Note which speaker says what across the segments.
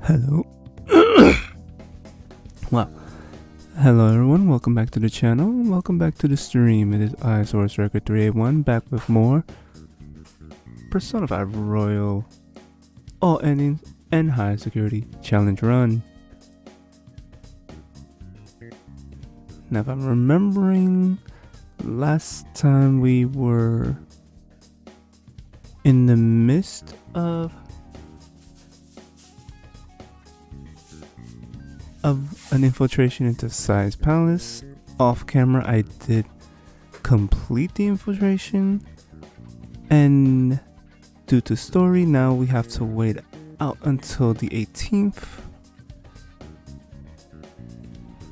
Speaker 1: Hello. Wow. Hello everyone, welcome back to the channel, welcome back to the stream. It is I, Source Record 381, back with more Persona 5 Royal All Endings and High Security Challenge Run. Now if I'm remembering, last time we were in the midst of an infiltration into Sai's palace. Off camera I did complete the infiltration, and due to story now we have to wait out until the 18th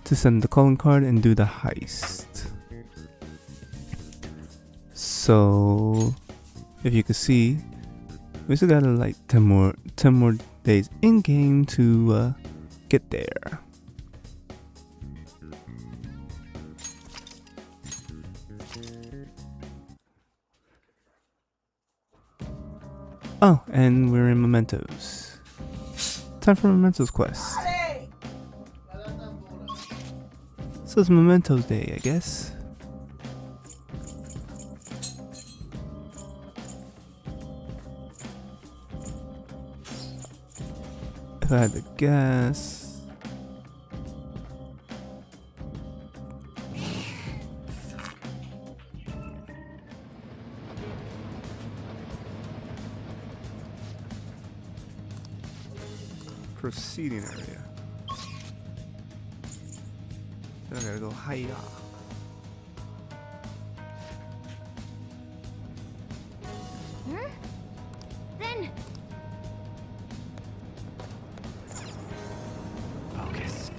Speaker 1: to send the calling card and do the heist. So if you can see, we still got like 10 more days in game to get there. Oh, and we're in Mementos. Time for Mementos quest. So it's Mementos Day, I guess. If I had to guess, proceeding area. Then I gotta go higher.
Speaker 2: Then
Speaker 1: Focus.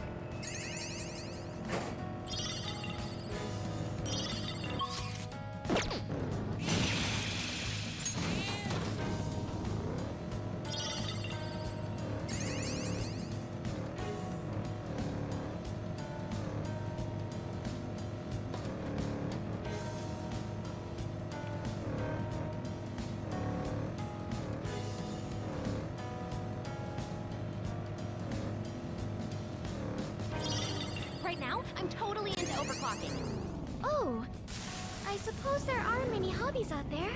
Speaker 2: right now, I'm totally into overclocking. Oh, I suppose there are many hobbies out there.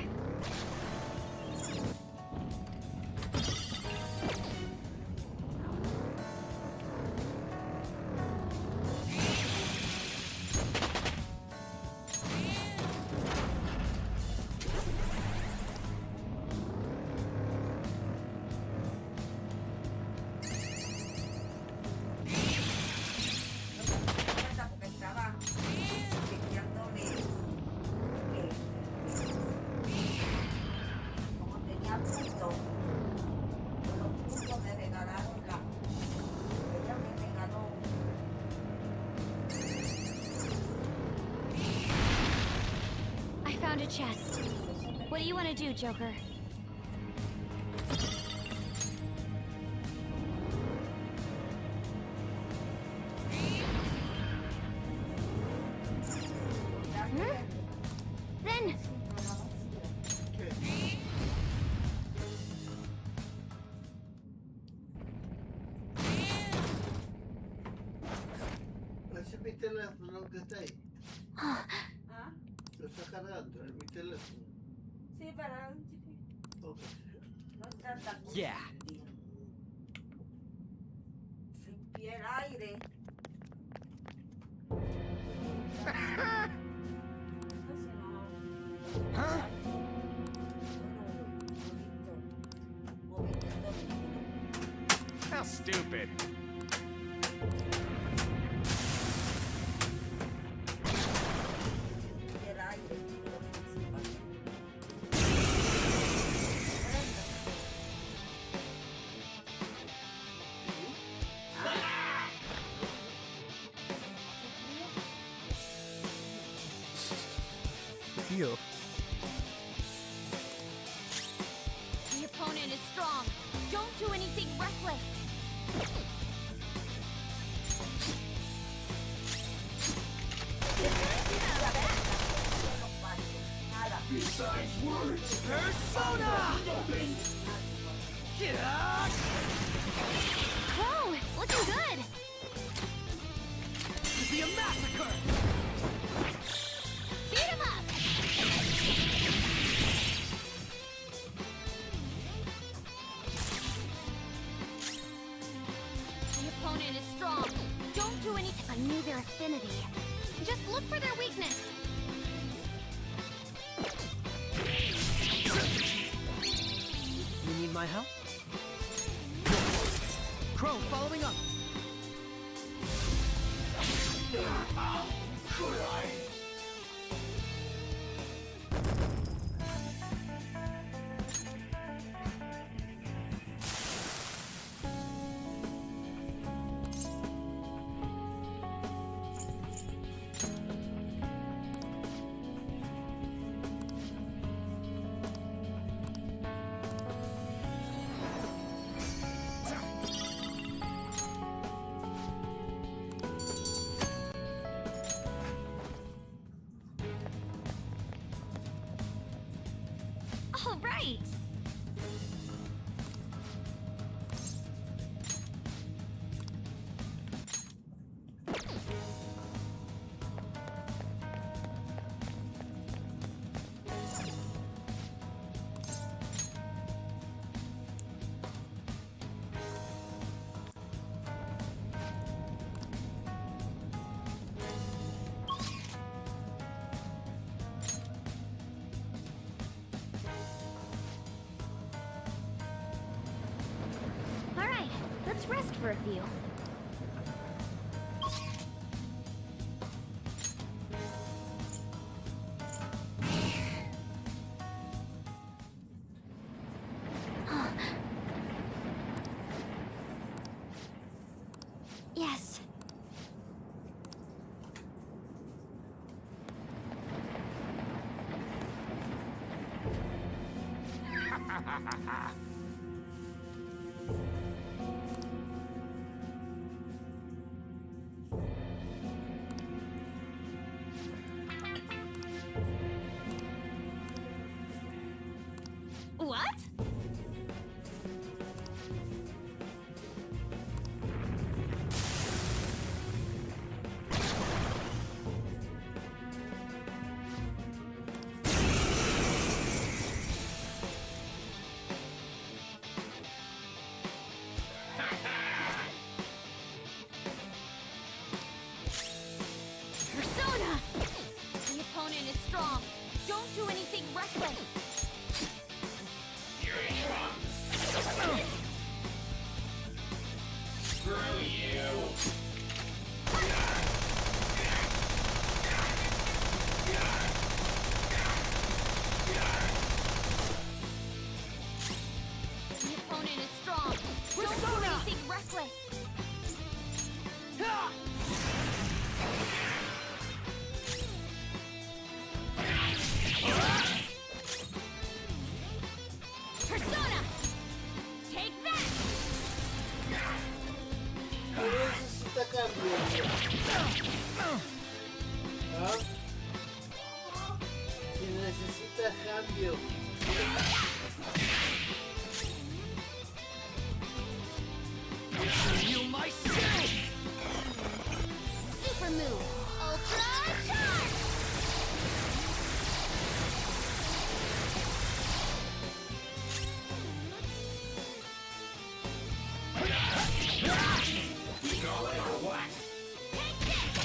Speaker 2: I found a chest. What do you want to do, Joker? Then
Speaker 3: Lascia mi telefono che stai? Lo sta caricando il mio telefono.
Speaker 4: Sì, però
Speaker 3: Ok.
Speaker 4: non tanta
Speaker 5: Yeah.
Speaker 4: sentire l'aire.
Speaker 5: Huh? How stupid.
Speaker 1: Yo.
Speaker 2: the opponent is strong. Don't do anything reckless.
Speaker 6: Besides words,
Speaker 5: Persona! Get out!
Speaker 2: Whoa, looking good.
Speaker 5: It'll be a massacre!
Speaker 2: Beat him up. The opponent is strong. Don't do anything. I knew their affinity. Just look for their weakness.
Speaker 7: You need my help?
Speaker 5: Crow following up.
Speaker 6: How could I?
Speaker 2: All right. All right, let's rest for a few. Yes. What? Persona! The opponent is strong. Don't do anything reckless.
Speaker 6: Here it comes. Screw you.
Speaker 2: The opponent is strong. Don't do anything reckless. Persona! Take that!
Speaker 3: Necesita cambio. ¿Ah? Si necesitas cambio.
Speaker 5: You myself!
Speaker 2: Super move! Ultra charge!
Speaker 6: We go or what?
Speaker 2: Take this!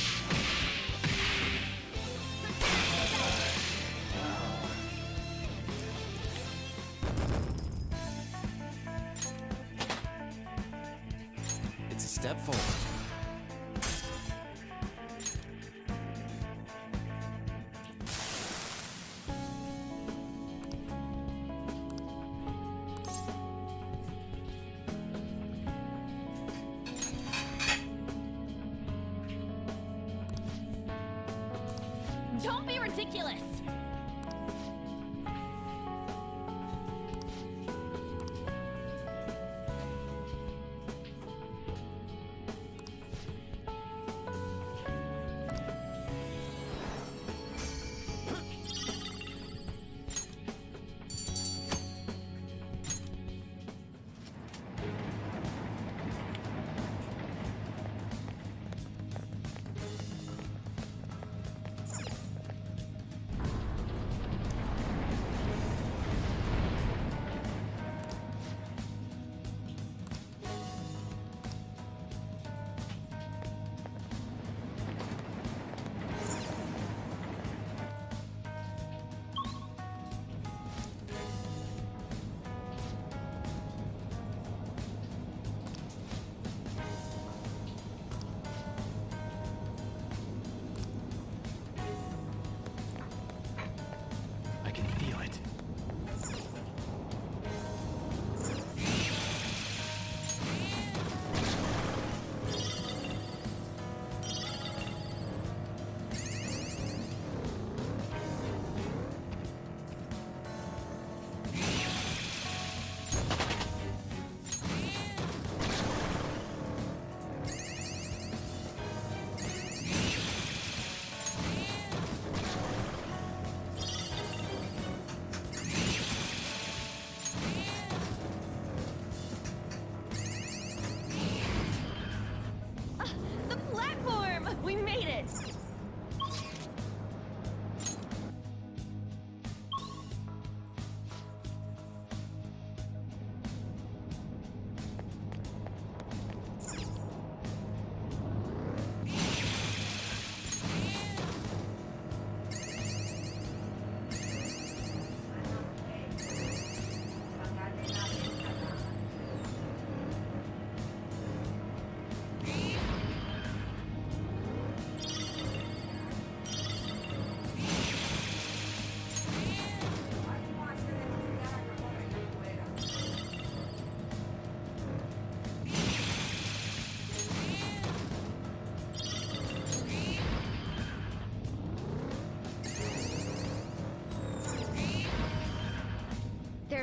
Speaker 7: It's a step forward.
Speaker 2: Don't be ridiculous!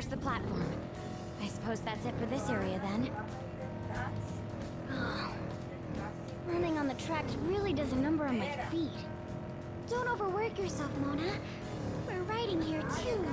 Speaker 2: there's the platform. I suppose that's it for this area then. Ugh. Running on the tracks really does a number on my feet. Don't overwork yourself, Mona. We're riding here too.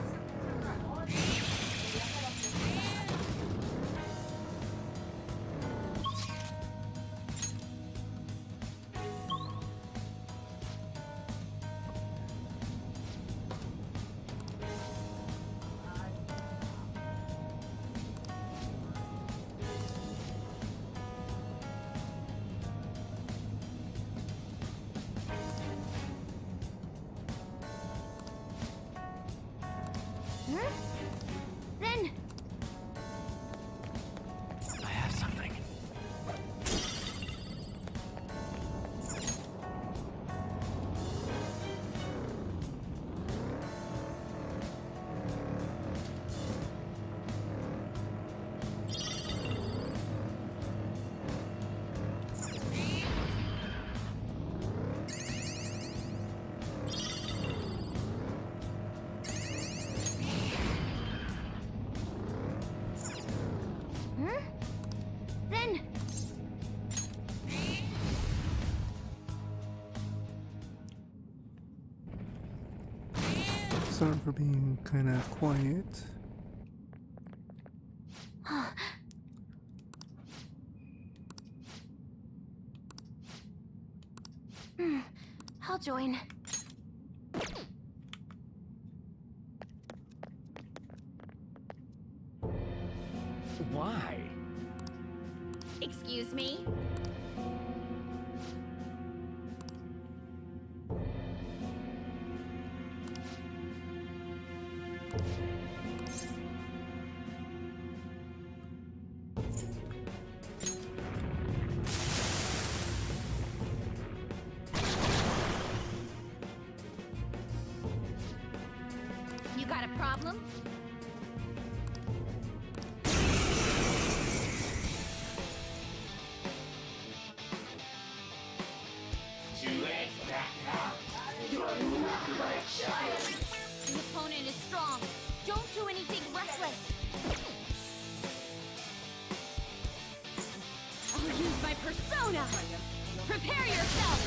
Speaker 2: Huh? Then
Speaker 7: I have something.
Speaker 2: Then
Speaker 1: Sorry for being kind of quiet.
Speaker 2: I'll join.
Speaker 7: Why?
Speaker 2: Excuse me? You got a problem?
Speaker 6: Too late back out. You're not my child.
Speaker 2: The opponent is strong. Don't do anything reckless. I'll use my persona. Prepare yourself.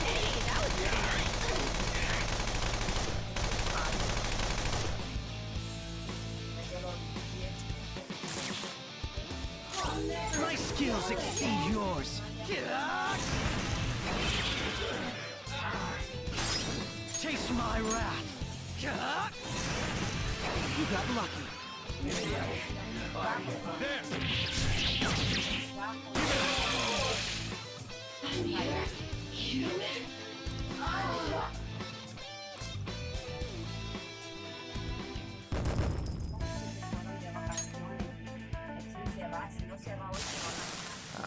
Speaker 2: Hey, that was pretty
Speaker 7: My skills exceed yours. Taste my wrath. You got lucky.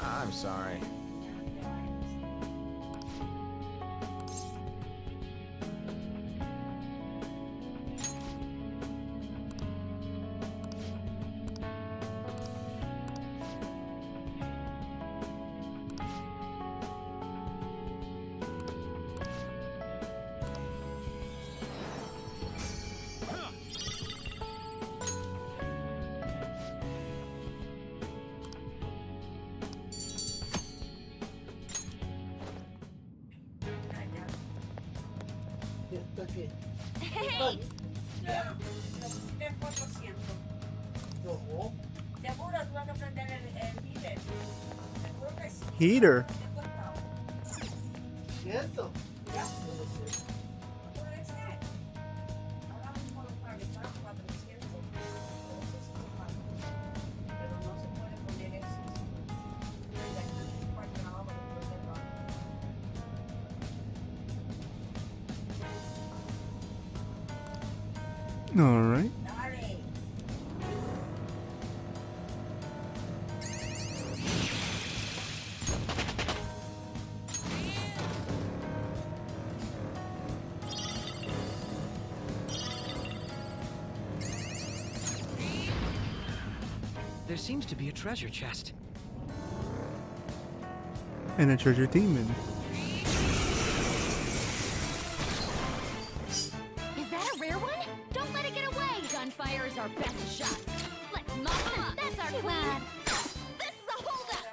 Speaker 8: I'm sorry.
Speaker 3: ¿Esto qué?
Speaker 2: Hey!
Speaker 4: 3%.
Speaker 3: No.
Speaker 4: Seguro tú vas a prender el líder. Seguro que sí.
Speaker 1: Heater.
Speaker 3: ¿Cierto?
Speaker 4: Ya.
Speaker 3: No sé.
Speaker 4: Puede ser. Ahora mismo los pagues para 400. Pero eso sí se paga. Pero no se puede poner eso. Para que abajo lo puede ser bajo.
Speaker 1: All right.
Speaker 4: Dale.
Speaker 7: There seems to be a treasure chest.
Speaker 1: And a treasure demon.
Speaker 2: our best shot. Let's mop them up. That's our queen. This is a holdup.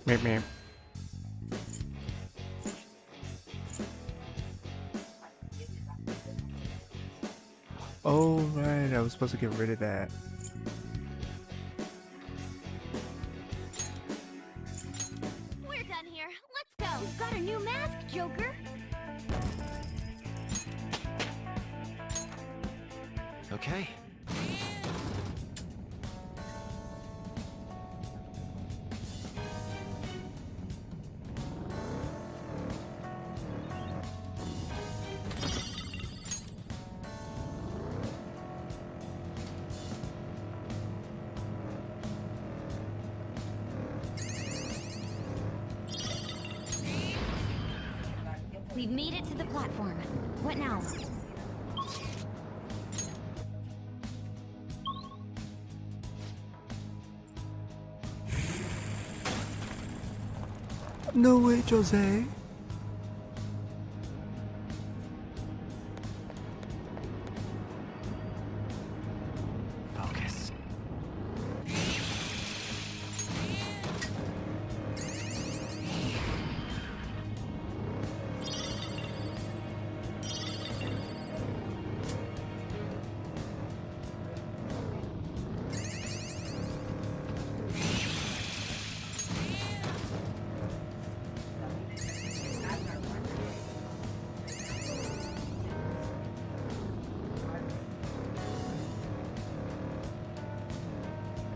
Speaker 1: Meep meep. Oh right, I was supposed to get rid of that.
Speaker 2: We're done here. Let's go. You've got a new mask, Joker.
Speaker 7: Okay.
Speaker 2: We've made it to the platform. What now?
Speaker 1: No way, Jose.
Speaker 7: Focus.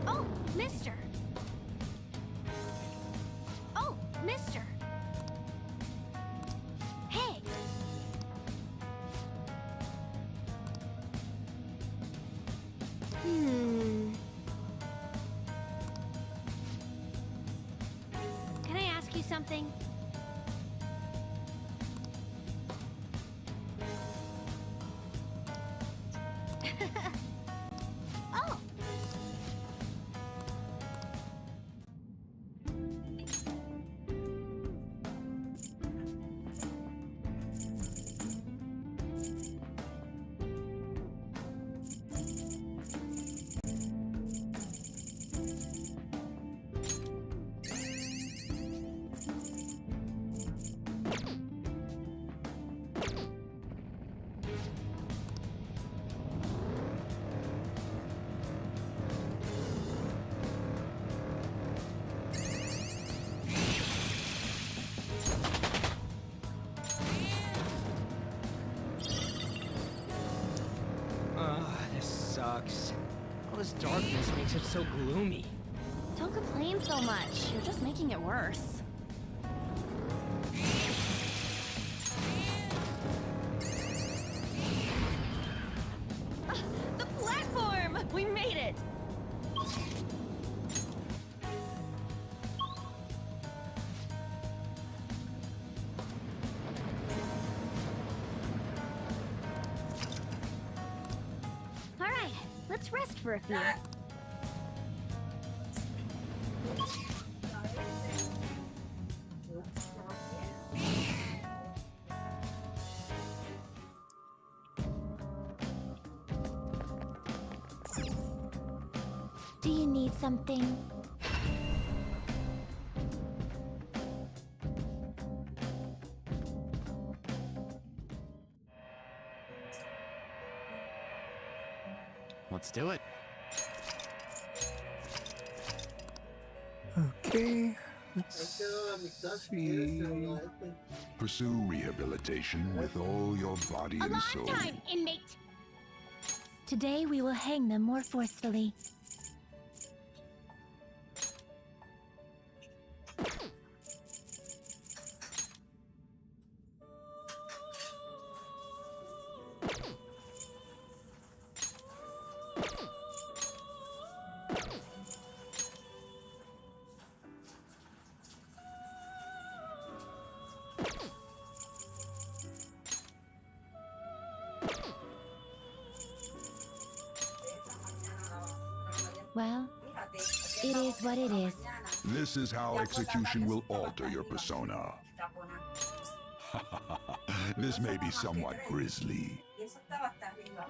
Speaker 2: Oh, mister. Oh, mister. Hey. Can I ask you something? Oh.
Speaker 7: This sucks. All this darkness makes it so gloomy.
Speaker 2: Don't complain so much. You're just making it worse. The platform! We made it! All right, let's rest for a few. Do you need something?
Speaker 7: Let's do it.
Speaker 1: Okay,
Speaker 3: Ahí
Speaker 1: let's
Speaker 3: quedó la mitad si quieres, pero
Speaker 1: see.
Speaker 3: la este.
Speaker 9: Pursue rehabilitation with all your body
Speaker 2: A
Speaker 9: and
Speaker 2: long
Speaker 9: soul.
Speaker 2: time, inmate! Today we will hang them more forcefully. Well, it is what it is.
Speaker 9: This is how execution will alter your persona.
Speaker 4: Tapo na.
Speaker 9: This may be somewhat grisly.
Speaker 4: Yes, tapat na arriba.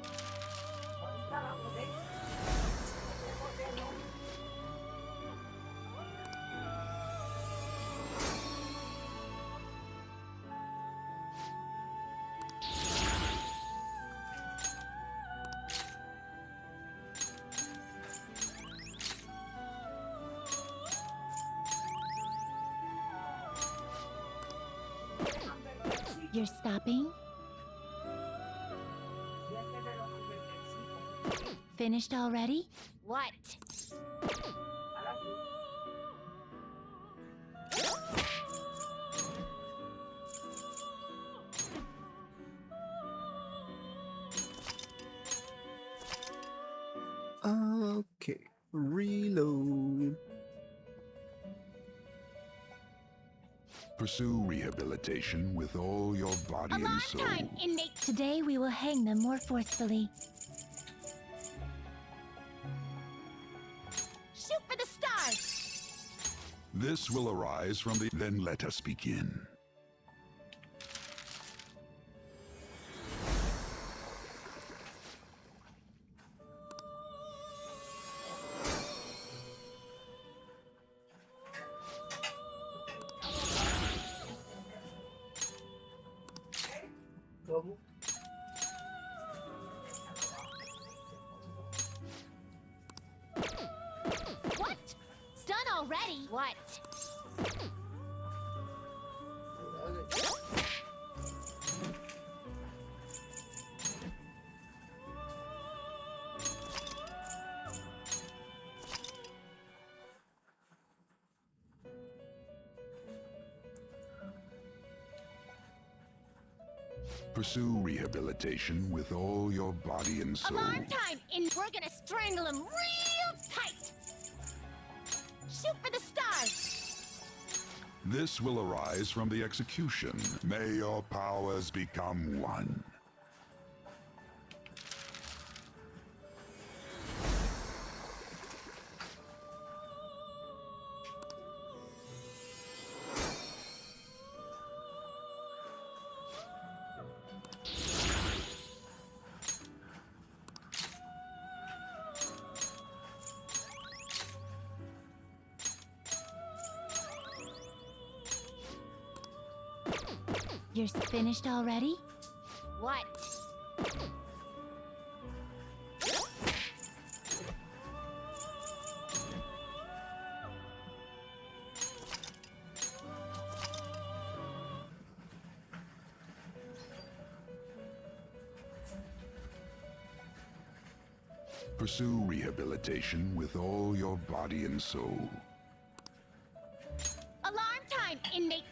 Speaker 4: Ahorita ako din.
Speaker 2: You're stopping? Finished already? What?
Speaker 1: Okay, reload.
Speaker 9: Pursue rehabilitation with all your body and
Speaker 2: Alarm
Speaker 9: soul.
Speaker 2: time, inmate! Today we will hang them more forcefully. Shoot for the stars!
Speaker 9: This will arise from the... Then let us begin.
Speaker 2: What? It's done already? What?
Speaker 9: Pursue rehabilitation with all your body and soul.
Speaker 2: Alarm time! We're gonna strangle him real tight! Shoot for the stars!
Speaker 9: This will arise from the execution. May your powers become one.
Speaker 2: You're finished already? What?
Speaker 9: Pursue rehabilitation with all your body and soul.
Speaker 2: Alarm time, inmate!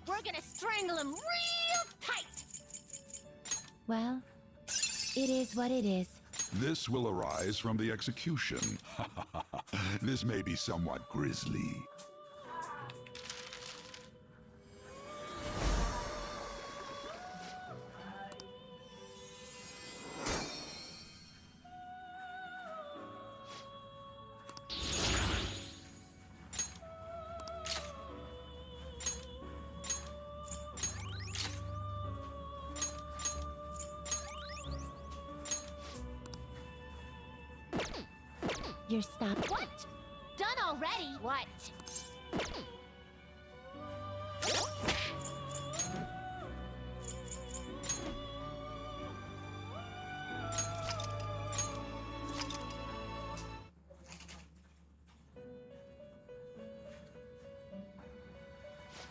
Speaker 2: We're gonna strangle him real tight! Well, it is what it is.
Speaker 9: This will arise from the execution. This may be somewhat grisly.
Speaker 2: You're stopped. What? Done already? What?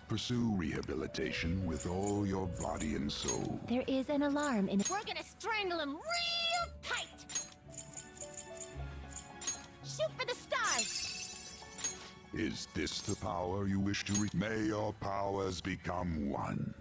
Speaker 9: Pursue rehabilitation with all your body and soul.
Speaker 2: There is an alarm in. We're gonna strangle him real tight! Shoot for the stars!
Speaker 9: Is this the power you wish to May your powers become one.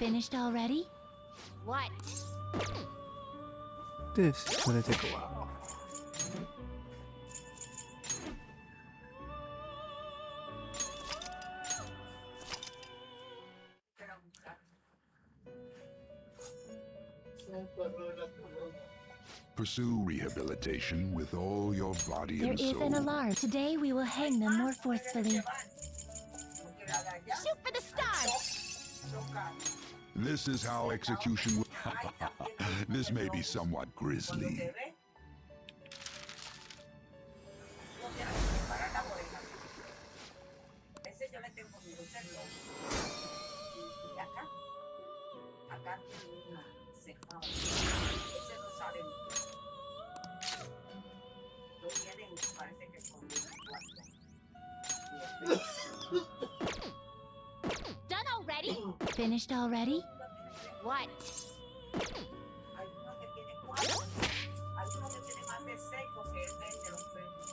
Speaker 2: Finished already? What?
Speaker 1: This is gonna take a while.
Speaker 9: Pursue rehabilitation with all your body
Speaker 2: There
Speaker 9: and
Speaker 2: is
Speaker 9: soul.
Speaker 2: an alarm. Today we will hang them more forcefully. Shoot for the stars!
Speaker 9: This is how execution will... This may be somewhat grisly.
Speaker 4: Ese yo le tengo miedo, ese es loco. Y acá tiene una ceja. Ese no sabe. Lo tienen, parece que con un cuarto.
Speaker 2: Done already? Finished already? What?
Speaker 4: Hay uno que tiene 4. Hay uno que tiene más de 6 porque es de los premios.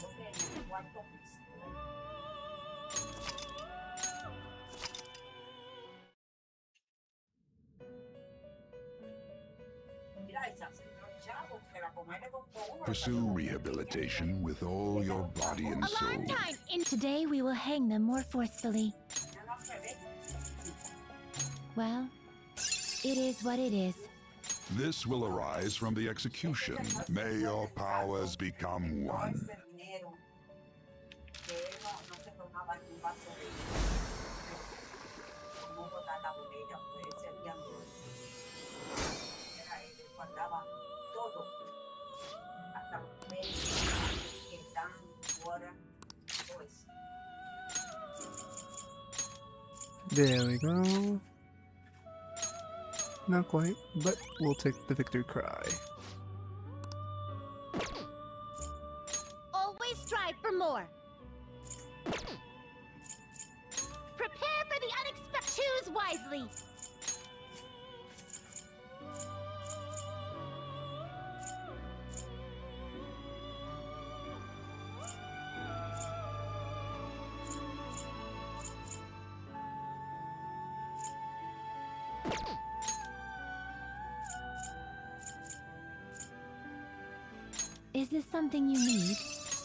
Speaker 4: Ok, en el cuarto piso. Mira, esa se lo chavo, que la comadre con todo.
Speaker 9: Pursue rehabilitation with all your body and soul.
Speaker 2: Alarm time! Today we will hang them more forcefully.
Speaker 4: Ya no se ve.
Speaker 2: Well, it is what it is.
Speaker 9: This will arise from the execution. May your powers become one.
Speaker 4: Ese dinero que él no se tomaba en un vaso de como botar la botella, pues ese día no. Era él, él guardaba todo, hasta los peces que están fuera, todo eso.
Speaker 1: There we go. Not quite, but we'll take the victory cry.
Speaker 2: Always strive for more. Prepare for the unexpected. Choose wisely. Is this something you need?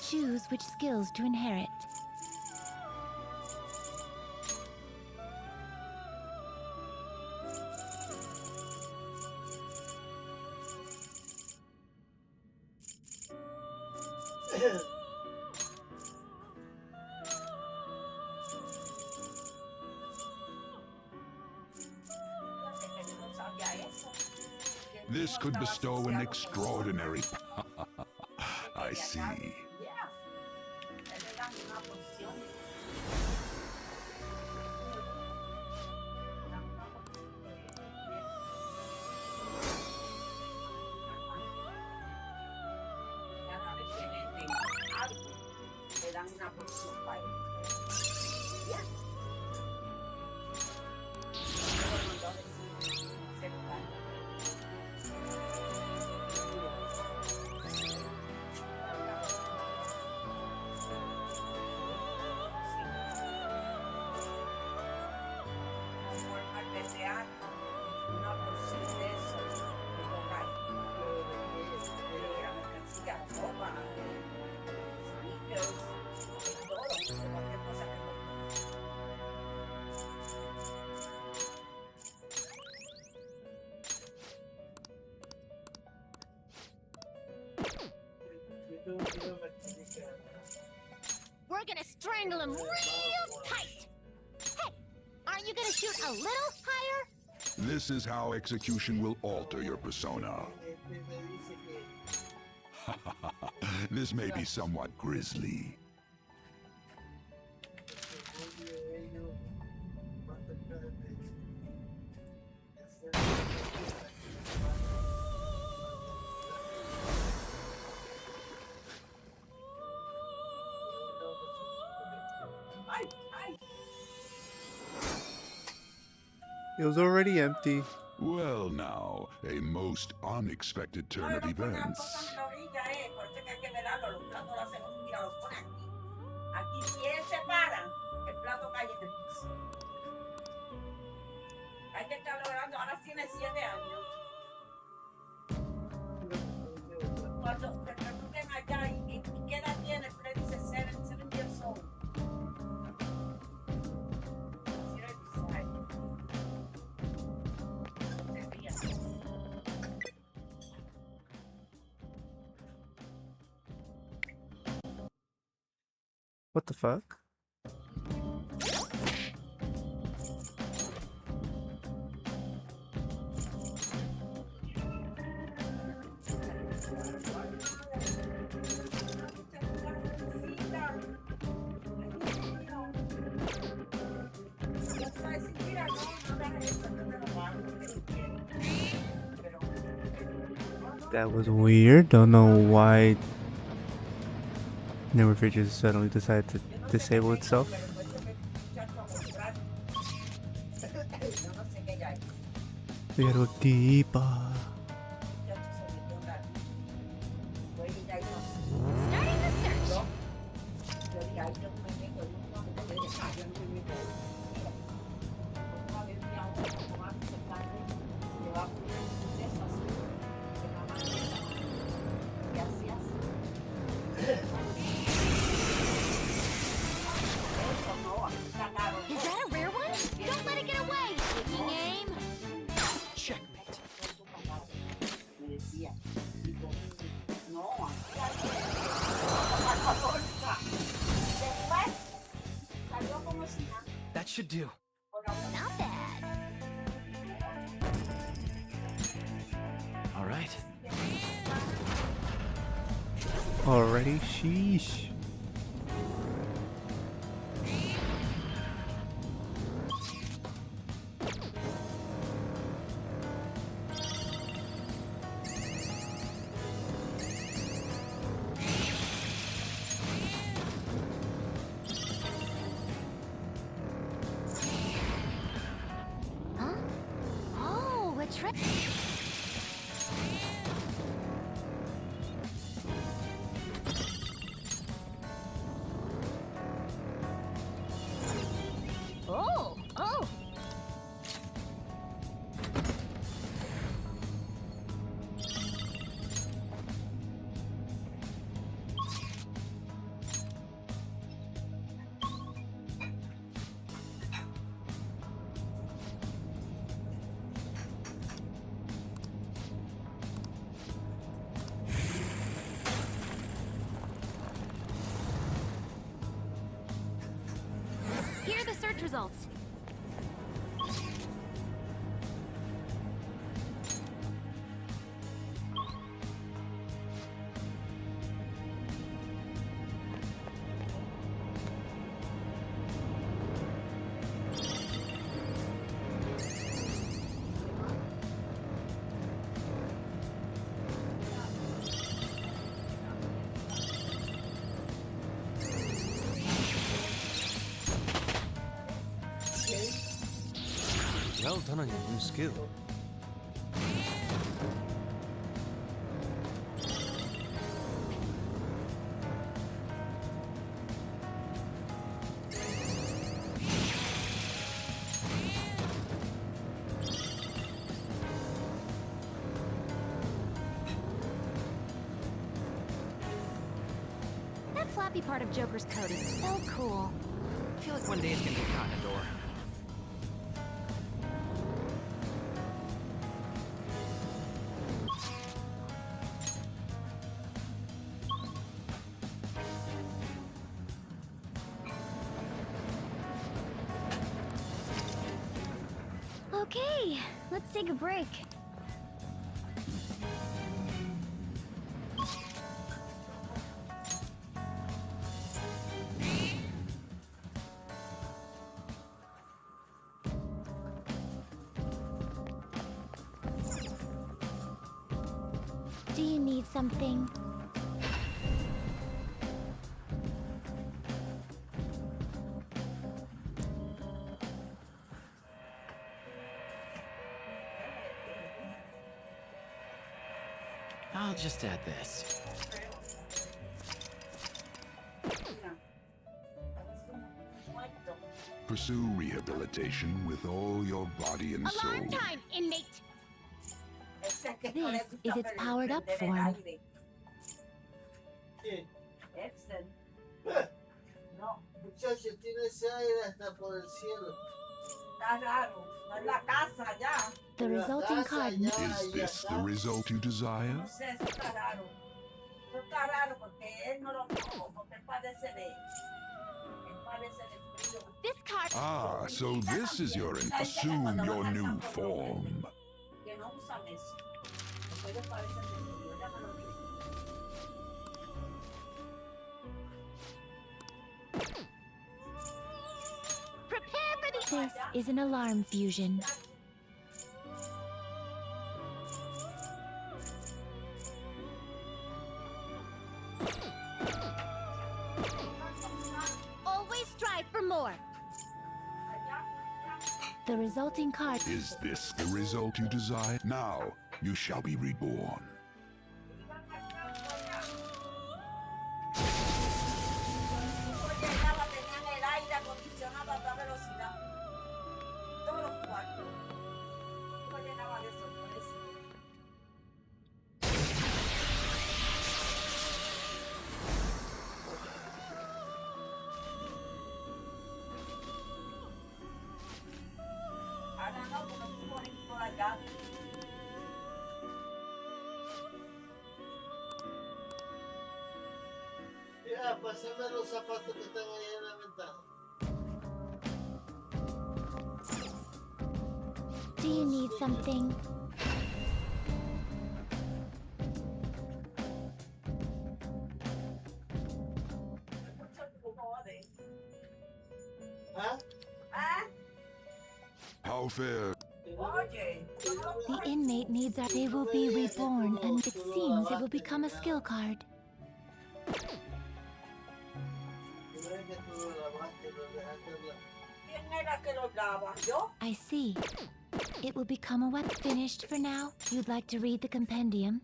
Speaker 2: Choose which skills to inherit.
Speaker 9: This could bestow an extraordinary... I see.
Speaker 4: Le dan una porción para él. Ya. Una porción de eso, de cocaína, de la mercancía, ropa, sneakers, todo, cualquier cosa que
Speaker 2: We're gonna strangle him real tight. Hey, aren't you gonna shoot a little higher?
Speaker 9: This is how execution will alter your persona. This may be somewhat grisly.
Speaker 1: It was already empty.
Speaker 9: Well now, a most unexpected turn of events.
Speaker 4: Hay que estar logrando. Ahora tiene 7 años. Cuando te pregunten allá, ¿y qué edad tiene? Tú le dices 7 years old. Así le dices a él. Se ríe.
Speaker 1: What the fuck? That was weird. Don't know why Never Features suddenly decided to disable itself. We gotta go deeper.
Speaker 2: Starting the search. Is that a rare one? Don't let it get away. Taking aim.
Speaker 5: Checkmate. That should do.
Speaker 2: Not bad.
Speaker 5: All right.
Speaker 1: Already? Sheesh.
Speaker 2: Huh? Oh, a trick. Oh, oh. Here are the search results.
Speaker 7: Well done on your new skill.
Speaker 2: That flappy part of Joker's coat is so cool.
Speaker 7: I feel like one day it's gonna get caught in a door.
Speaker 2: Okay, let's take a break. Do you need something?
Speaker 5: I'll just add this.
Speaker 9: Pursue rehabilitation with all your body and soul.
Speaker 2: Alarm time, inmate!
Speaker 4: Ese es que no le
Speaker 2: This
Speaker 4: gusta
Speaker 2: is its powered up
Speaker 4: prender el
Speaker 2: form.
Speaker 4: aire.
Speaker 3: ¿Qué?
Speaker 4: Excel. No,
Speaker 3: Muchacho, tiene ese aire hasta por el cielo.
Speaker 4: está raro. No es la casa ya.
Speaker 2: The resulting card.
Speaker 9: Is this the result you desire?
Speaker 4: No sé, eso está raro. Eso está raro porque él no lo tuvo, porque él padece de frío.
Speaker 2: This card.
Speaker 9: Ah, so this is your assume your new form.
Speaker 4: Que no usan eso. Porque ellos padecen de frío, ya me lo dije.
Speaker 2: Prepare for the. This is an alarm fusion. Always strive for more. The resulting card.
Speaker 9: Is this the result you desire? Now you shall be reborn.
Speaker 4: Llegaba, tenían el aire acondicionado a toda velocidad. Todos los cuartos. Yo llenaba de sorpresa. Ahora no, porque estuvo en por allá.
Speaker 3: Ya, pásame los zapatos que están ahí en la ventana.
Speaker 2: Do you need something?
Speaker 4: Mucho jode.
Speaker 3: ¿Ah?
Speaker 4: ¿Ah?
Speaker 9: How fair?
Speaker 4: Oye.
Speaker 2: The inmate needs our. They will be reborn, and it seems it will become a skill card.
Speaker 3: Yo creo que tú lo lavaste, lo dejaste hablar.
Speaker 4: ¿Quién era que lo lava? ¿Yo?
Speaker 2: I see. It will become a weapon. Finished for now. You'd like to read the compendium?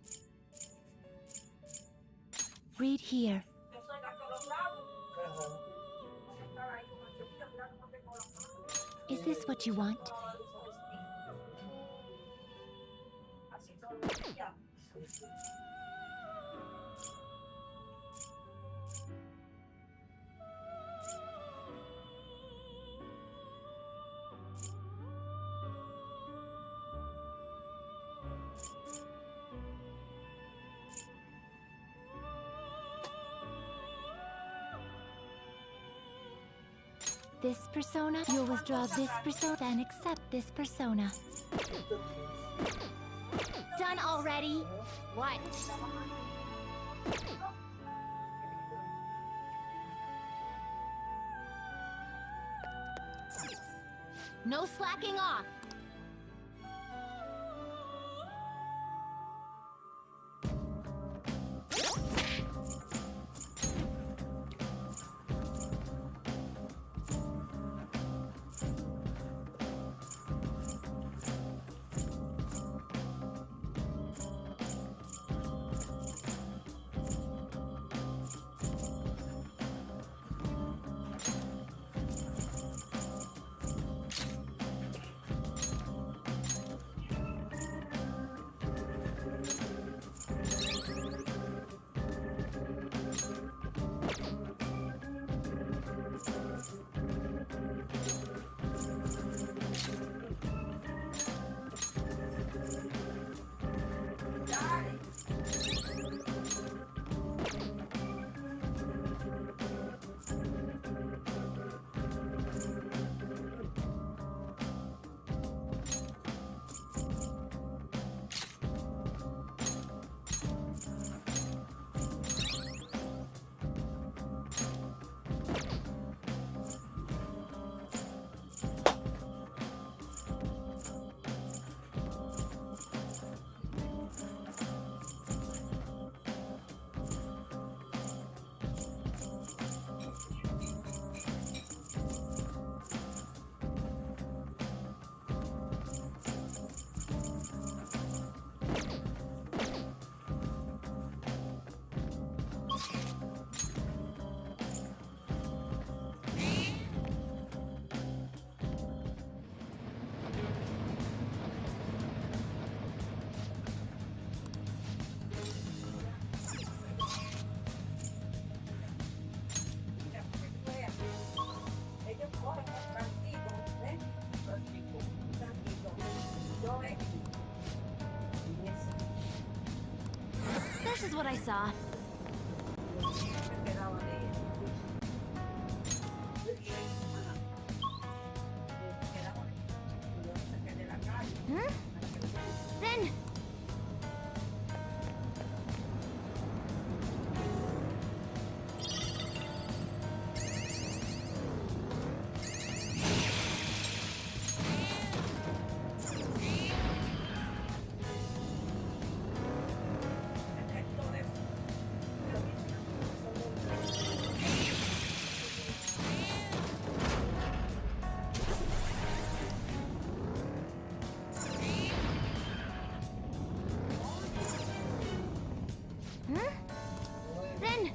Speaker 2: Read here.
Speaker 4: Yo soy la que los lavo.
Speaker 3: Ajá.
Speaker 4: Voy a estar ahí con el cepillo, mira cómo tengo las manos.
Speaker 2: Is this what you want?
Speaker 4: Así todos los días.
Speaker 2: This persona, you'll withdraw this persona and accept this persona. Done already? What? No slacking off. This is what I saw. Hmm? Then... Then...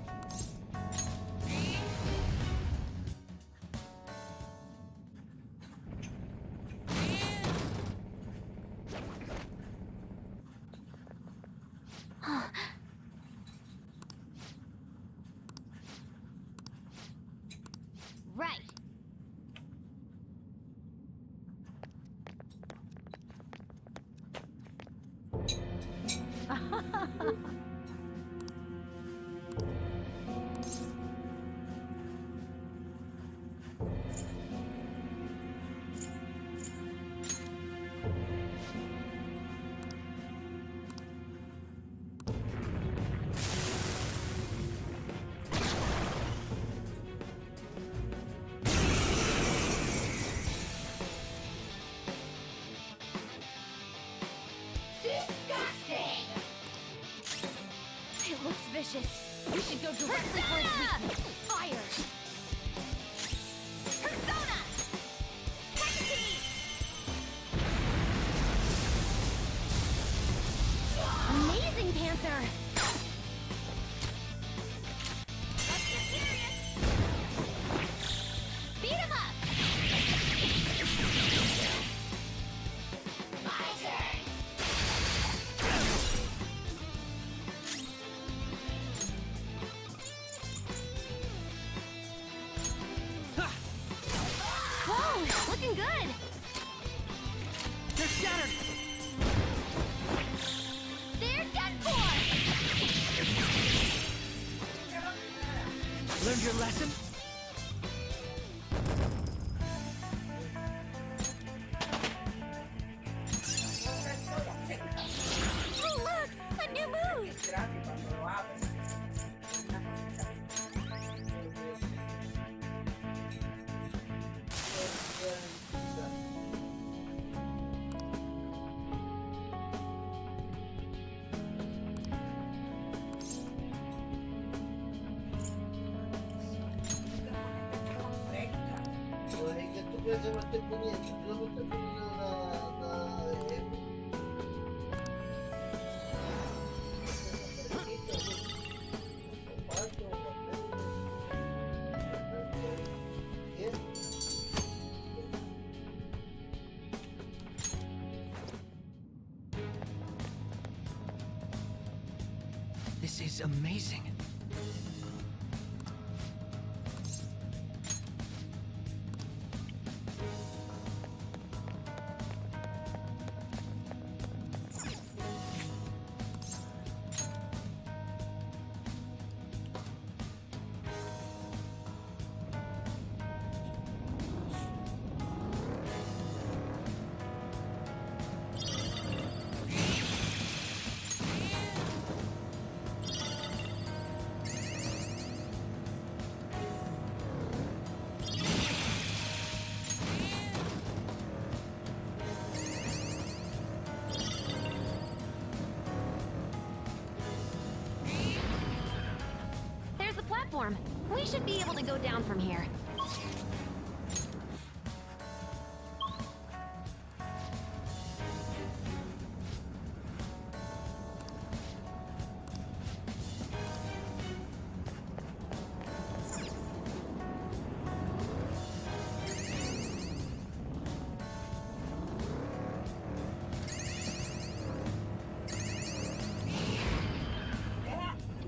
Speaker 2: Right.
Speaker 6: Disgusting!
Speaker 2: It looks vicious. We should go directly for its weakness. Fire! Persona! Hexy! Amazing, Panther! Let's get serious! Beat him up!
Speaker 6: My turn!
Speaker 2: Whoa, looking good!
Speaker 7: They're scattered!
Speaker 2: They're done for!
Speaker 7: Learned your lesson?
Speaker 2: Oh, look! A new move!
Speaker 3: Oye, ¿qué tú crees que me estoy poniendo? Yo no me estoy poniendo nada de él.
Speaker 7: This is amazing.
Speaker 2: There's the platform. We should be able to go down from here.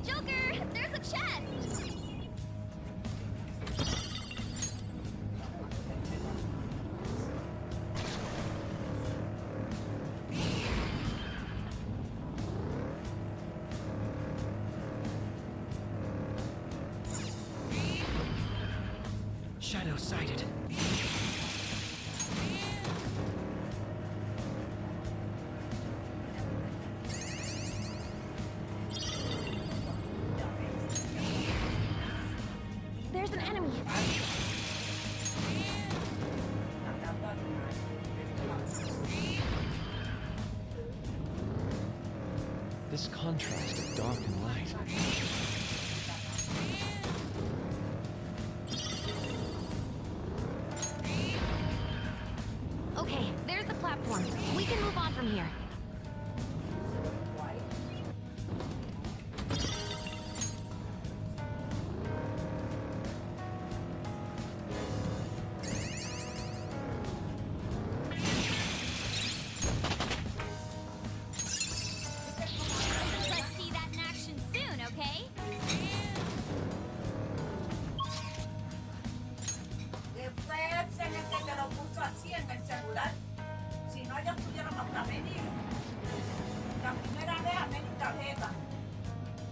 Speaker 2: Joker, there's a chest!
Speaker 7: Shadow sighted.
Speaker 2: There's an enemy.
Speaker 5: This contrast of dark and light.
Speaker 2: Okay, there's the platform. We can move on from here. Let's see that in action soon, okay?
Speaker 4: Que fue excelente que lo puso así en el celular. Si no, ellos pudieron hasta venir. La primera vez a Meni tarjeta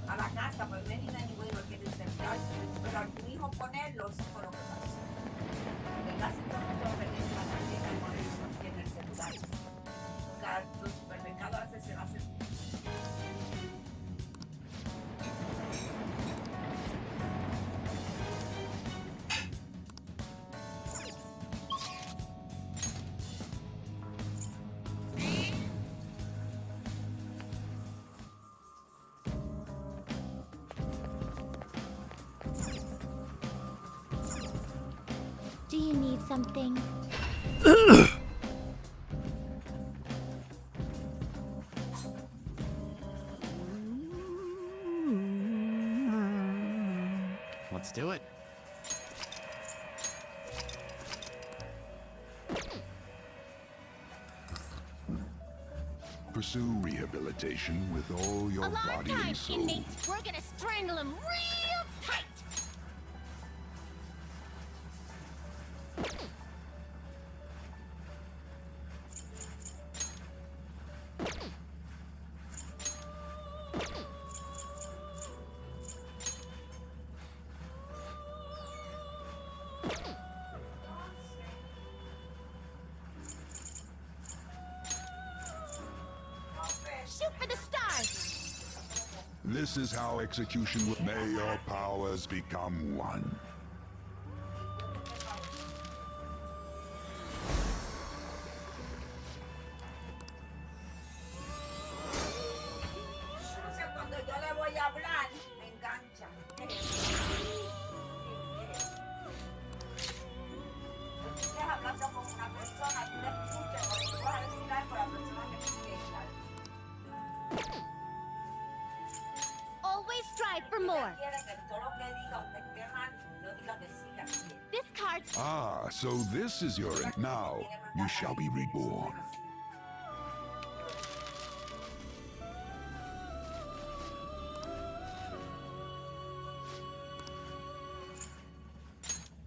Speaker 4: a la casa, pues Meni no es bueno, quiere celular. Pero al tu hijo ponerlo, sí fue lo que pasó. Que casi todo el mundo vende la tarjeta y ponerlo aquí en el celular. Los supermercados a veces se lo hacen.
Speaker 2: Do you need something?
Speaker 5: Let's do it.
Speaker 9: Pursue rehabilitation with all your
Speaker 2: Alarm
Speaker 9: body
Speaker 2: time,
Speaker 9: and soul.
Speaker 2: inmates! We're gonna strangle him real tight! Shoot for the stars!
Speaker 9: This is how execution will. May your powers become one.
Speaker 4: O sea, cuando yo le voy a hablar, me engancha. Estás hablando con una persona, tú le escuchas, cuando tú vas a decir algo, la persona te escucha.
Speaker 2: Always strive for more.
Speaker 4: Quiere que todo lo que diga usted esté mal, no diga que sí, que sí.
Speaker 2: This card's
Speaker 9: Ah, so this is your end. Now you shall be reborn.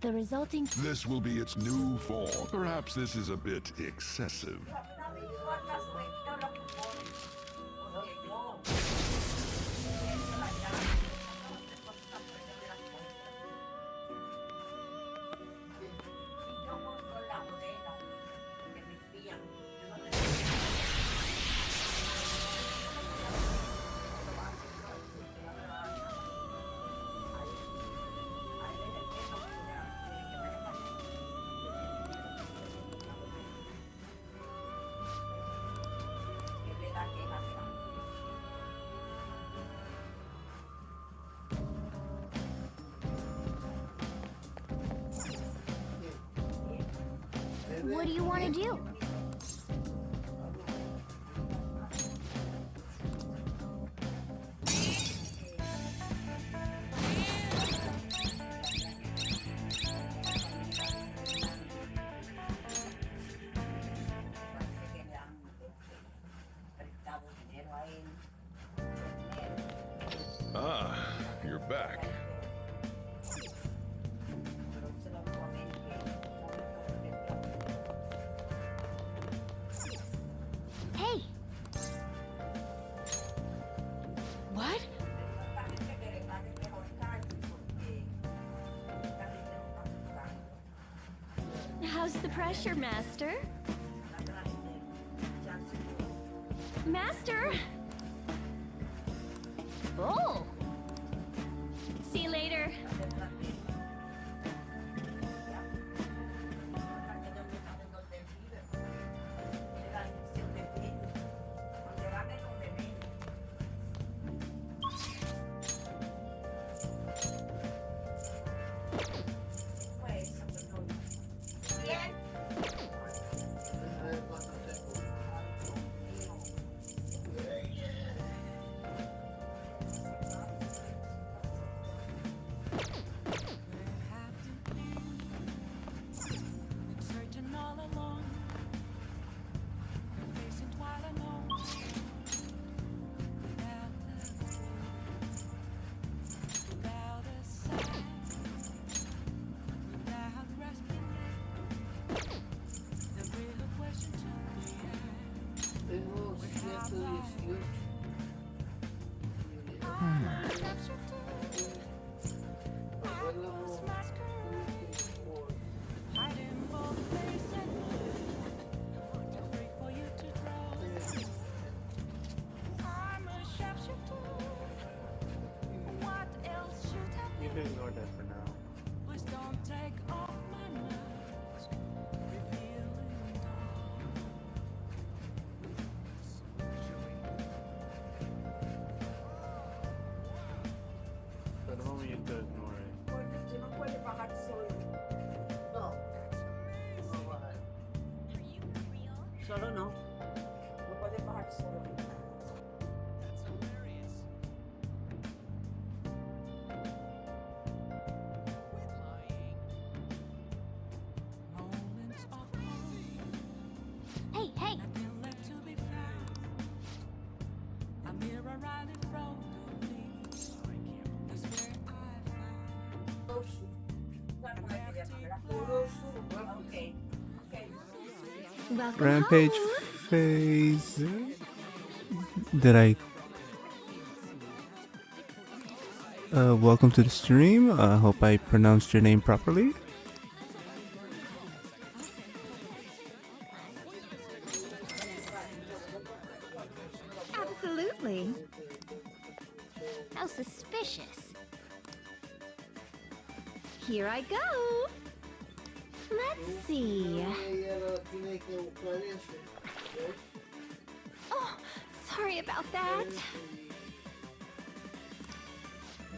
Speaker 2: the resulting.
Speaker 9: This will be its new form. Perhaps this is a bit excessive.
Speaker 4: No me importa su vestido, lo que pone. Porque yo. Yo compro la bodega que me fían. Yo no necesito.
Speaker 2: What do you want to do?
Speaker 9: Ah, you're back.
Speaker 2: Hey! What? How's the pressure, Master? Master? Oh! See you later.
Speaker 3: Tengo 118.
Speaker 1: You can ignore that for now. For the moment, you have to ignore it.
Speaker 3: No. No bajar.
Speaker 4: Solo no. No puedes bajar solo.
Speaker 2: Hey, hey!
Speaker 4: Okay. Okay.
Speaker 2: Welcome
Speaker 1: Rampage
Speaker 2: home.
Speaker 1: phase. Did I? Welcome to the stream. I hope I pronounced your name properly.
Speaker 2: Absolutely. How suspicious. Here I go. Let's see.
Speaker 3: Ella tiene que buscar ese. ¿Ves?
Speaker 2: Oh, sorry about that.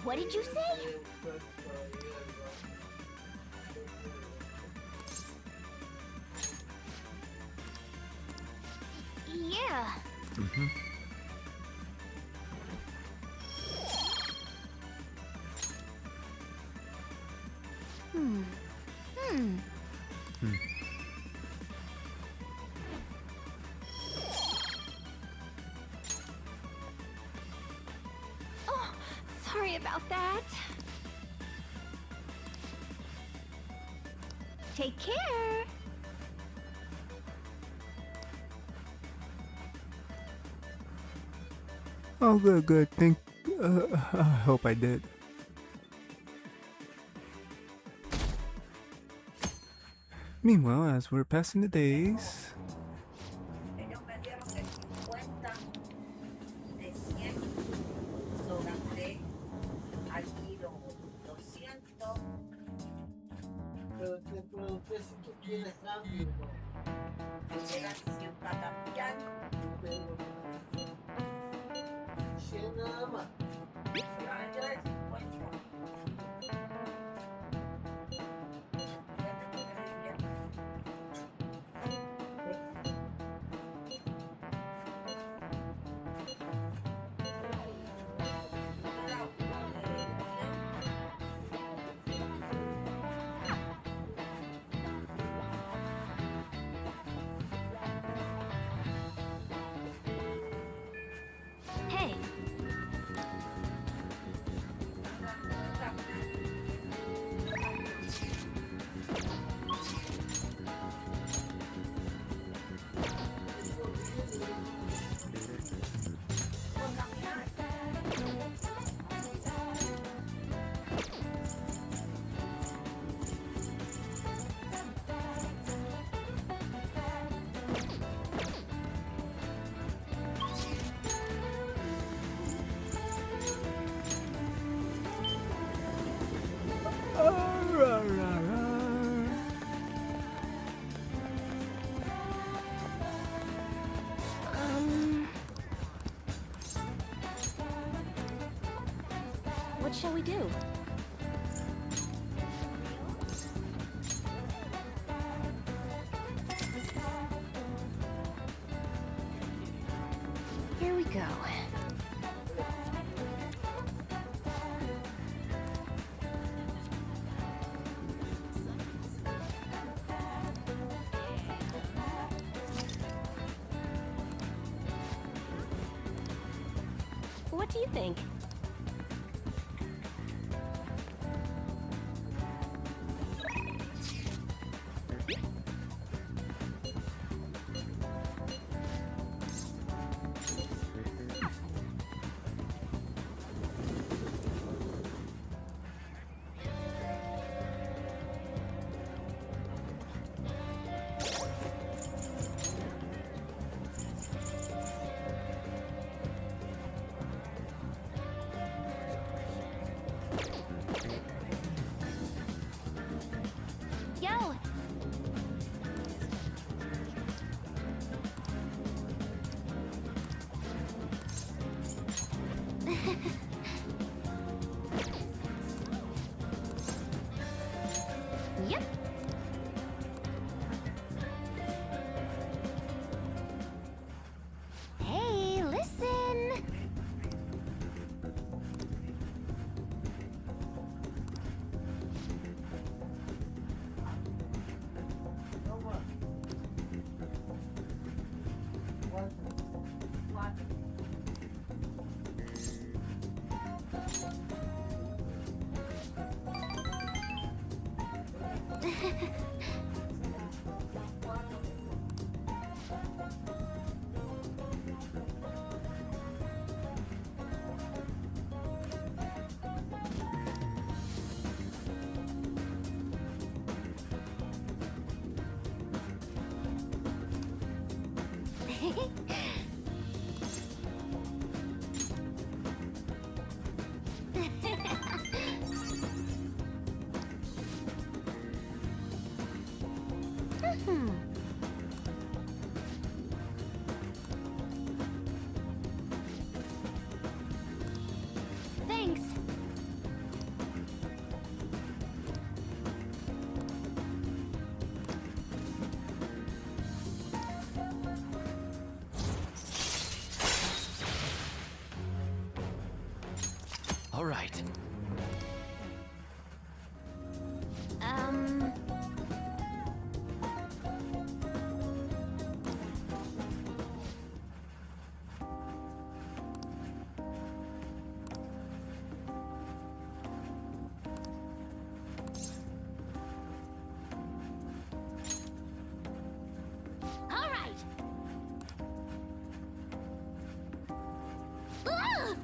Speaker 2: What did you say? Yeah. Hmm. Oh, sorry about that. Take care.
Speaker 1: Oh, good, good. I hope I did. Meanwhile, as we're passing the days,
Speaker 4: Ellos me dieron de 50, de 100, so gasté aquí los 200.
Speaker 3: Pero te pregunté si tú quieres cambio, ¿no?
Speaker 4: Eran 100 para cambiar.
Speaker 3: Pero 100 nada más.
Speaker 4: Solamente era de 50. Fíjate lo que decía.
Speaker 2: What shall we do? Here we go. What do you think? Yo! Yep. Hey, listen! Thanks.
Speaker 5: All right.
Speaker 2: All right. Ugh!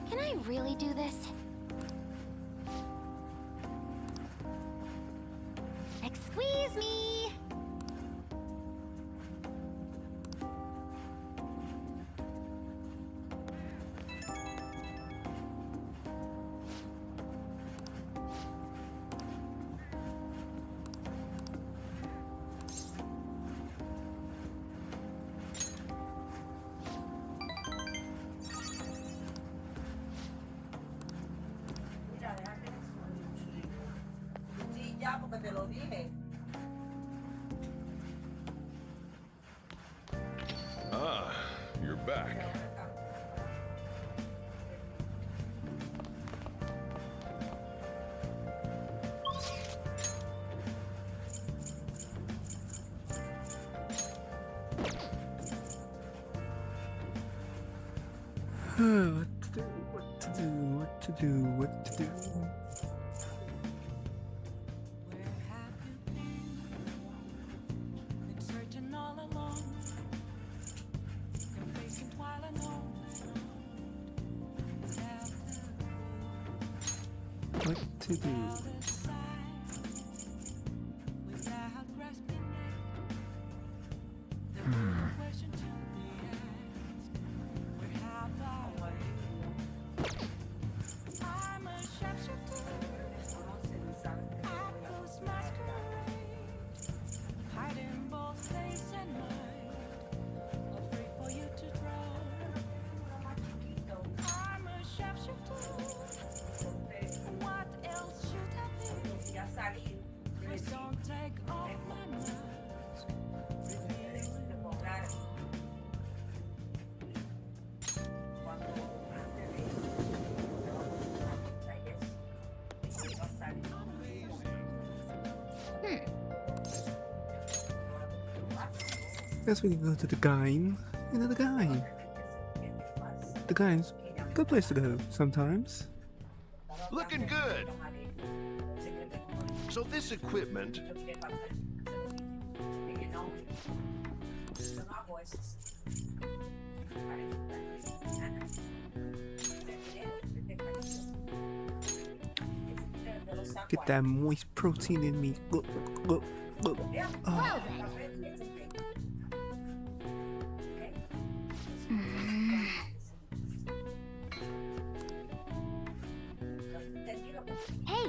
Speaker 2: Can I really do this? Excuse me!
Speaker 4: Mira, déjate de eso. Sí, ya, porque te lo dije.
Speaker 9: Ah, you're back.
Speaker 1: What to do? What to do? What to do?
Speaker 10: Where have you been searching all along, been facing while alone.
Speaker 1: What to do? Guess we can go to the Gain. You know the Gain. The Gain's a good place to go sometimes.
Speaker 11: Looking good. So this equipment,
Speaker 1: Get that moist protein in me. Look. Oh.
Speaker 2: Well then. Hey!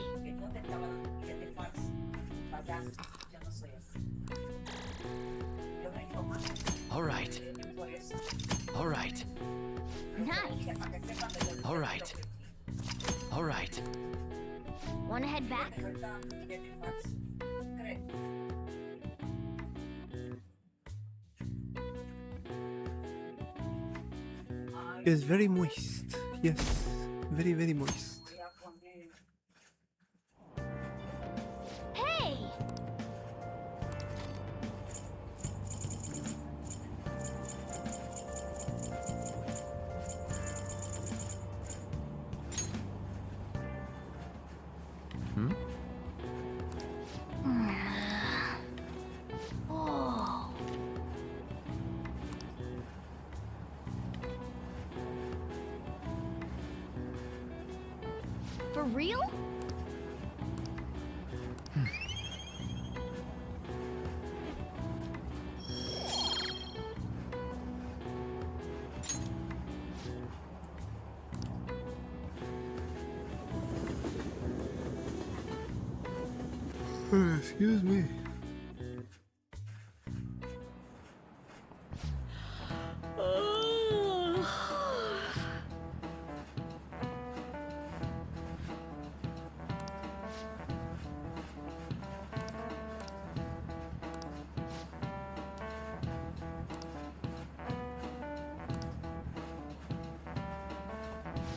Speaker 5: All right. All right.
Speaker 2: Nice!
Speaker 5: All right. All right.
Speaker 2: Wanna head back?
Speaker 1: It's very moist. Yes. Very, very moist.
Speaker 2: Hey! Oh. For real?
Speaker 1: Excuse me.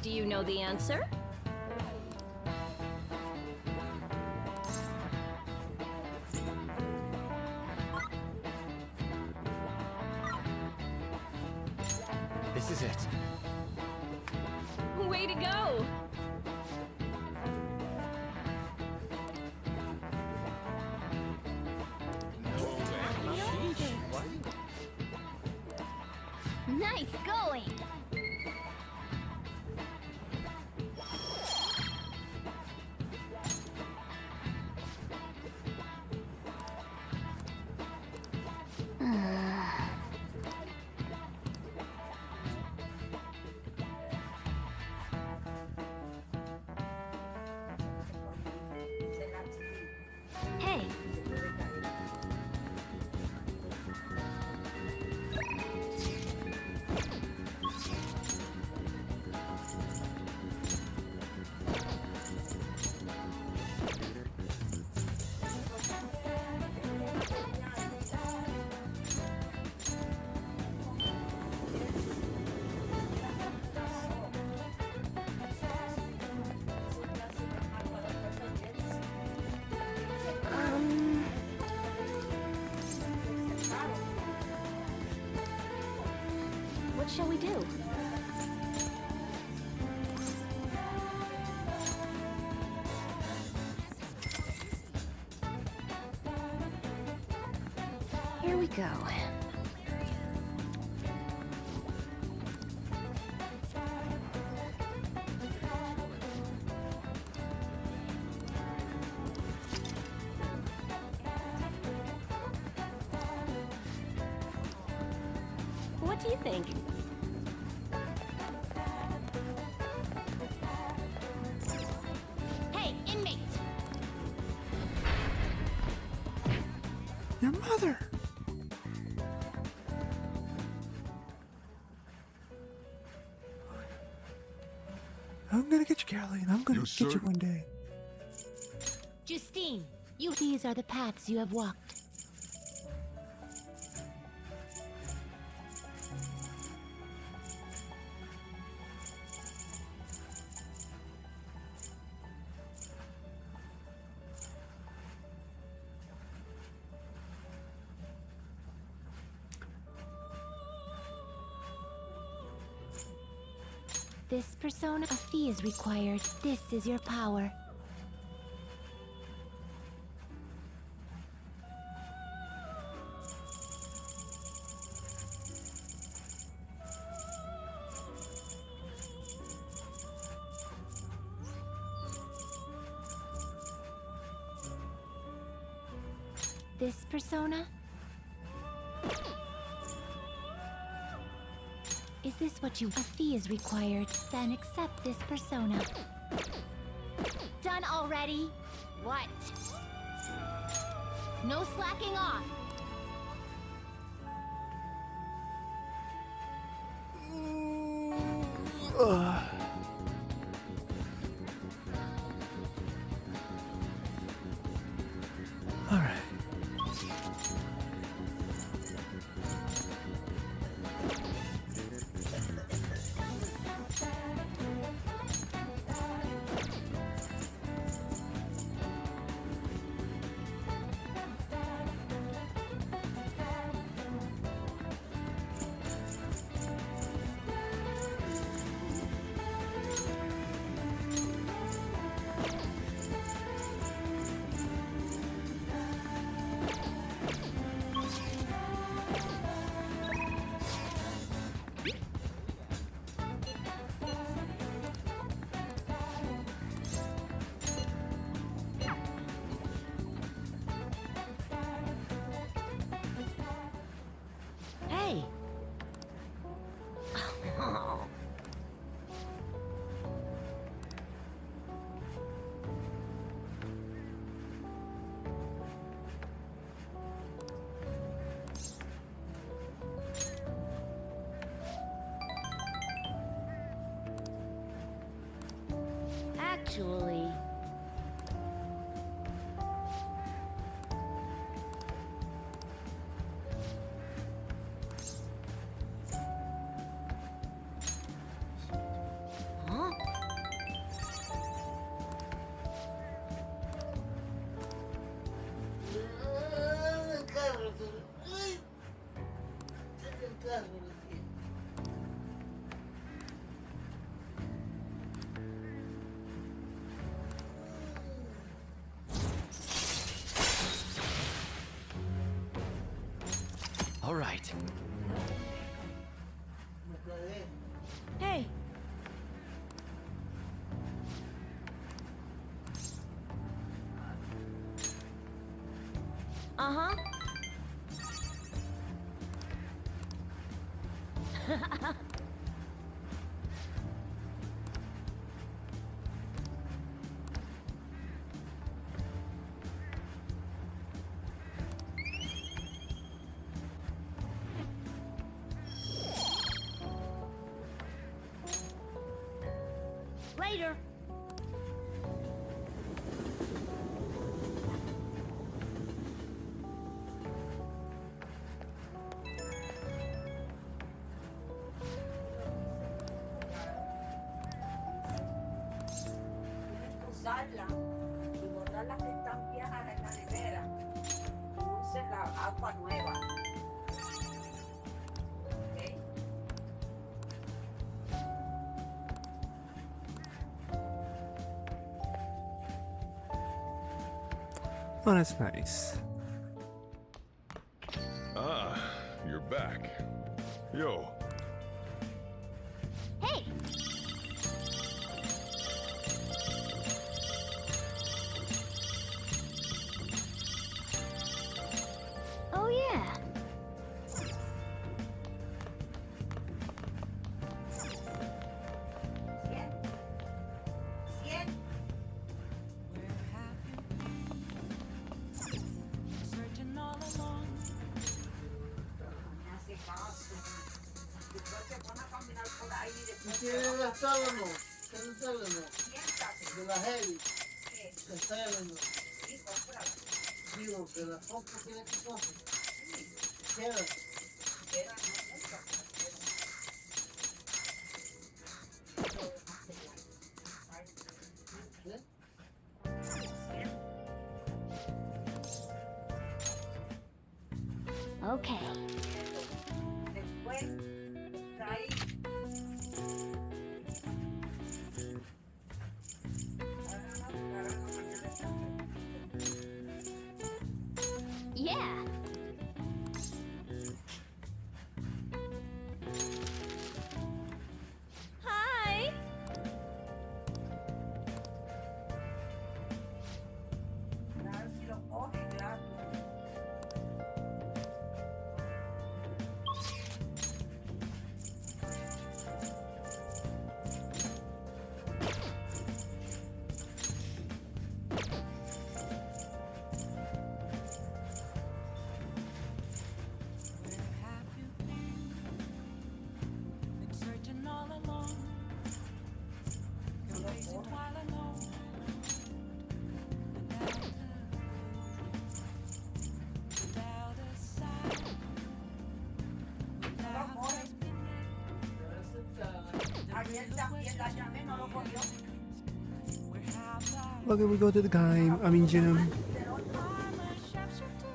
Speaker 2: Do you know the answer?
Speaker 5: This is it.
Speaker 2: Way to go! Nice going! Hey! What shall we do? Here we go. do you think? Hey, inmate!
Speaker 1: Your mother! I'm gonna get you, Caroline. I'm gonna
Speaker 9: You
Speaker 1: get you
Speaker 9: certain?
Speaker 1: one day.
Speaker 2: Justine, these are the paths you have walked. This persona, a fee is required. This is your power. This persona? Is this what you... A fee is required. Then accept this persona. Done already? What? No slacking off.
Speaker 1: Alright.
Speaker 2: Hey. Actually... Huh?
Speaker 3: El carro, ay, el carro,
Speaker 5: All right.
Speaker 3: me cagué.
Speaker 2: Hey. Uh-huh. Later.
Speaker 4: Tienes que usarla y botar las que están viejas en la nevera. Use la agua nueva. ¿Ok?
Speaker 1: Oh, that's nice.
Speaker 9: Ah, you're back. Yo,
Speaker 2: Hey. Oh yeah.
Speaker 3: tiene las tábanos. ¿Qué no tábanos? De la heavy. Que tábanos. Digo, que la foto tiene que coger. Queda.
Speaker 2: Okay.
Speaker 4: Después, caí.
Speaker 2: Yeah. Hi.
Speaker 4: Claro, si lo coge, claro.
Speaker 10: Where have you been? Been searching all along. You're facing while alone. Without a sign. Without a
Speaker 4: Ayer también la llamé, no lo cogió.
Speaker 10: where have I
Speaker 1: Okay, we go to the game. I mean gym.
Speaker 10: I'm a shapeshifter.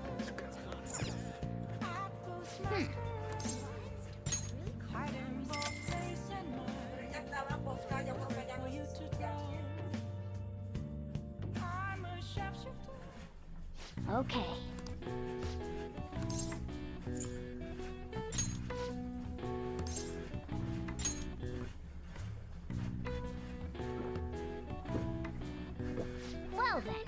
Speaker 10: I post my hiding both face and mind
Speaker 4: Ella estaba acostada, yo creo que ella
Speaker 10: for
Speaker 4: no
Speaker 10: you to know. I'm a shapeshifter.
Speaker 2: Okay. Well then.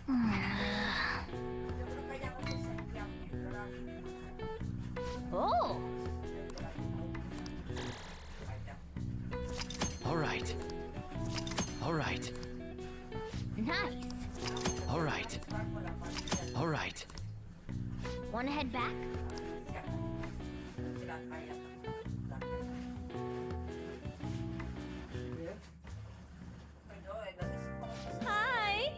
Speaker 4: Yo creo que ella no se sentía bien, ¿verdad?
Speaker 2: Oh.
Speaker 5: All right. All right.
Speaker 2: Nice.
Speaker 5: All right. All right.
Speaker 2: Wanna head back? Hi.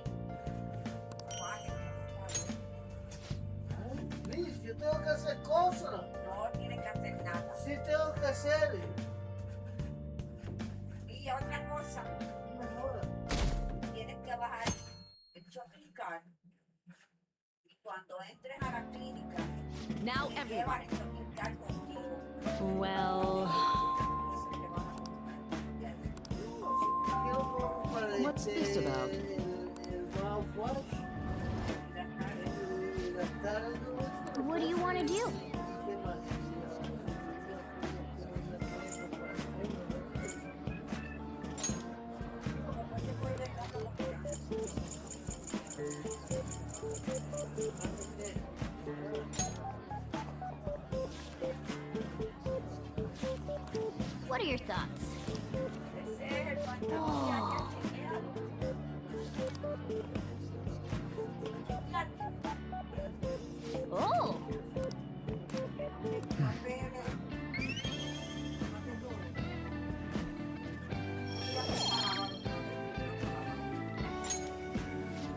Speaker 3: Liz, yo tengo que hacer cosas.
Speaker 4: No tiene que hacer nada.
Speaker 3: Sí tengo que hacer.
Speaker 4: Y otra cosa,
Speaker 3: Mejora.
Speaker 4: tienes que bajar el choplicar. Y cuando entres a la clínica,
Speaker 10: Now
Speaker 4: llevas el choplicar contigo.
Speaker 2: Well,
Speaker 3: What's this about?
Speaker 2: what do you want to do? What are your thoughts? Oh. Oh.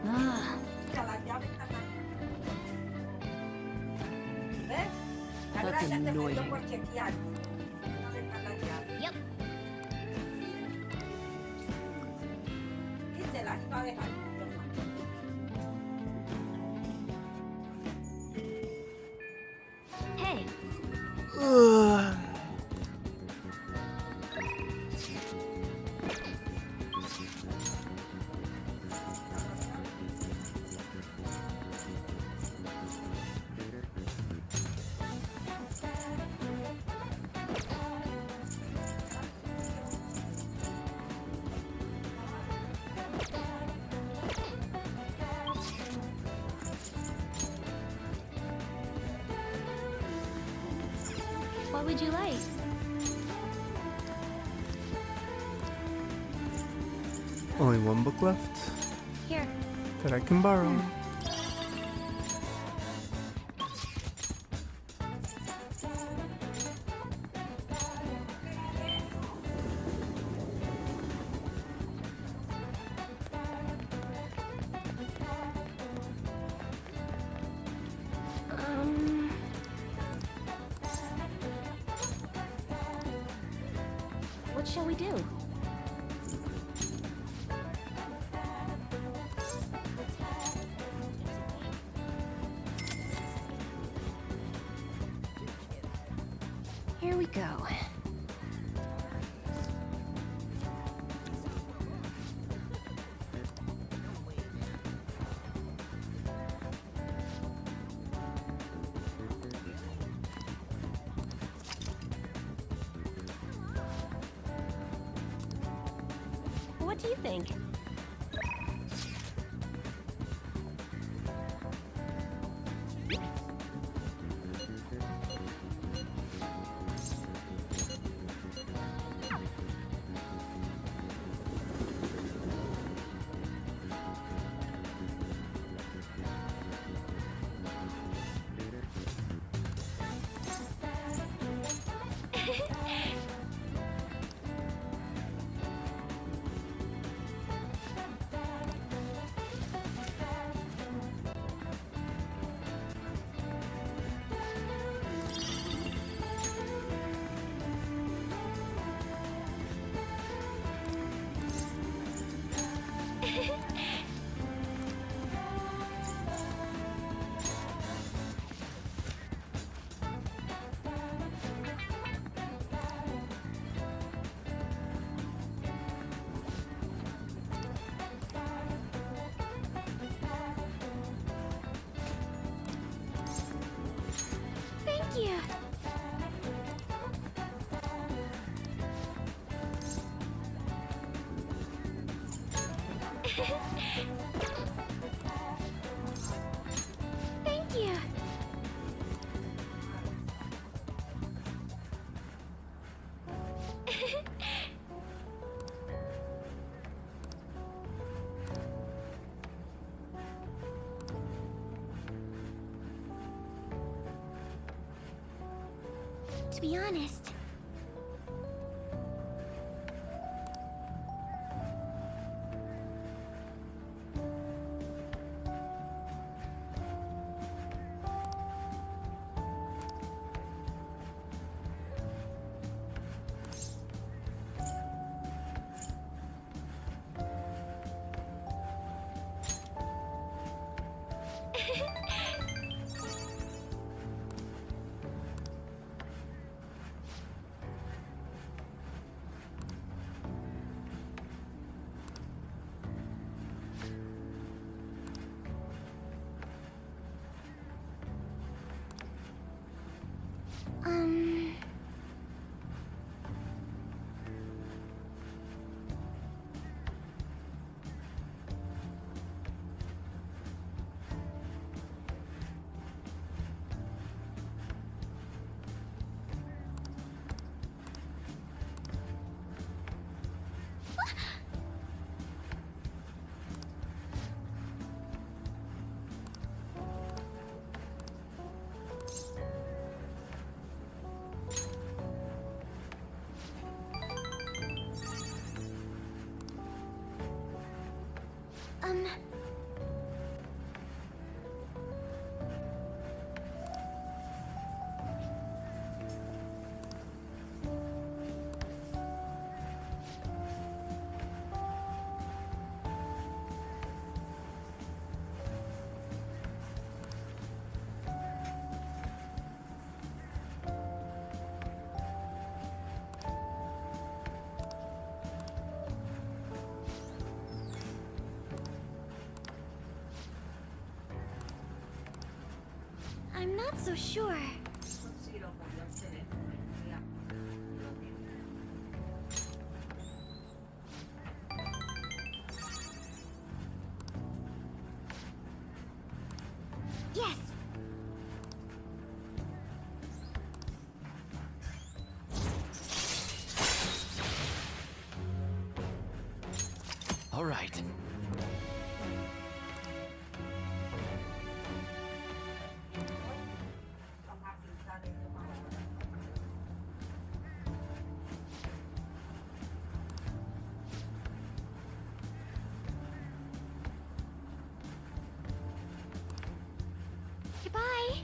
Speaker 2: Ah.
Speaker 10: That's annoying.
Speaker 2: Yep. Hey. What would you like?
Speaker 1: Only one book left
Speaker 2: Here.
Speaker 1: that I can borrow.
Speaker 12: What shall we do? Here we go. What do you think?
Speaker 2: Thank you. Thank you. To be honest, I'm not so sure. Yes.
Speaker 5: All right.
Speaker 2: Goodbye.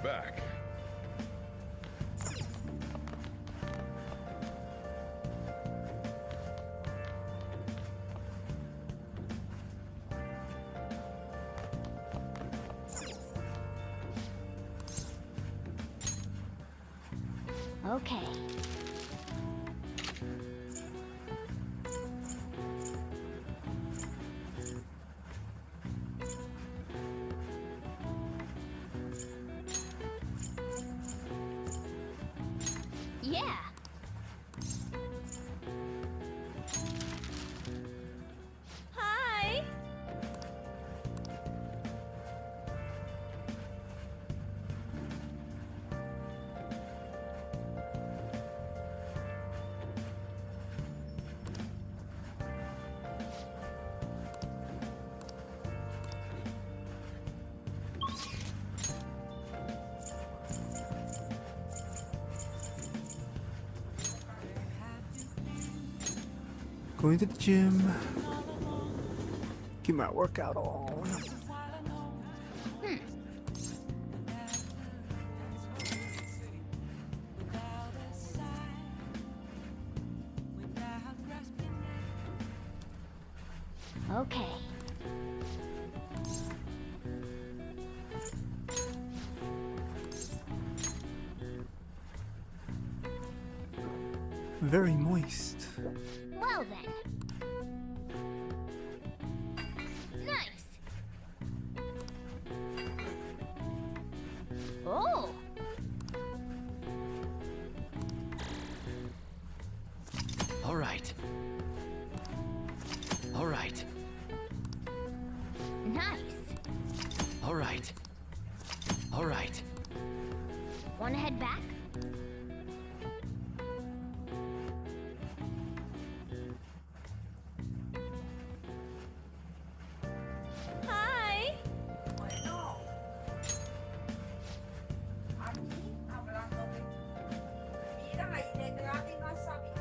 Speaker 9: back.
Speaker 2: Okay. Yeah.
Speaker 12: Hi!
Speaker 1: Going to the gym. Get my workout on.
Speaker 2: Okay.
Speaker 1: Very moist.
Speaker 2: Well then. Nice. Oh.
Speaker 5: All right. All right.
Speaker 2: Nice.
Speaker 5: All right. All right.
Speaker 2: Wanna head back?
Speaker 12: Hi!
Speaker 4: Bueno, aquí hablando de... Mira, ahí detrás de no sabido.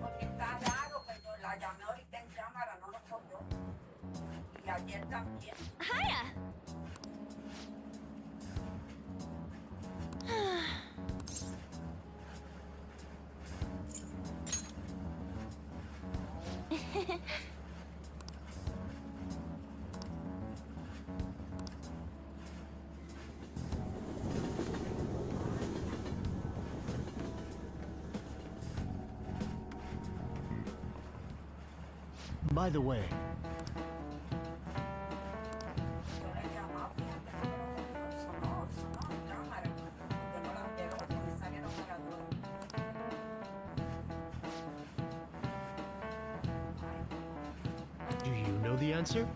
Speaker 4: Porque está raro, pero la llamé ahorita en cámara, no lo cogió. Y ayer también.
Speaker 12: Hiya!
Speaker 7: By the way,
Speaker 4: Yo le llamaba, fíjate, sonó en cámara. Porque no la vieron, porque salieron operadores.
Speaker 7: do you know the answer?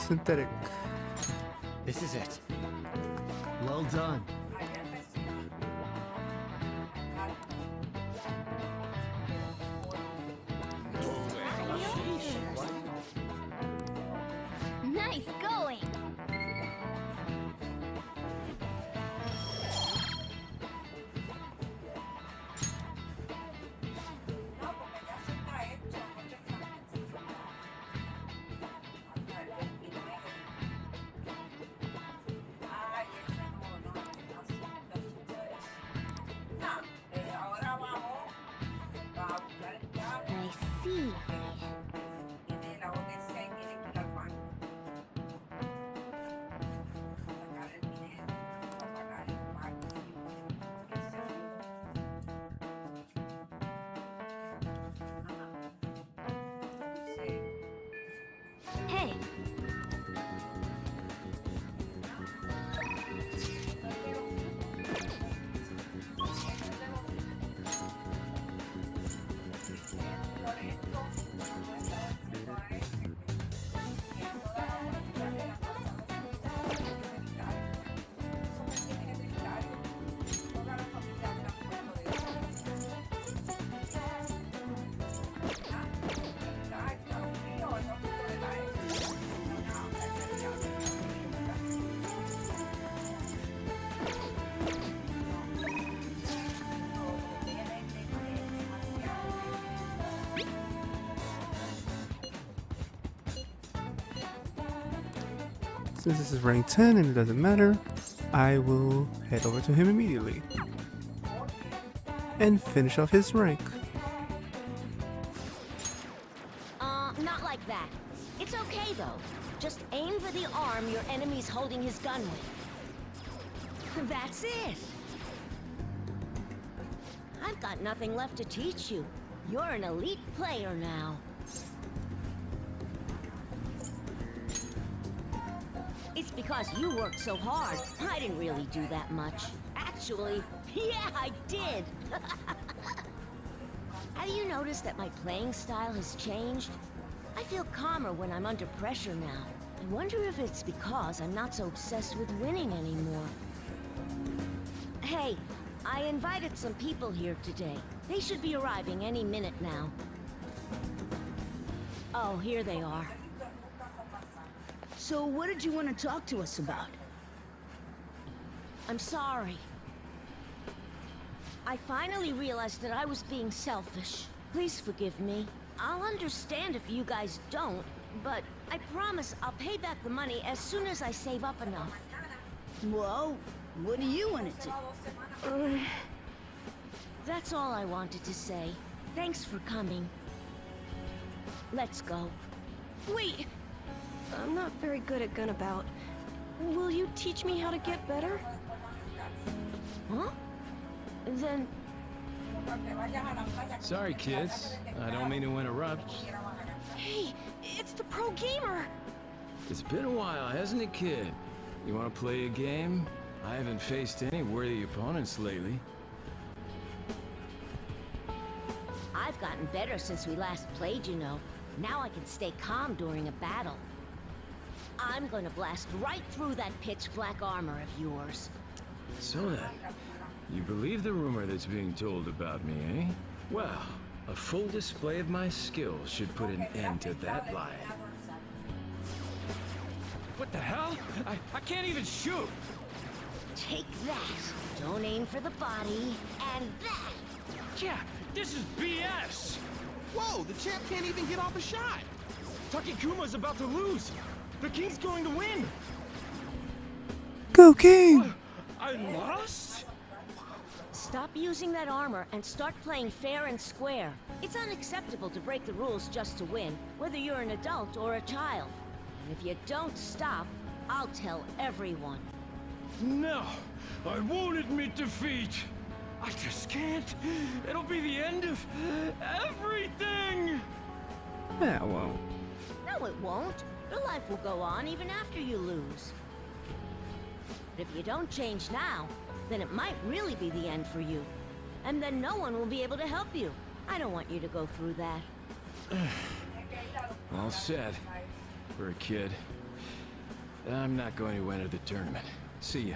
Speaker 1: Synthetic.
Speaker 7: This is it. Well done.
Speaker 4: Ayer recibí.
Speaker 2: Nice going.
Speaker 4: No, porque ya se está hecho, porque también se hizo hasta el 29. Ay, ese no,
Speaker 1: Since this is rank 10 and it doesn't matter, I will head over to him immediately and finish off his rank.
Speaker 13: Not like that. It's okay though. Just aim for the arm your enemy's holding his gun with. That's it. I've got nothing left to teach you. You're an elite player now. It's because you worked so hard. I didn't really do that much. Actually, yeah, I did. Have you noticed that my playing style has changed? I feel calmer when I'm under pressure now. I wonder if it's because I'm not so obsessed with winning anymore. Hey, I invited some people here today. They should be arriving any minute now. Oh, here they are.
Speaker 14: So what did you want to talk to us about?
Speaker 13: I'm sorry. I finally realized that I was being selfish. Please forgive me. I'll understand if you guys don't, but I promise I'll pay back the money as soon as I save up enough.
Speaker 14: Whoa, what do you want to do?
Speaker 13: That's all I wanted to say. Thanks for coming. Let's go.
Speaker 12: Wait! I'm not very good at Gunabout. Will you teach me how to get better?
Speaker 13: Huh? Then...
Speaker 5: Sorry, kids. I don't mean to interrupt.
Speaker 12: Hey, it's the pro gamer!
Speaker 5: It's been a while, hasn't it, kid? You want to play a game? I haven't faced any worthy opponents lately.
Speaker 13: I've gotten better since we last played, you know. Now I can stay calm during a battle. I'm gonna blast right through that pitch-black armor of yours.
Speaker 5: So then, you believe the rumor that's being told about me, eh? Well, a full display of my skills should put an end to that lie. What the hell? I can't even shoot!
Speaker 13: Take that! Don't aim for the body, and that!
Speaker 5: Yeah, this is BS!
Speaker 7: Whoa, the champ can't even get off a shot!
Speaker 5: Takikuma's about to lose! The king's going to win!
Speaker 1: Go King!
Speaker 5: I lost?
Speaker 13: Stop using that armor and start playing fair and square. It's unacceptable to break the rules just to win, whether you're an adult or a child. And if you don't stop, I'll tell everyone.
Speaker 5: No, I won't admit defeat. I just can't. It'll be the end of everything.
Speaker 1: Yeah, well.
Speaker 13: No, it won't. Your life will go on even after you lose. But if you don't change now, then it might really be the end for you. And then no one will be able to help you. I don't want you to go through that.
Speaker 5: All said. For a kid. I'm not going to enter the tournament. See ya.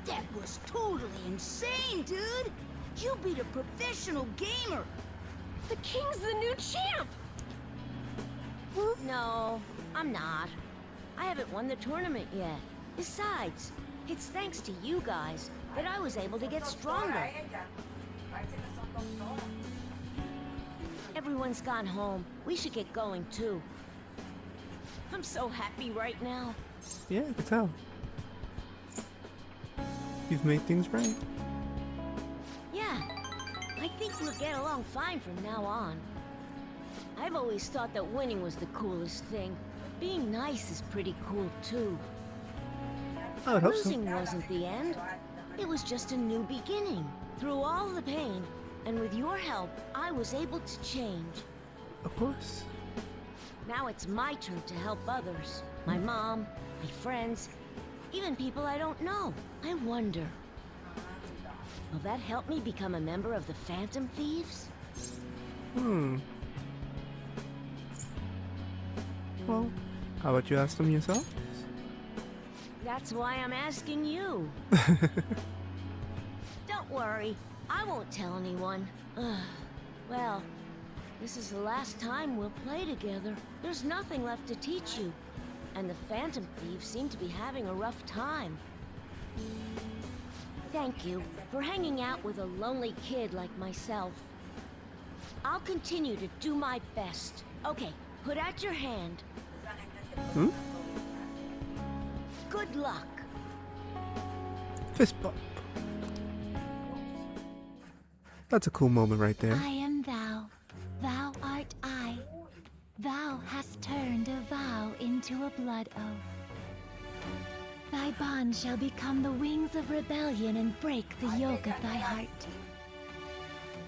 Speaker 14: That was totally insane, dude! You beat a professional gamer!
Speaker 12: The king's the new champ!
Speaker 13: No, I'm not. I haven't won the tournament yet. Besides, it's thanks to you guys that I was able to get stronger. Everyone's gone home. We should get going too. I'm so happy right now.
Speaker 1: Yeah, I can tell. You've made things right.
Speaker 13: Yeah, I think we'll get along fine from now on. I've always thought that winning was the coolest thing. Being nice is pretty cool too.
Speaker 1: I would hope so.
Speaker 13: Losing wasn't the end. It was just a new beginning. Through all the pain, and with your help, I was able to change.
Speaker 1: Of course.
Speaker 13: Now it's my turn to help others. My mom, my friends, even people I don't know. I wonder, will that help me become a member of the Phantom Thieves?
Speaker 1: Well, how about you ask them yourself?
Speaker 13: That's why I'm asking you. Don't worry, I won't tell anyone. Well, this is the last time we'll play together. There's nothing left to teach you. And the Phantom Thieves seem to be having a rough time. Thank you for hanging out with a lonely kid like myself. I'll continue to do my best. Okay, put out your hand. good luck.
Speaker 1: Fist bump. That's a cool moment right there.
Speaker 2: I am thou. Thou art I. Thou hast turned a vow into a blood oath. Thy bond shall become the wings of rebellion and break the yoke of thy heart.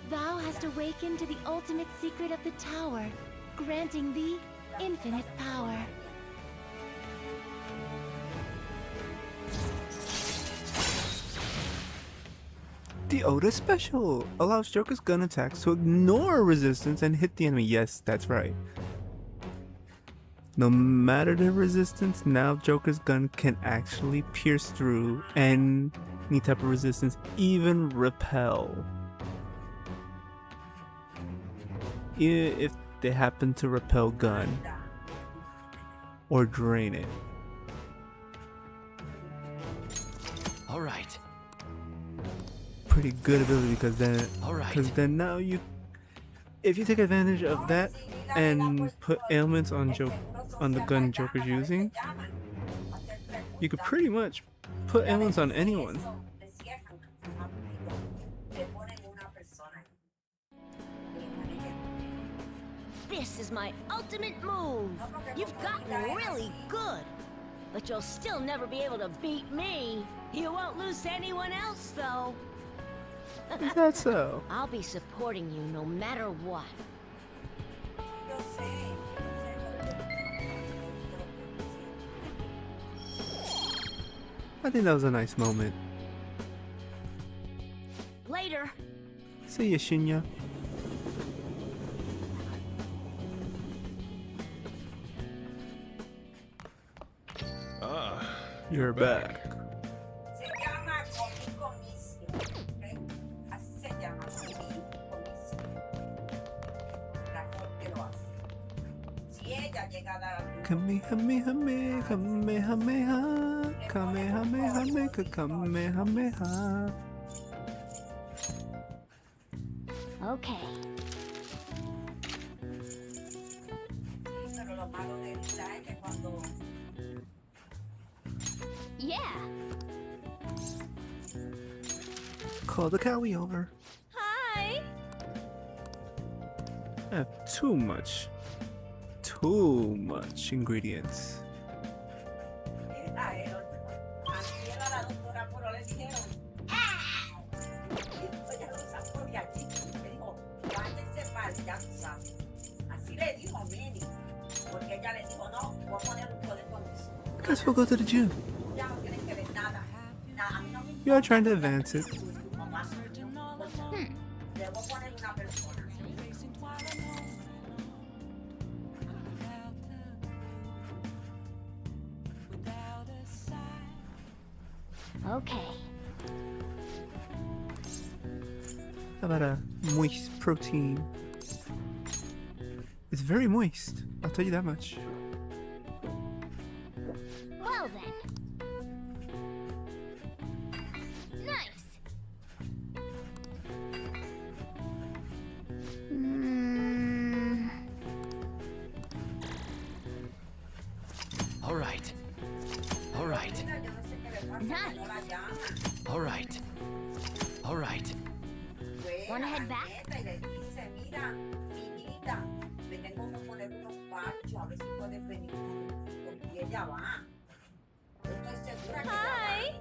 Speaker 2: Thou hast awakened to the ultimate secret of the tower, granting thee infinite power.
Speaker 1: The Oda special allows Joker's gun attacks to ignore resistance and hit the enemy. Yes, that's right. No matter the resistance, now Joker's gun can actually pierce through any type of resistance, even repel. If they happen to repel gun or drain it.
Speaker 7: All right.
Speaker 1: Pretty good ability because then now you, if you take advantage of that and put ailments on the gun Joker's using, you could pretty much put ailments on anyone.
Speaker 13: This is my ultimate move. You've gotten really good. But you'll still never be able to beat me. You won't lose to anyone else, though.
Speaker 1: Is that so?
Speaker 13: I'll be supporting you no matter what.
Speaker 1: I think that was a nice moment.
Speaker 13: Later.
Speaker 1: See ya, Shinya. You're back.
Speaker 4: Se llama comicio, ¿ok? Así se llama, comicio. La corte lo hace. Si ella llega a dar algún
Speaker 1: Kamehameha, Kamehameha, Kamehameha, Kamehameha.
Speaker 2: Okay.
Speaker 4: pero lo malo de esta es que cuando
Speaker 1: Call the Kawi over.
Speaker 13: Hi.
Speaker 1: I have too much ingredients. Guess we'll go to the gym. You are trying to advance it.
Speaker 2: Okay.
Speaker 1: How about a moist protein? It's very moist, I'll tell you that much.
Speaker 2: Well then. Nice.
Speaker 7: All right. All right.
Speaker 2: Nice.
Speaker 7: All right. All right.
Speaker 2: Wanna head back?
Speaker 13: Hi.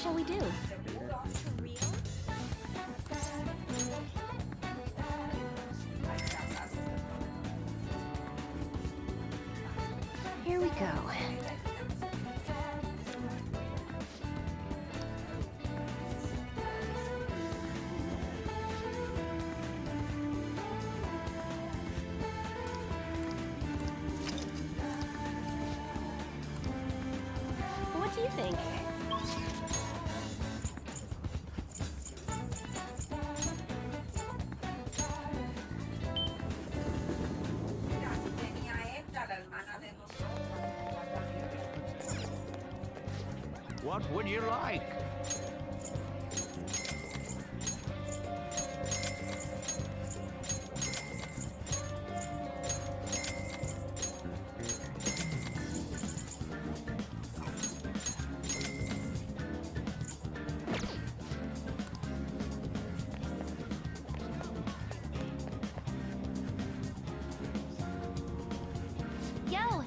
Speaker 12: shall we do? Here we go. What do you think?
Speaker 11: What would you like?
Speaker 2: Yo!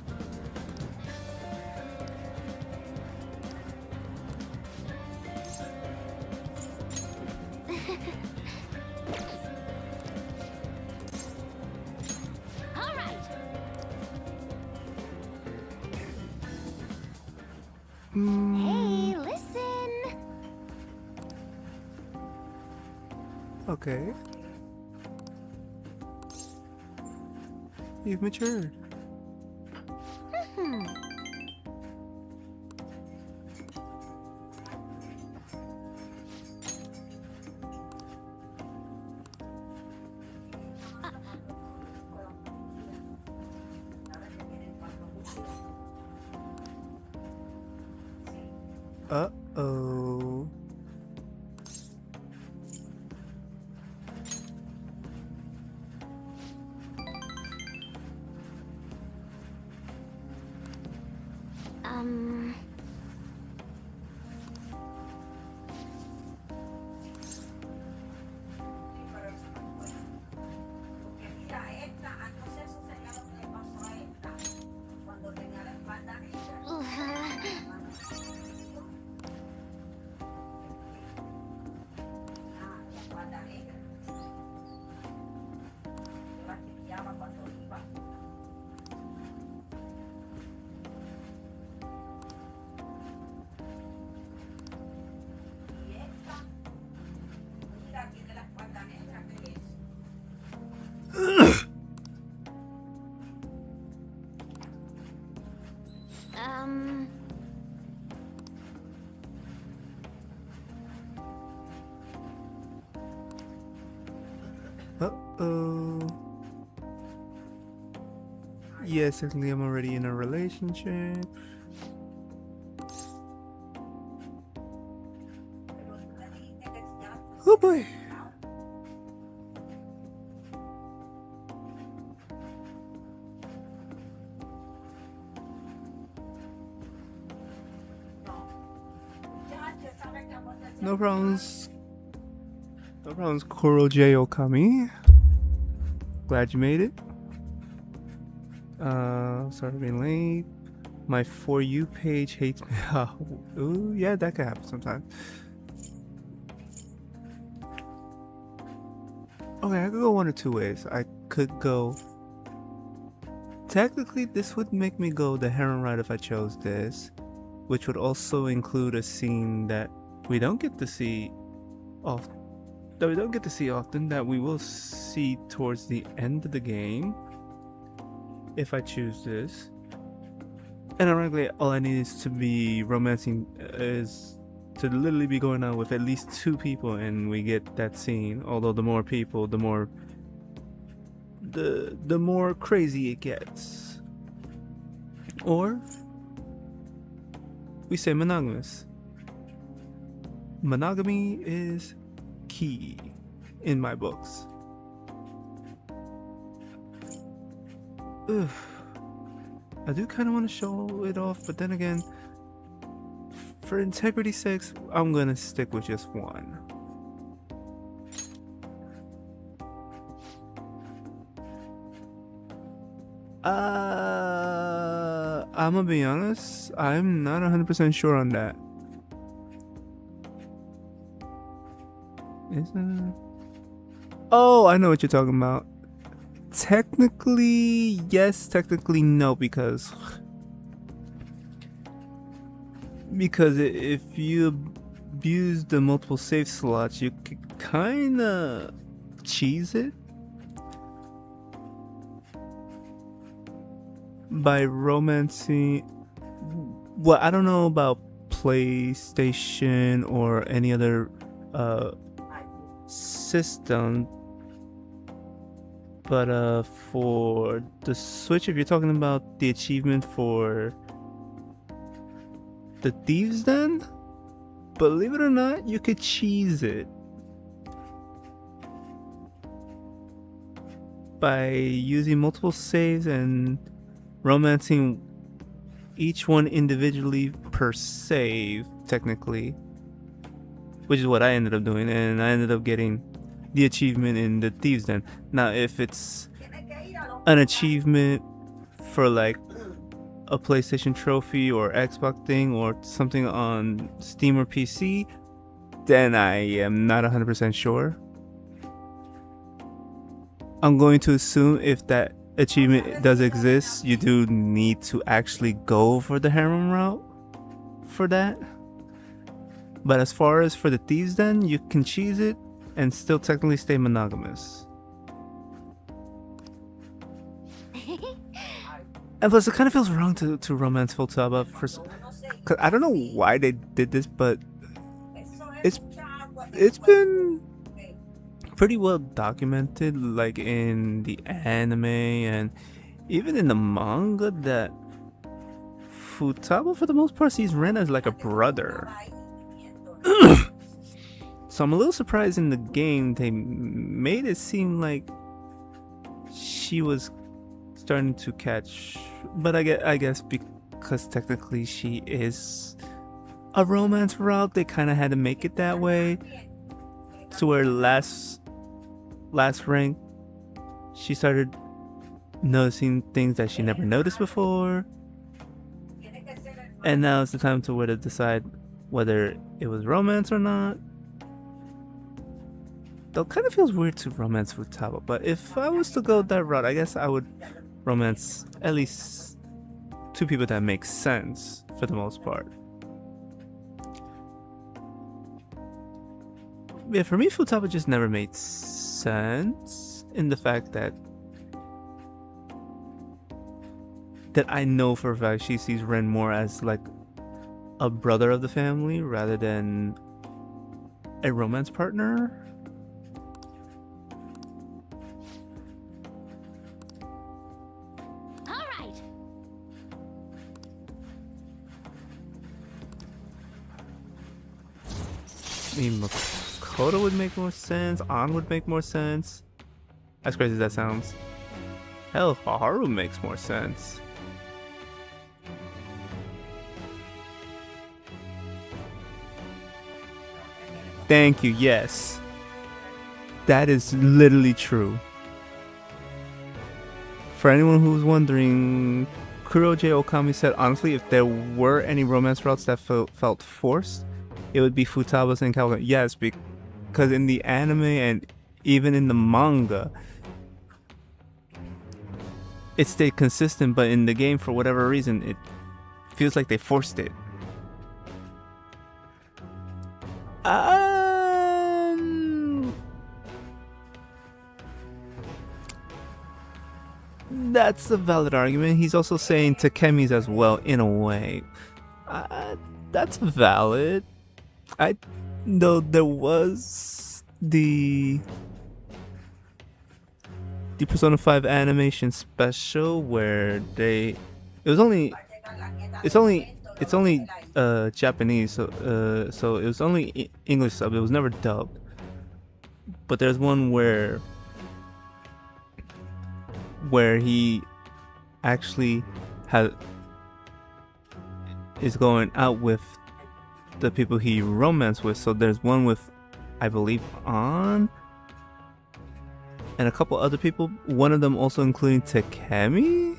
Speaker 2: All right. Hey, listen.
Speaker 1: Okay. You've matured.
Speaker 2: Hmm.
Speaker 1: Uh-oh. Uh-oh. Yes, technically I'm already in a relationship. Oh boy. No problems. No problems, Koro J. Okami. Glad you made it. Sorry for being late. My For You page hates me. Ooh, yeah, that could happen sometimes. Okay, I could go one or two ways. I could go... Technically, this would make me go the Heron Ride if I chose this, which would also include a scene that we don't get to see often. That we will see towards the end of the game if I choose this. And ironically, all I need is to be romancing, is to literally be going out with at least 2 people and we get that scene. Although the more people, the more crazy it gets. Or we say monogamous. Monogamy is key in my books. Ugh. I do kind of want to show it off, but then again, for integrity's sake, I'm gonna stick with just one. I'm gonna be honest, I'm not 100% sure on that. Oh, I know what you're talking about. Technically, yes. Technically, no, because if you abuse the multiple save slots, you could kind of cheese it by romancing. Well, I don't know about PlayStation or any other system, but for the Switch, if you're talking about the achievement for the Thieves Den, believe it or not, you could cheese it by using multiple saves and romancing each one individually per save, technically, which is what I ended up doing, and I ended up getting the achievement in the Thieves Den. Now, if it's an achievement for like a PlayStation trophy or Xbox thing or something on Steam or PC, then I am not 100% sure. I'm going to assume if that achievement does exist, you do need to actually go for the harem route for that. But as far as for the Thieves Den, you can cheese it and still technically stay monogamous. And plus, it kind of feels wrong to romance Futaba cause I don't know why they did this, but it's been pretty well documented, like in the anime and even in the manga, that Futaba for the most part sees Ren as like a brother. So I'm a little surprised in the game they made it seem like she was starting to catch, but I guess because technically she is a romance route, they kind of had to make it that way. To where last rank, she started noticing things that she never noticed before, and now it's the time to where to decide whether it was romance or not. Though it kind of feels weird to romance Futaba, but if I was to go that route, I guess I would romance at least two people that make sense for the most part. Yeah, for me, Futaba just never made sense in the fact that I know for a fact she sees Ren more as like a brother of the family rather than a romance partner. I mean, Makoto would make more sense. An would make more sense. As crazy as that sounds. Hell, Haru makes more sense. Thank you, yes. That is literally true. For anyone who's wondering, Kuroji Okami said, honestly, if there were any romance routes that felt forced, it would be Futaba's and Kaguya. Yes, because in the anime and even in the manga, it stayed consistent, but in the game, for whatever reason, it feels like they forced it. That's a valid argument. He's also saying Takemi's as well, in a way. That's valid. I know there was the Persona 5 animation special where it's only Japanese, so it was only English sub. It was never dubbed. But there's one where he actually is going out with the people he romanced with. So there's one with, I believe, An and a couple other people, one of them also including Takemi,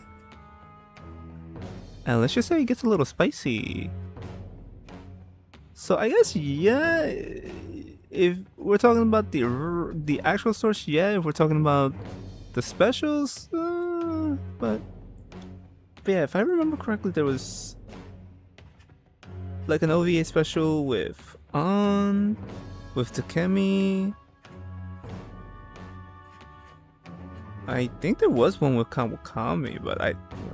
Speaker 1: and let's just say it gets a little spicy. So I guess, yeah, if we're talking about the actual source, yeah. If we're talking about the specials, but yeah, if I remember correctly, there was like an OVA special with Takemi. I think there was one with Kawakami, but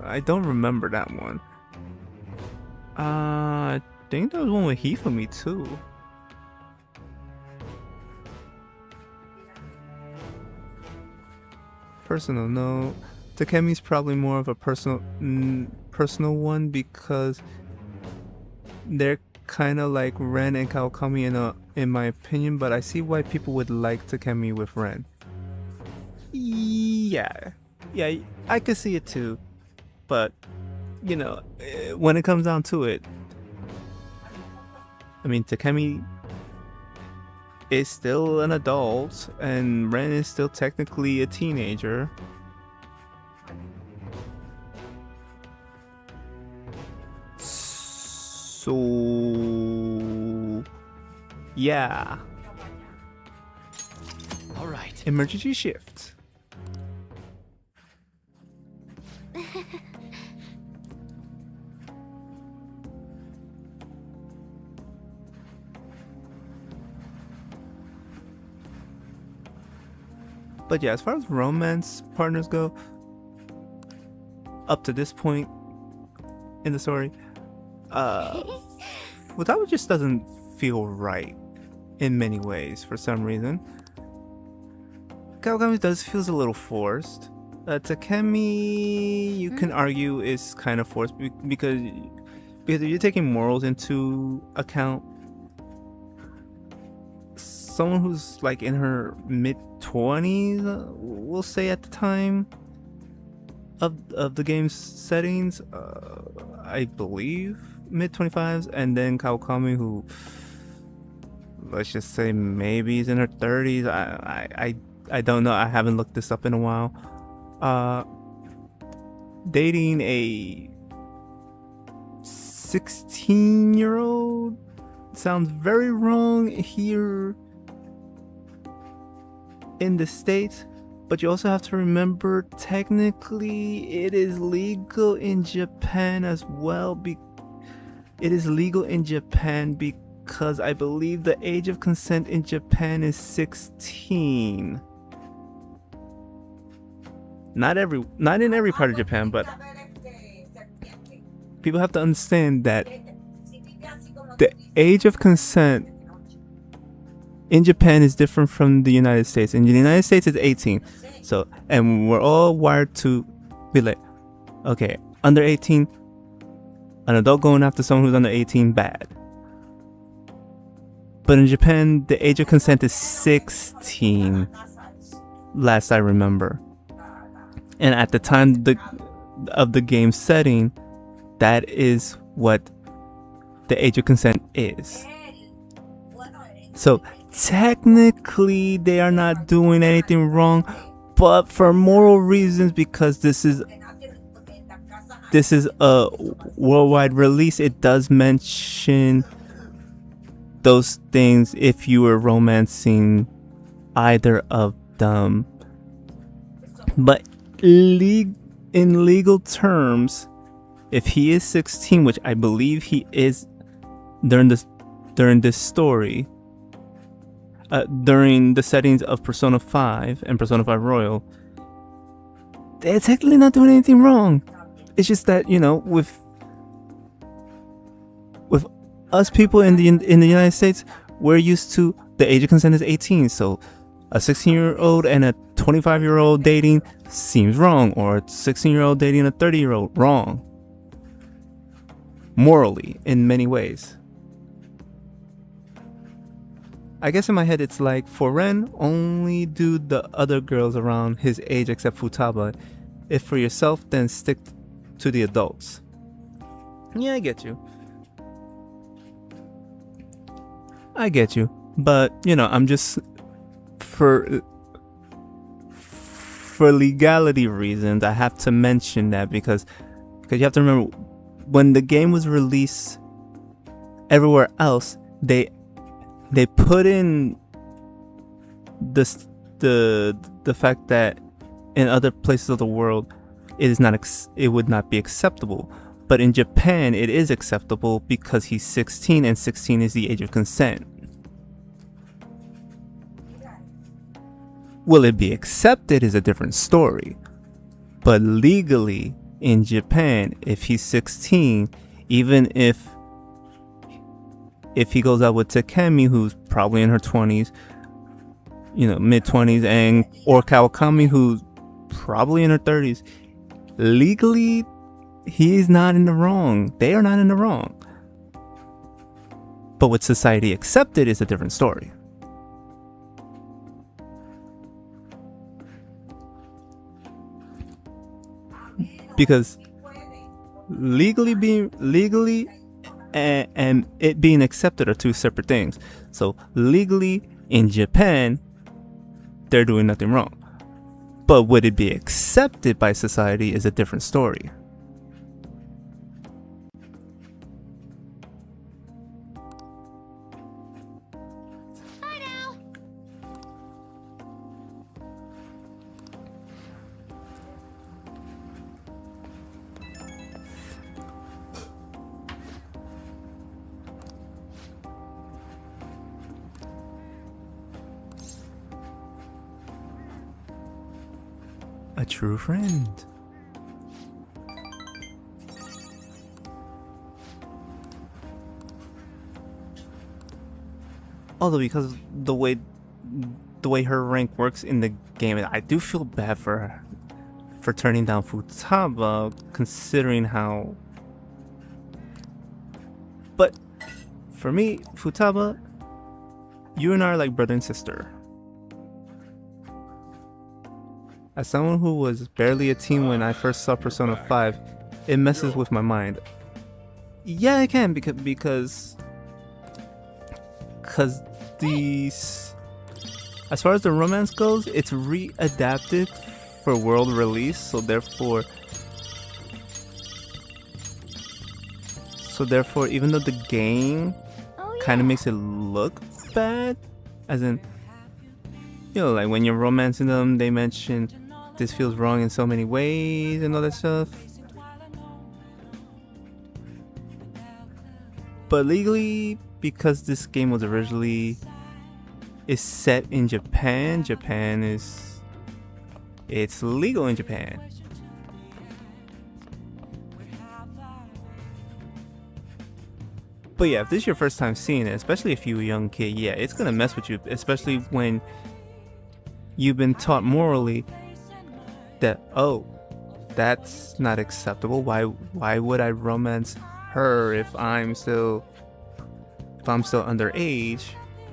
Speaker 1: I don't remember that one. I think there was one with Hifumi too. Personal, no. Takemi's probably more of a personal one because they're kind of like Ren and Kawakami in my opinion, but I see why people would like Takemi with Ren. Yeah, I could see it too, but you know, when it comes down to it, I mean, Takemi is still an adult and Ren is still technically a teenager. So yeah.
Speaker 7: All right.
Speaker 1: Emergency shift. But yeah, as far as romance partners go, up to this point in the story, Futaba just doesn't feel right in many ways for some reason. Kawakami does feels a little forced. Takemi, you can argue, is kind of forced because if you're taking morals into account, someone who's like in her mid-20s, we'll say at the time of the game's settings, I believe mid-25s, and then Kawakami, who let's just say maybe is in her 30s. I don't know. I haven't looked this up in a while. Dating a 16-year-old sounds very wrong here in the States, but you also have to remember technically it is legal in Japan as well. It is legal in Japan because I believe the age of consent in Japan is 16. Not in every part of Japan, but people have to understand that the age of consent in Japan is different from the United States. In the United States, it's 18. So, and we're all wired to be like, okay, under 18, an adult going after someone who's under 18, bad. But in Japan, the age of consent is 16, last I remember. And at the time of the game setting, that is what the age of consent is. So technically they are not doing anything wrong, but for moral reasons, because this is a worldwide release, it does mention those things if you were romancing either of them. But in legal terms, if he is 16, which I believe he is during this story, during the settings of Persona 5 and Persona 5 Royal, they're technically not doing anything wrong. It's just that, you know, with us people in the United States, we're used to the age of consent is 18. So a 16-year-old and a 25-year-old dating seems wrong, or a 16-year-old dating a 30-year-old, wrong. Morally, in many ways. I guess in my head it's like, for Ren, only do the other girls around his age except Futaba. If for yourself, then stick to the adults. Yeah, I get you. But, you know, I'm just, for legality reasons, I have to mention that because you have to remember, when the game was released everywhere else, they put in this the fact that in other places of the world it would not be acceptable, but in Japan it is acceptable because he's 16 and 16 is the age of consent. Will it be accepted is a different story, but legally in Japan, if he's 16, even if he goes out with Takemi, who's probably in her 20s, mid-20s, and or Kawakami, who's probably in her 30s, legally he's not in the wrong. They are not in the wrong. But with society accepted is a different story. Because legally and it being accepted are two separate things. So legally in Japan, they're doing nothing wrong. But would it be accepted by society is a different story. A true friend. Although because the way her rank works in the game, I do feel bad for turning down Futaba, considering how. But for me, Futaba, you and I are like brother and sister. As someone who was barely a teen when I first saw Persona 5, it messes with my mind. Yeah, it can because these, as far as the romance goes, it's readapted for world release, so therefore even though the game kind of makes it look bad, as in, like when you're romancing them, they mention this feels wrong in so many ways and all that stuff. But legally, because this game was originally is set in Japan, it's legal in Japan. But yeah, if this is your first time seeing it, especially if you're a young kid, yeah, it's gonna mess with you, especially when you've been taught morally that, oh, that's not acceptable. Why would I romance her if I'm still underage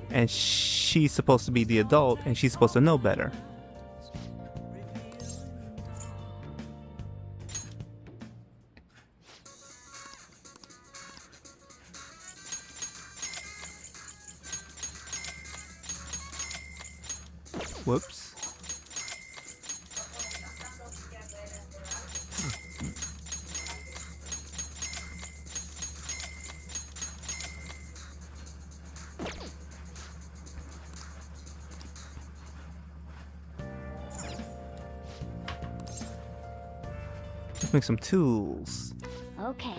Speaker 1: and she's supposed to be the adult and she's supposed to know better? Whoops. Let's make some tools.
Speaker 2: Okay.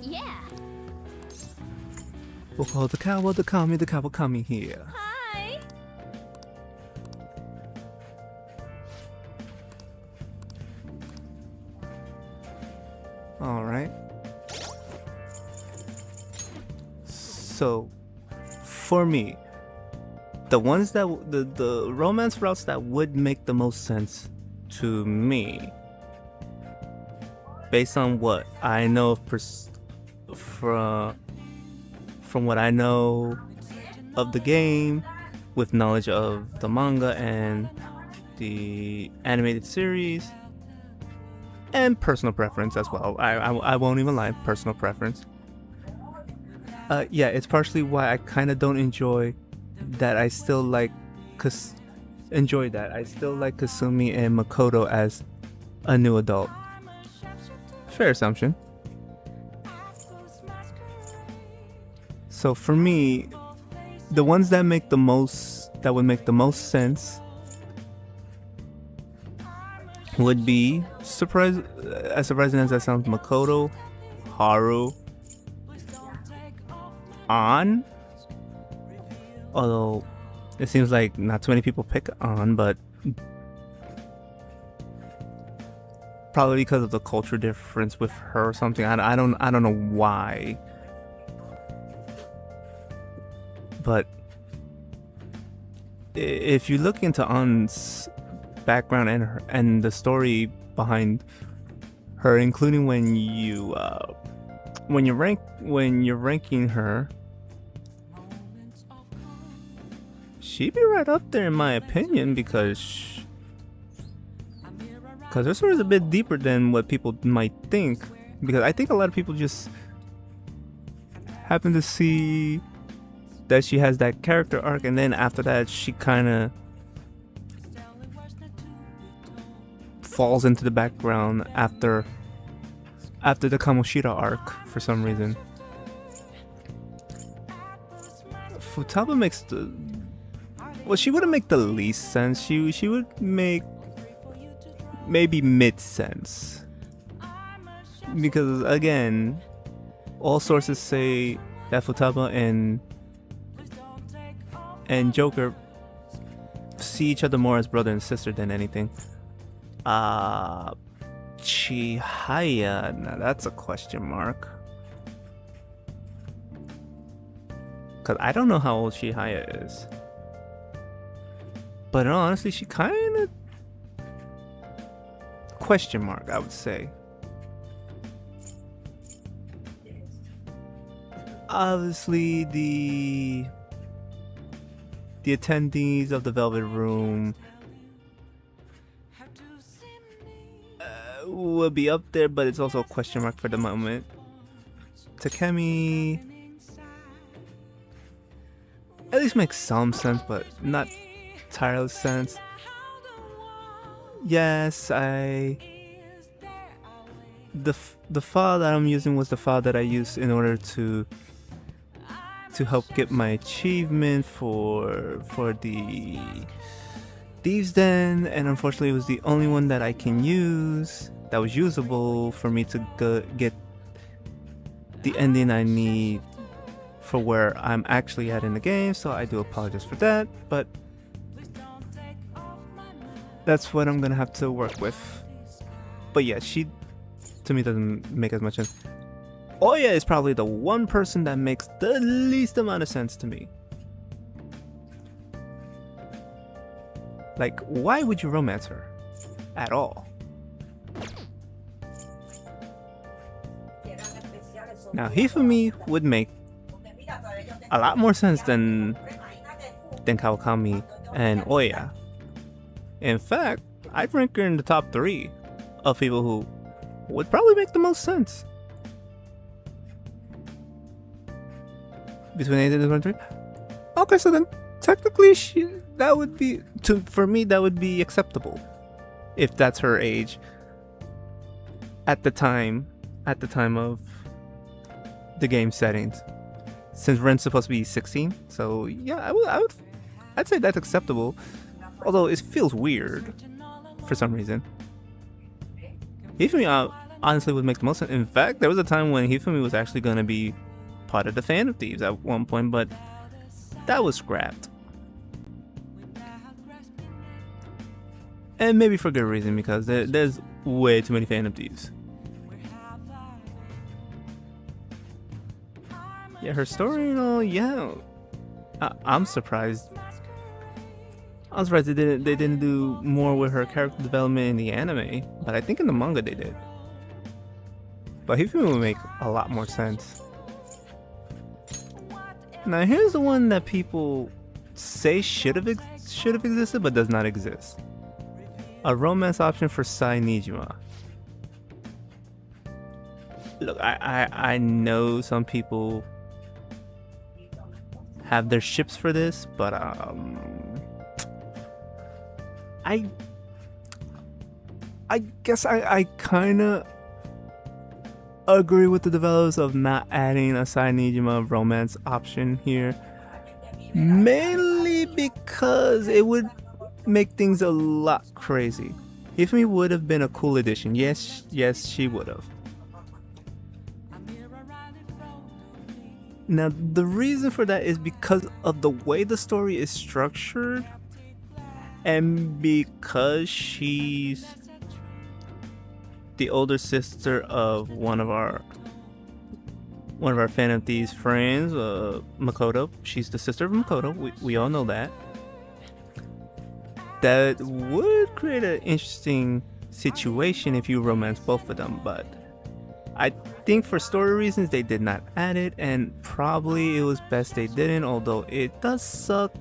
Speaker 2: Yeah.
Speaker 1: We'll call the Kawakami here.
Speaker 2: Hi.
Speaker 1: All right. So, for me, the ones that the romance routes that would make the most sense to me, based on what I know from what I know of the game, with knowledge of the manga and the animated series, and personal preference as well. I won't even lie, personal preference. Yeah, it's partially why I kind of don't enjoy that I still like enjoyed that. I still like Kasumi and Makoto as a new adult. Fair assumption. So for me, the ones that would make the most sense would be as surprising as that sounds, Makoto, Haru, An. Although it seems like not too many people pick An, but probably because of the culture difference with her or something. I don't know why. But if you look into An's background and the story behind her, including when you're ranking her, she'd be right up there in my opinion, because her story is a bit deeper than what people might think. Because I think a lot of people just happen to see that she has that character arc, and then after that she kind of falls into the background after the Kamoshida arc for some reason. Futaba makes she wouldn't make the least sense. She would make maybe mid sense, because again, all sources say that Futaba and Joker see each other more as brother and sister than anything. Chihaya, now that's a question mark, because I don't know how old Chihaya is, but honestly she kind of question mark, I would say. Obviously the attendees of the Velvet Room will be up there, but it's also a question mark for the moment. Takemi at least makes some sense, but not tireless sense. Yes, the file that I'm using was the file that I used in order to help get my achievement for the Thieves Den, and unfortunately it was the only one that I can use that was usable for me to get the ending I need for where I'm actually at in the game, so I do apologize for that, but that's what I'm gonna have to work with. But yeah, she to me doesn't make as much sense. Oya is probably the one person that makes the least amount of sense to me. Like, why would you romance her at all? Now, Hifumi would make a lot more sense than Kawakami and Oya. In fact, I'd rank her in the top 3 of people who would probably make the most sense. Between 8 and 23? Okay, so then technically for me that would be acceptable if that's her age at the time of the game settings, since Ren's supposed to be 16. So yeah, I'd say that's acceptable, although it feels weird for some reason. Hifumi honestly would make the most sense. In fact, there was a time when Hifumi was actually going to be part of the Fan of Thieves at one point, but that was scrapped. And maybe for good reason, because there's way too many Fan of Thieves. Yeah, her story and all, yeah. I'm surprised. I'm surprised they didn't do more with her character development in the anime, but I think in the manga they did. But Hifumi would make a lot more sense. Now here's the one that people say should have existed but does not exist. A romance option for Sai Nijima. Look, I know some people have their ships for this, but I guess I kind of agree with the developers of not adding a Sainijima romance option here, mainly because it would make things a lot crazy. Hifumi would have been a cool addition. Yes, she would have. Now, the reason for that is because of the way the story is structured, and because she's the older sister of one of our Fan of Thieves friends, Makoto. She's the sister of Makoto. We all know that. That would create an interesting situation if you romance both of them, but I think for story reasons they did not add it, and probably it was best they didn't, although it does suck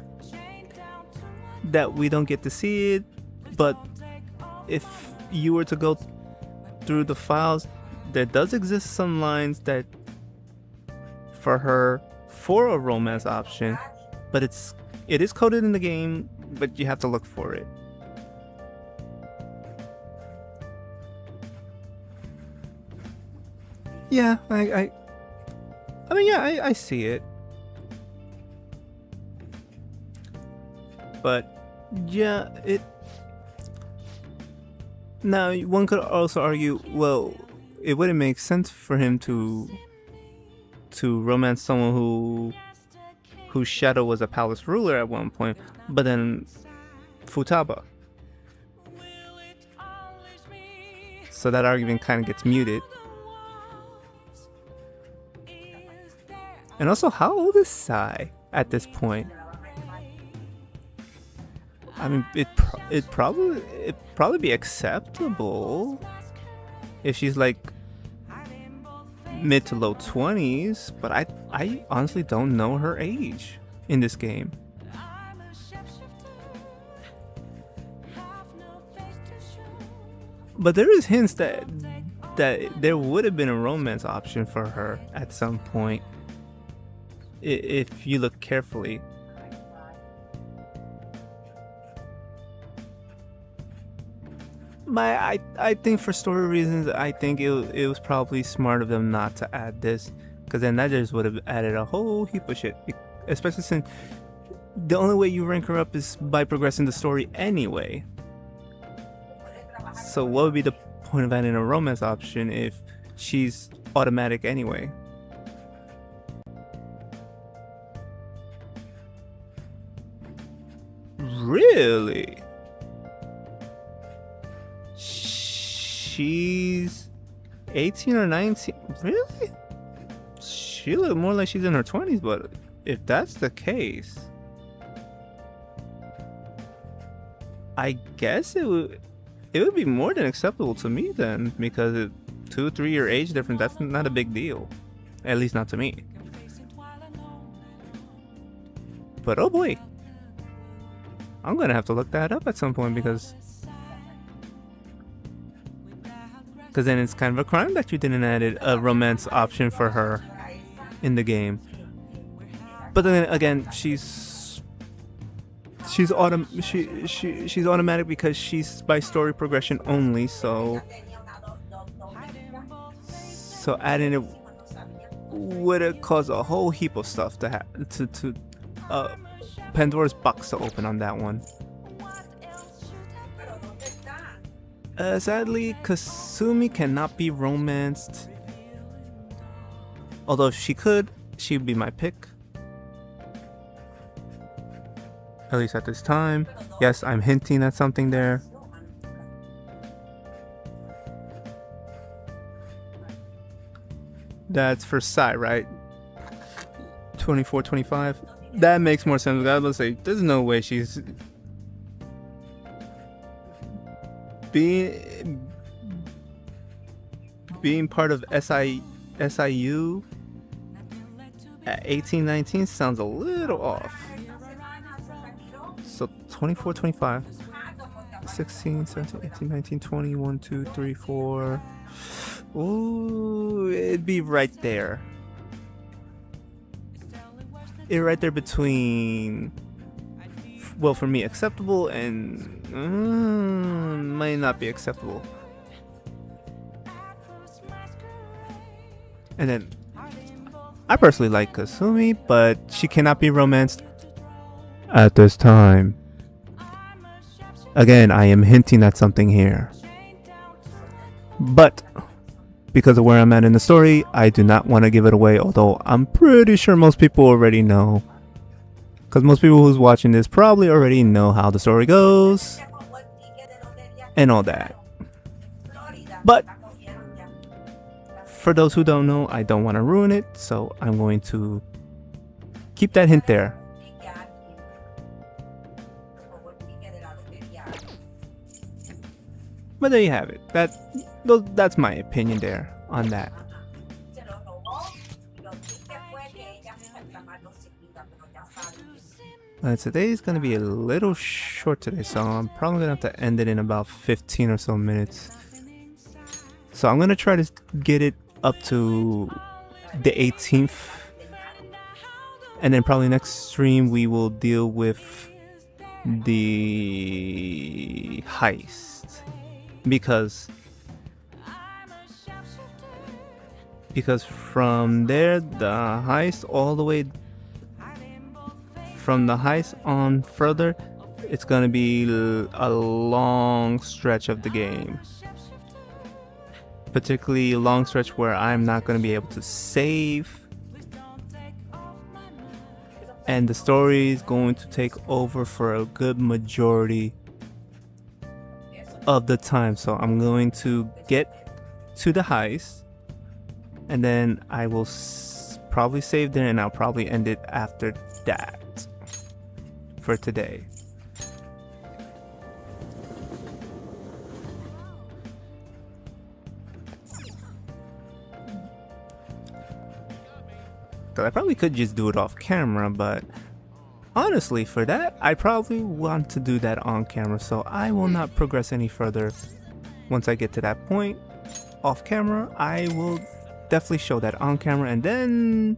Speaker 1: that we don't get to see it. But if you were to go through the files, there does exist some lines that for her for a romance option, but it is coded in the game, but you have to look for it. Yeah, I mean, yeah, I see it. But yeah, now one could also argue, well, it wouldn't make sense for him to romance someone whose shadow was a palace ruler at one point, but then Futaba. So that argument kind of gets muted. And also, how old is Sai at this point? I mean, it probably be acceptable if she's like mid to low 20s, but I honestly don't know her age in this game. But there is hints that there would have been a romance option for her at some point if you look carefully. I think for story reasons, I think it was probably smart of them not to add this, because then that just would have added a whole heap of shit, especially since the only way you rank her up is by progressing the story anyway. So what would be the point of adding a romance option if she's automatic anyway? Really? She's 18 or 19? Really? She look more like she's in her 20s, but if that's the case, I guess it would be more than acceptable to me then, because 2-3 year age difference, that's not a big deal. At least not to me. But oh boy, I'm gonna have to look that up at some point, because then it's kind of a crime that you didn't add a romance option for her in the game. But then again, she's automatic because she's by story progression only, so adding it would have caused a whole heap of stuff to Pandora's box to open on that one. Sadly, Kasumi cannot be romanced. Although if she could, she'd be my pick. At least at this time. Yes, I'm hinting at something there. That's for Sai, right? 24, 25. That makes more sense. I was say, there's no way she's being part of SIU at 18, 19 sounds a little off. So 24, 25, 16, 17, 18, 19, 20, 1, 2, 3, 4. Ooh, it'd be right there. Right there between well, for me, acceptable, and might not be acceptable. And then, I personally like Kasumi, but she cannot be romanced at this time. Again, I am hinting at something here. But, because of where I'm at in the story, I do not want to give it away, although I'm pretty sure most people already know. Because most people who's watching this probably already know how the story goes and all that. But for those who don't know, I don't want to ruin it, so I'm going to keep that hint there. But there you have it. That's my opinion there on that. Today's gonna be a little short today, so I'm probably gonna have to end it in about 15 or so minutes. So I'm gonna try to get it up to the 18th, and then probably next stream we will deal with the heist, because from there, the heist all the way from the heist on further, it's gonna be a long stretch of the game, particularly a long stretch where I'm not gonna be able to save, and the story is going to take over for a good majority of the time. So I'm going to get to the heist, and then I will probably save there, and I'll probably end it after that for today. Because I probably could just do it off camera, but honestly, for that, I probably want to do that on camera, so I will not progress any further. Once I get to that point off camera, I will definitely show that on camera, and then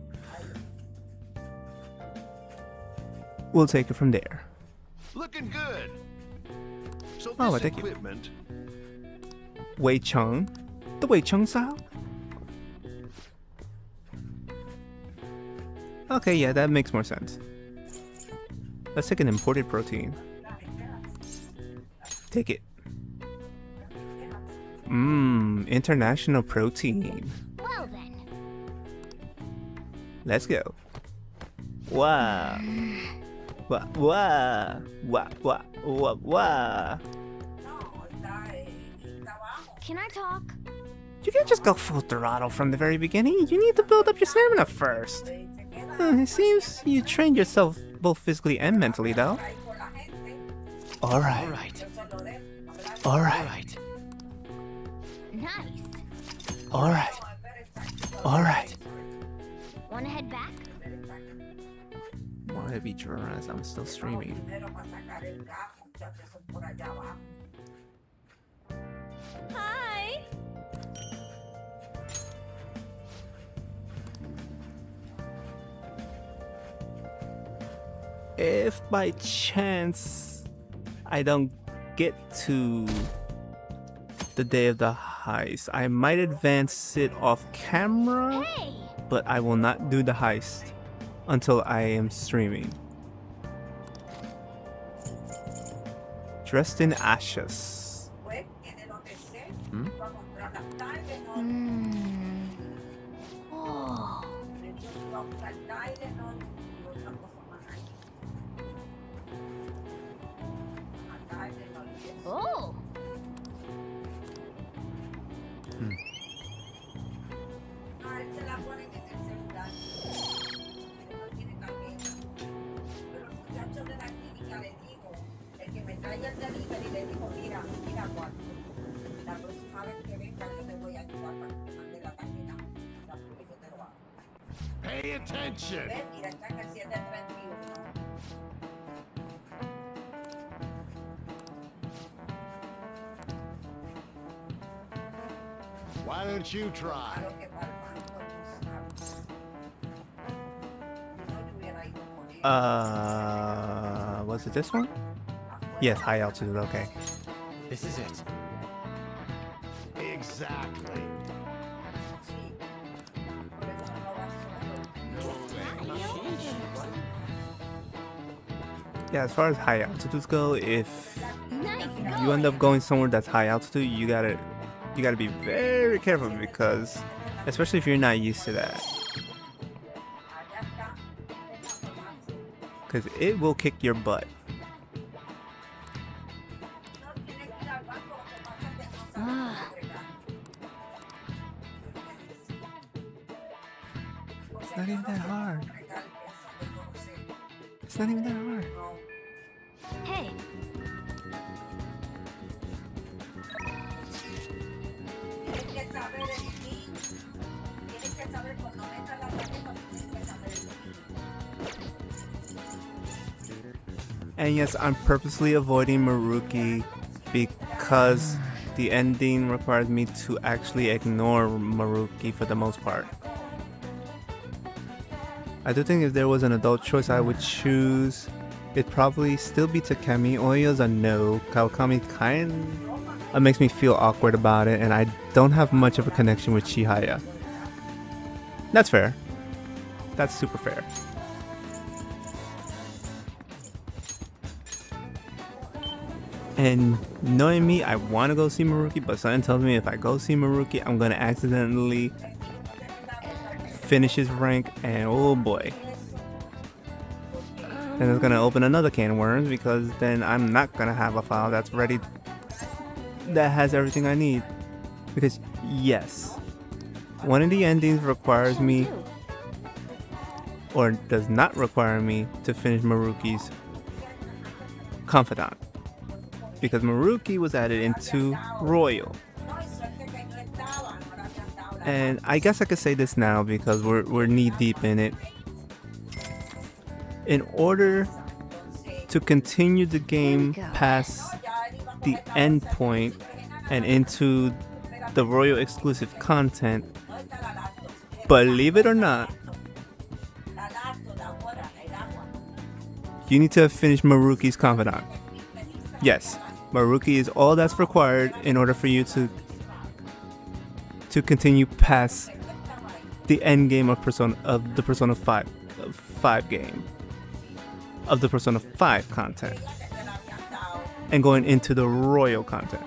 Speaker 1: we'll take it from there.
Speaker 11: Looking good. So
Speaker 1: Oh,
Speaker 11: this
Speaker 1: thank you.
Speaker 11: equipment.
Speaker 1: Wei Cheng, the Wei Cheng style. Okay, yeah, that makes more sense. Let's take an imported protein. Take it. International protein.
Speaker 2: Well then.
Speaker 1: Let's go. Wow. Wow. Wow. Wow. Wow. Wow. Wow.
Speaker 2: Can I talk?
Speaker 1: You can't just go full throttle from the very beginning. You need to build up your stamina first. It seems you trained yourself both physically and mentally, though. Alright. Alright.
Speaker 2: Nice.
Speaker 1: Alright. Alright.
Speaker 2: Wanna head back?
Speaker 1: Wanna be drawn as I'm still streaming.
Speaker 12: Hi.
Speaker 1: If by chance I don't get to the day of the heist, I might advance it off camera, but I will not do the heist until I am streaming. Dressed in ashes.
Speaker 2: Oh. Oh.
Speaker 11: Pay attention. Why don't you try?
Speaker 1: was it this one? Yes, high altitude, okay.
Speaker 7: This is it.
Speaker 11: Exactly.
Speaker 1: Yeah, as far as high altitudes go, if you end up going somewhere that's high altitude, you gotta be very careful because, especially if you're not used to that, because it will kick your butt. It's not even that hard. It's not even that hard.
Speaker 2: Hey.
Speaker 1: And yes, I'm purposely avoiding Maruki because the ending requires me to actually ignore Maruki for the most part. I do think if there was an adult choice I would choose, it'd probably still be Takemi. Oyo's a no. Okami kind of makes me feel awkward about it, and I don't have much of a connection with Chihaya. That's fair. That's super fair. And knowing me, I want to go see Maruki, but something tells me if I go see Maruki, I'm going to accidentally finish his rank, and oh boy. And it's going to open another can of worms, because then I'm not going to have a file that's ready, that has everything I need. Because yes, one of the endings requires me, or does not require me, to finish Maruki's Confidant. Because Maruki was added into Royal. And I guess I could say this now because we're knee deep in it. In order to continue the game past the end point and into the Royal exclusive content, believe it or not, you need to have finished Maruki's Confidant. Yes, Maruki is all that's required in order for you to continue past the end game of the Persona 5 game, of the Persona 5 content, and going into the Royal content.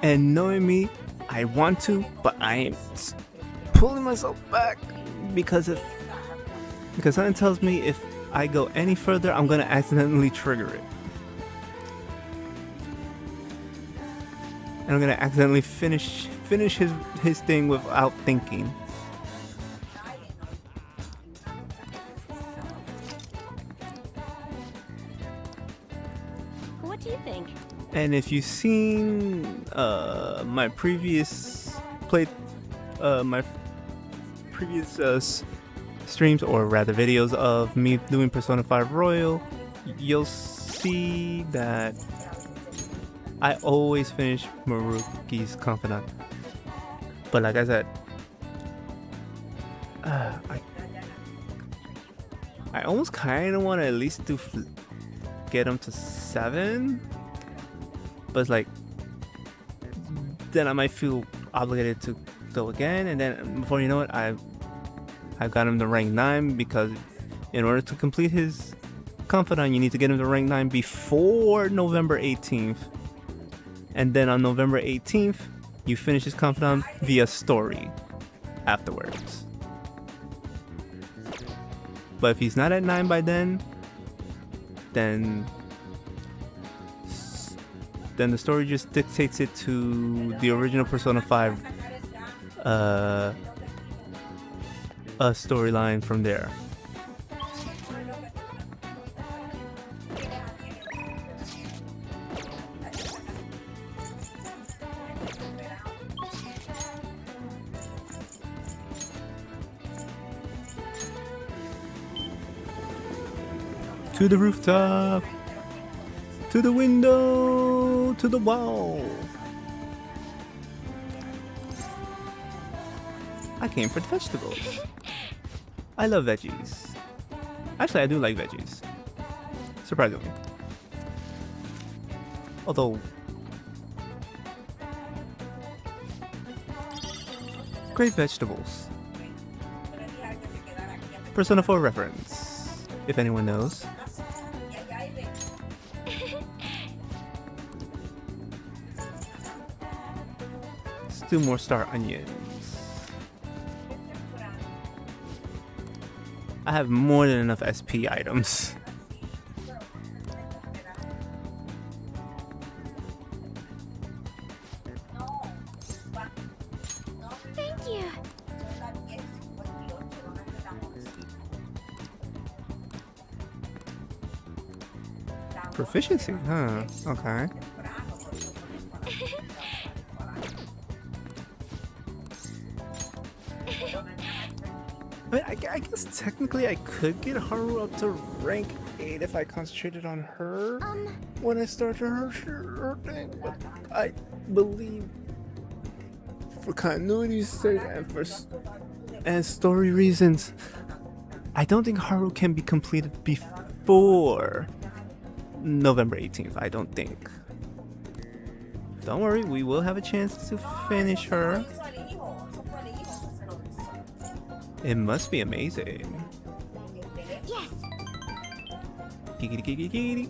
Speaker 1: And knowing me, I want to, but I am pulling myself back because something tells me if I go any further, I'm gonna accidentally trigger it. And I'm gonna accidentally finish his thing without thinking.
Speaker 12: What do you think?
Speaker 1: And if you've seen my previous streams, or rather videos of me doing Persona 5 Royal, you'll see that I always finish Maruki's Confidant. But like I said, I almost kind of want to at least get him to 7, but it's like, then I might feel obligated to go again, and then before you know it, I've got him to rank 9, because in order to complete his Confidant, you need to get him to rank 9 before November 18th. And then on November 18th, you finish his Confidant via story afterwards. But if he's not at 9 by then the story just dictates it to the original Persona 5 a storyline from there. To the rooftop, to the window, to the wall. I came for the vegetables. I love veggies. Actually, I do like veggies. Surprisingly. Although... great vegetables. Persona 4 reference, if anyone knows. Let's do more star onions. I have more than enough SP items.
Speaker 2: Thank you.
Speaker 1: Proficiency, huh? Okay. I guess technically I could get Haru up to rank 8 if I concentrated on her when I started her thing, but I believe for continuity's sake and story reasons, I don't think Haru can be completed before November 18th, I don't think. Don't worry, we will have a chance to finish her. It must be amazing.
Speaker 2: Yes.
Speaker 1: Giggity.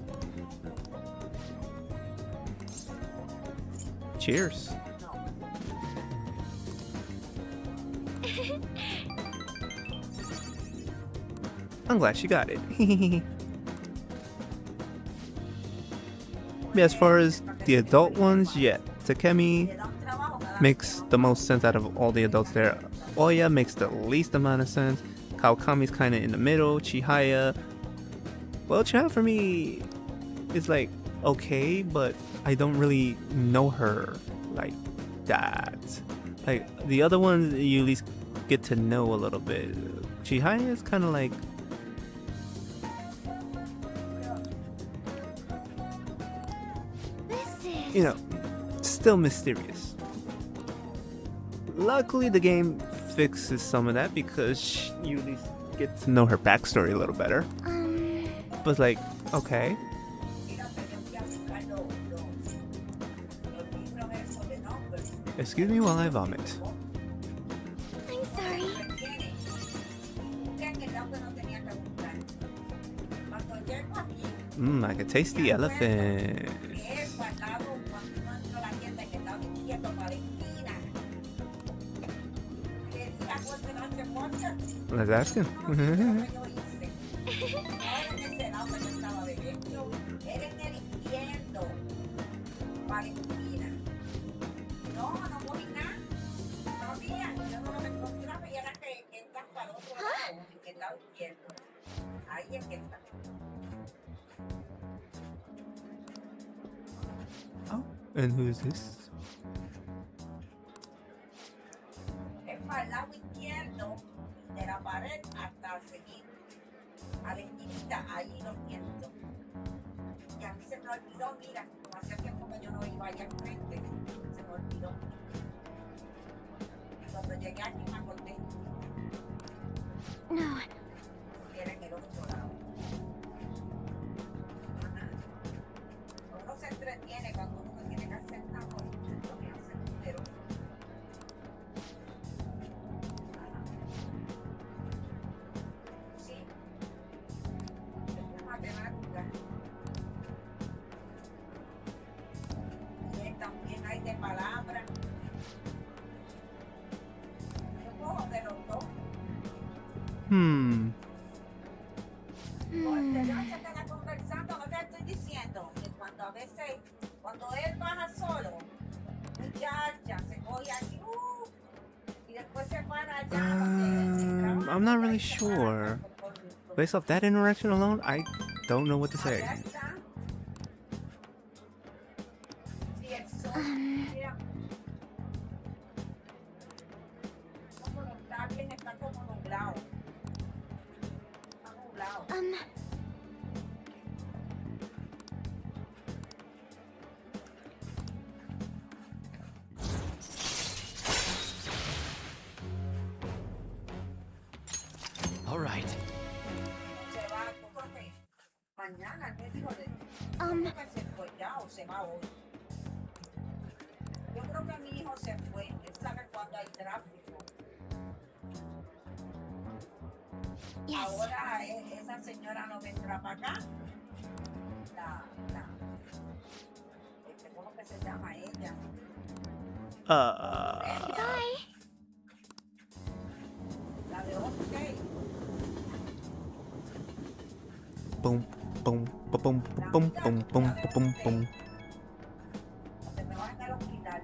Speaker 1: Cheers. I'm glad she got it. As far as the adult ones, yeah, Takemi makes the most sense out of all the adults there. Oya makes the least amount of sense. Okami's kind of in the middle. Chihaya, well, Chihaya for me is like okay, but I don't really know her like that. Like the other ones, you at least get to know a little bit. Chihaya is kind of like, you know, still mysterious. Luckily, the game fixes some of that because you at least get to know her backstory a little better. But like, okay. Excuse me while I vomit.
Speaker 2: I'm sorry.
Speaker 1: I can taste the elephant. Let's ask him. Oh, and who is this?
Speaker 4: De la pared hasta seguir a la esquinita, ahí lo siento. Y a mí se me olvidó, mira, como hacía tiempo que yo no iba allá al frente, se me olvidó. Y cuando llegué aquí me acordé.
Speaker 2: No.
Speaker 4: Era en el otro lado. Uno se entretiene cuando uno no tiene que hacer nada, lo que hace, pero también hay de palabras. Yo cojo de los dos. Porque yo se queda conversando, ¿no te estoy diciendo? Que cuando a veces, cuando él baja solo, muchacha, se coge aquí, y después se para allá.
Speaker 1: I'm not really sure. Based off that interaction alone, I don't know what to say.
Speaker 4: hijo se va hoy. Yo creo que mi hijo se fue. Él sabe cuando hay tráfico. Ahora esa señora no vendrá para acá. ¿Cómo que se llama ella?
Speaker 2: Bye.
Speaker 4: La de OK.
Speaker 1: Boom, boom, boom, boom, boom, boom, boom, boom.
Speaker 4: Se me va al hospital.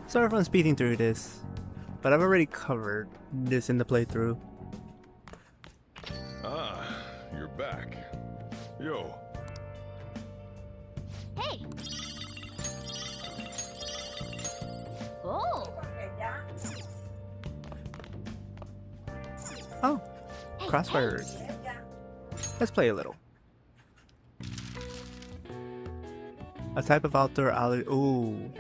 Speaker 1: Sorry if I'm speeding through this, but I've already covered this in the playthrough.
Speaker 9: Ah, you're back. Yo.
Speaker 2: Hey. Oh.
Speaker 1: Oh, crossfire. Let's play a little. A type of outdoor alley. Ooh.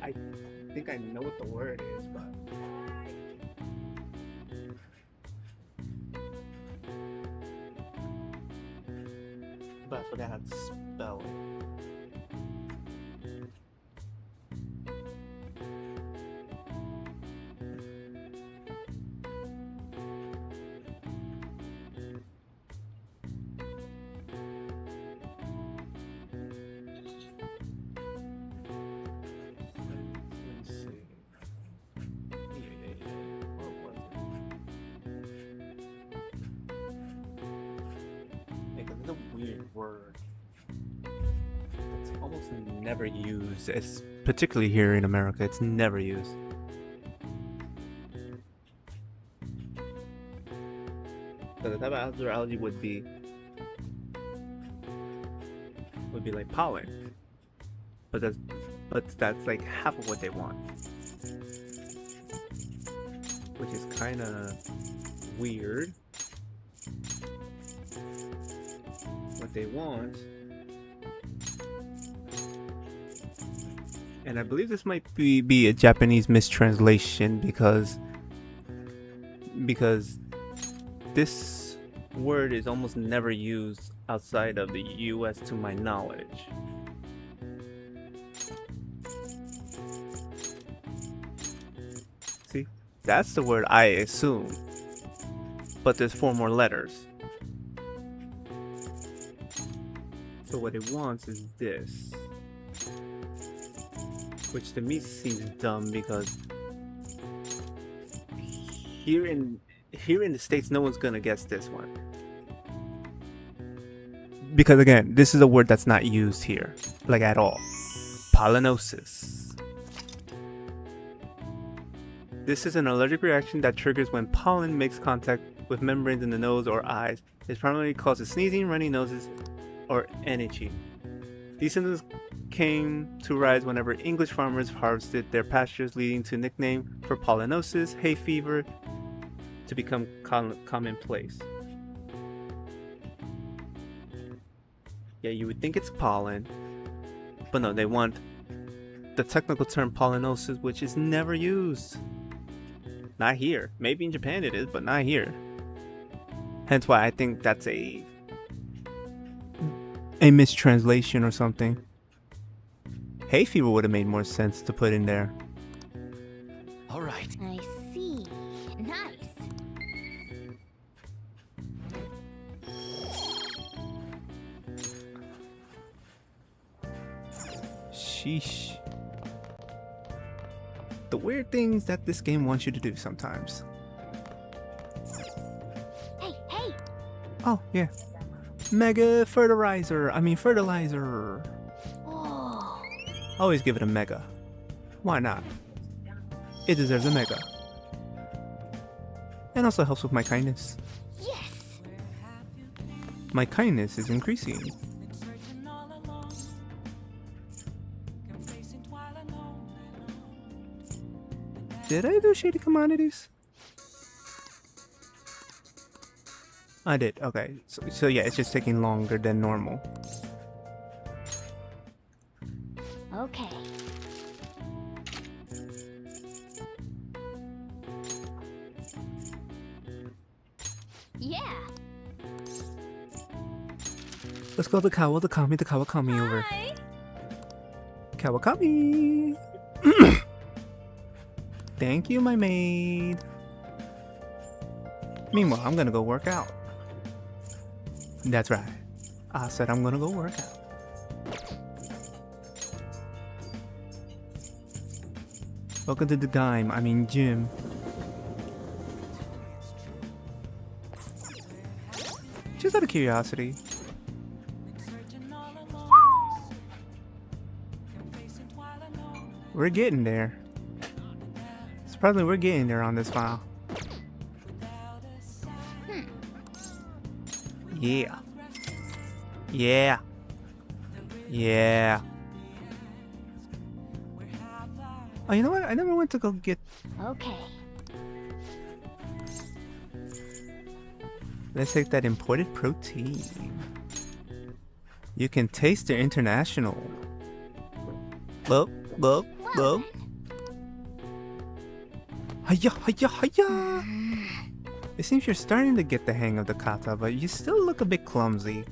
Speaker 1: I think I know what the word is, but I forgot how to spell it. Weird word. It's almost never used. It's particularly here in America. It's never used. So the type of outdoor algae would be like pollen, but that's like half of what they want, which is kind of weird. What they want, and I believe this might be a Japanese mistranslation because this word is almost never used outside of the US to my knowledge. See, that's the word I assume, but there's 4 more letters. So what it wants is this, which to me seems dumb because here in the States, no one's gonna guess this one. Because again, this is a word that's not used here, like at all. Pollinosis. This is an allergic reaction that triggers when pollen makes contact with membranes in the nose or eyes. It primarily causes sneezing, runny noses, or energy. These symptoms came to rise whenever English farmers harvested their pastures, leading to nickname for pollinosis, hay fever, to become commonplace. Yeah, you would think it's pollen, but no, they want the technical term pollinosis, which is never used. Not here. Maybe in Japan it is, but not here. Hence why I think that's a mistranslation or something. Hay fever would have made more sense to put in there.
Speaker 7: All right.
Speaker 2: I see. Nice.
Speaker 1: Sheesh. The weird things that this game wants you to do sometimes.
Speaker 2: Hey, hey.
Speaker 1: Oh, yeah. Mega fertilizer.
Speaker 2: Oh.
Speaker 1: Always give it a mega. Why not? It deserves a mega. And also helps with my kindness.
Speaker 2: Yes.
Speaker 1: My kindness is increasing. Did I do shady commodities? I did. Okay. So yeah, it's just taking longer than normal.
Speaker 2: Okay. Yeah.
Speaker 1: Let's go the Kawakami over. Kawakami! Thank you, my maid. Meanwhile, I'm gonna go work out. That's right. I said I'm gonna go work out. Welcome to the gym. Just out of curiosity. We're getting there. Surprisingly, we're getting there on this file. Yeah. Yeah. Yeah. Oh, you know what? I never went to go get...
Speaker 2: Okay.
Speaker 1: Let's take that imported protein. You can taste their international. Look. Hiya, hiya, hiya! It seems you're starting to get the hang of the kata, but you still look a bit clumsy.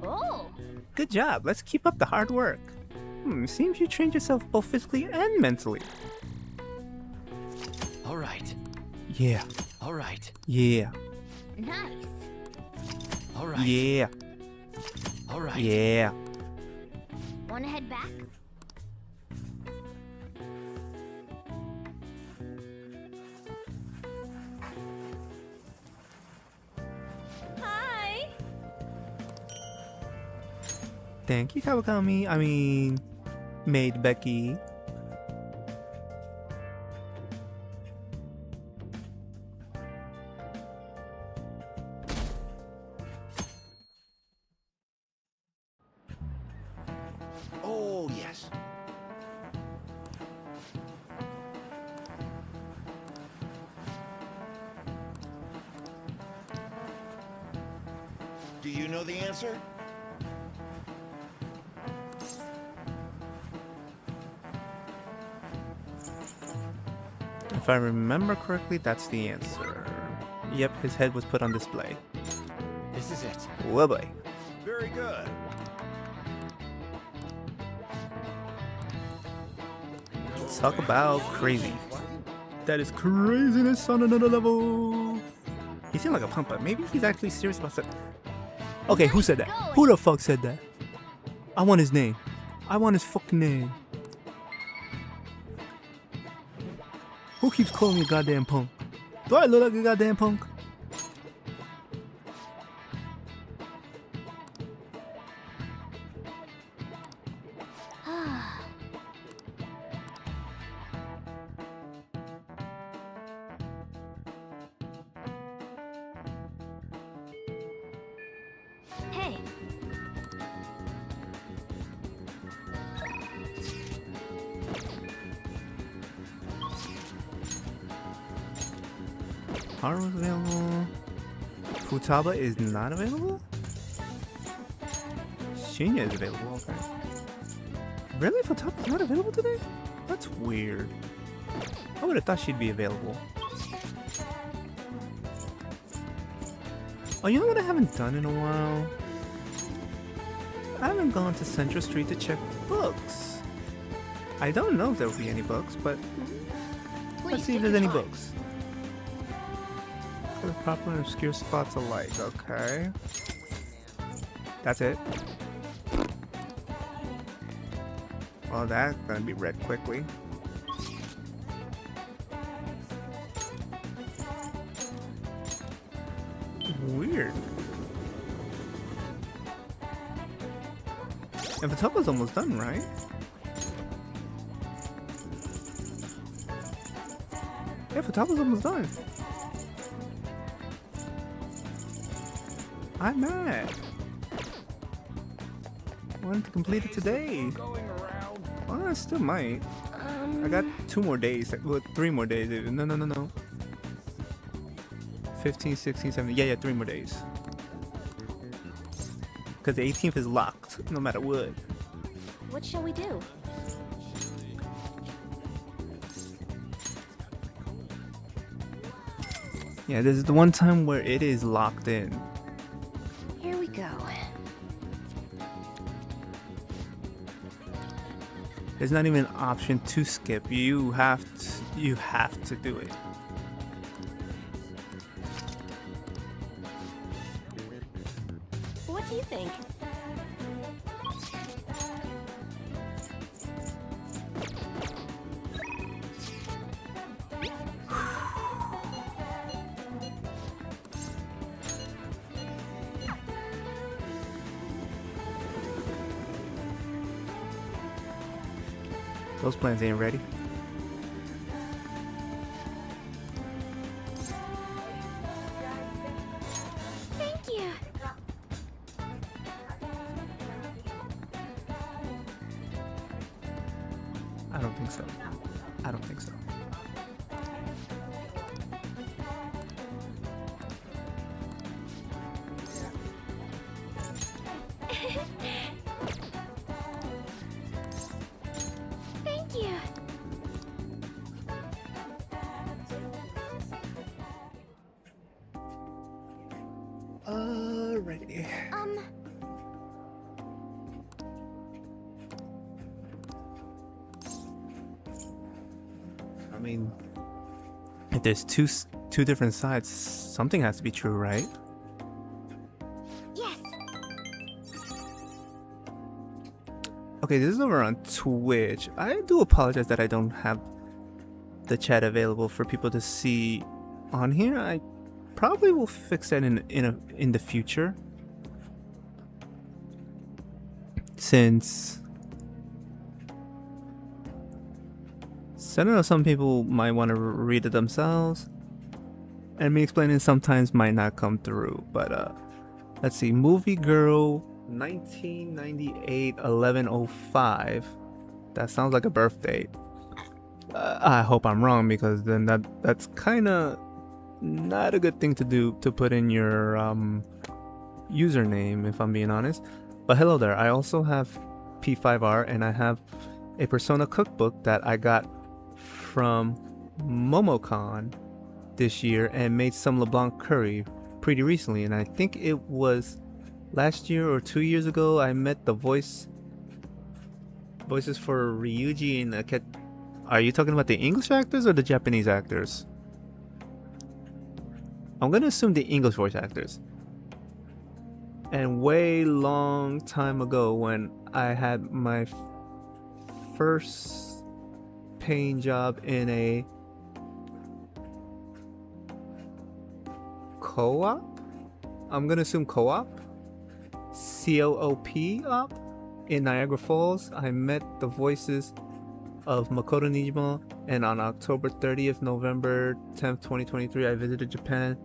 Speaker 2: Oh!
Speaker 1: Good job, let's keep up the hard work. Seems you trained yourself both physically and mentally.
Speaker 7: Alright.
Speaker 1: Yeah.
Speaker 7: Alright.
Speaker 1: Yeah.
Speaker 2: Nice.
Speaker 7: Alright.
Speaker 1: Yeah.
Speaker 7: Alright.
Speaker 1: Yeah.
Speaker 2: Wanna head back? Hi.
Speaker 1: Thank you, Kawakami. Maid Becky.
Speaker 11: Oh, yes. Do you know the answer?
Speaker 1: If I remember correctly, that's the answer. Yep, his head was put on display.
Speaker 7: This is it.
Speaker 1: Whoa, boy.
Speaker 11: Very good.
Speaker 1: Talk about crazy. That is craziness on another level. He seemed like a punk, but maybe he's actually serious about it. Okay, who said that? Who the fuck said that? I want his name. I want his fucking name. Who keeps calling me a goddamn punk? Do I look like a goddamn punk?
Speaker 2: Hey.
Speaker 1: Haru is available. Futaba is not available? Shinya is available, okay. Really? Futaba's not available today? That's weird. I would have thought she'd be available. Oh, you know what I haven't done in a while? I haven't gone to Central Street to check books. I don't know if there will be any books, but let's see if there's any books. For the popular and obscure spots alike, okay. That's it. Well, that's gonna be read quickly. Weird. And Futaba's almost done, right? Yeah, Futaba's almost done. I'm mad. I wanted to complete it today. Well, I still might. I got 2 more days. Well, 3 more days. No. 15, 16, 17. Yeah, 3 more days. Because the 18th is locked, no matter what.
Speaker 12: What shall we do?
Speaker 1: Yeah, this is the one time where it is locked in.
Speaker 12: Here we go.
Speaker 1: There's not even an option to skip. You have to do it.
Speaker 12: What do you think?
Speaker 1: Those plans ain't ready.
Speaker 12: Thank you.
Speaker 1: I don't think so. I don't think so.
Speaker 12: Thank you.
Speaker 1: Alrighty. I mean, if there's two different sides, something has to be true, right?
Speaker 12: Yes.
Speaker 1: Okay, this is over on Twitch. I do apologize that I don't have the chat available for people to see on here. I probably will fix that in the future, since I don't know, some people might want to read it themselves, and me explaining sometimes might not come through. But let's see, Movie Girl 1998 1105. That sounds like a birth date. I hope I'm wrong, because then that's kind of not a good thing to do, to put in your username, if I'm being honest. But hello there, I also have P5R, and I have a Persona cookbook that I got from MomoCon this year, and made some LeBlanc curry pretty recently. And I think it was last year or 2 years ago I met the voices for Ryuji and Aket. Are you talking about the English actors or the Japanese actors? I'm gonna assume the English voice actors. And way long time ago, when I had my first paying job in a co-op, I'm gonna assume co-op, C-O-O-P op in Niagara Falls, I met the voices of Makoto Nijima, and on October 30th, November 10th, 2023, I visited Japan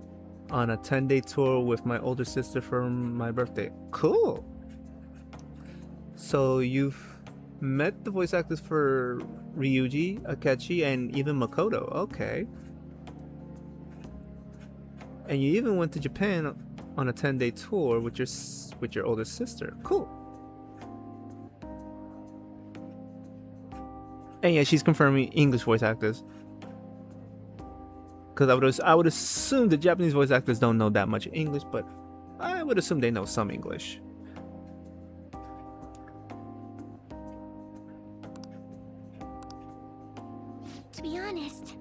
Speaker 1: on a 10-day tour with my older sister for my birthday. Cool. So you've met the voice actors for Ryuji, Akechi, and even Makoto. Okay. And you even went to Japan on a 10-day tour with your older sister. Cool. And yeah, she's confirming English voice actors. Because I would assume the Japanese voice actors don't know that much English, but I would assume they know some English.
Speaker 12: To be honest,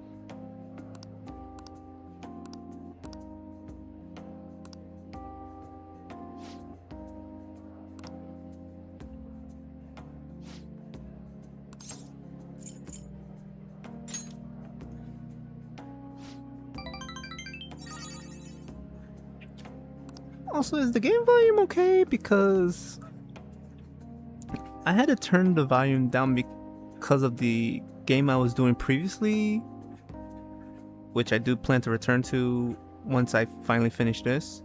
Speaker 1: also, is the game volume okay? Because I had to turn the volume down because of the game I was doing previously, which I do plan to return to once I finally finish this.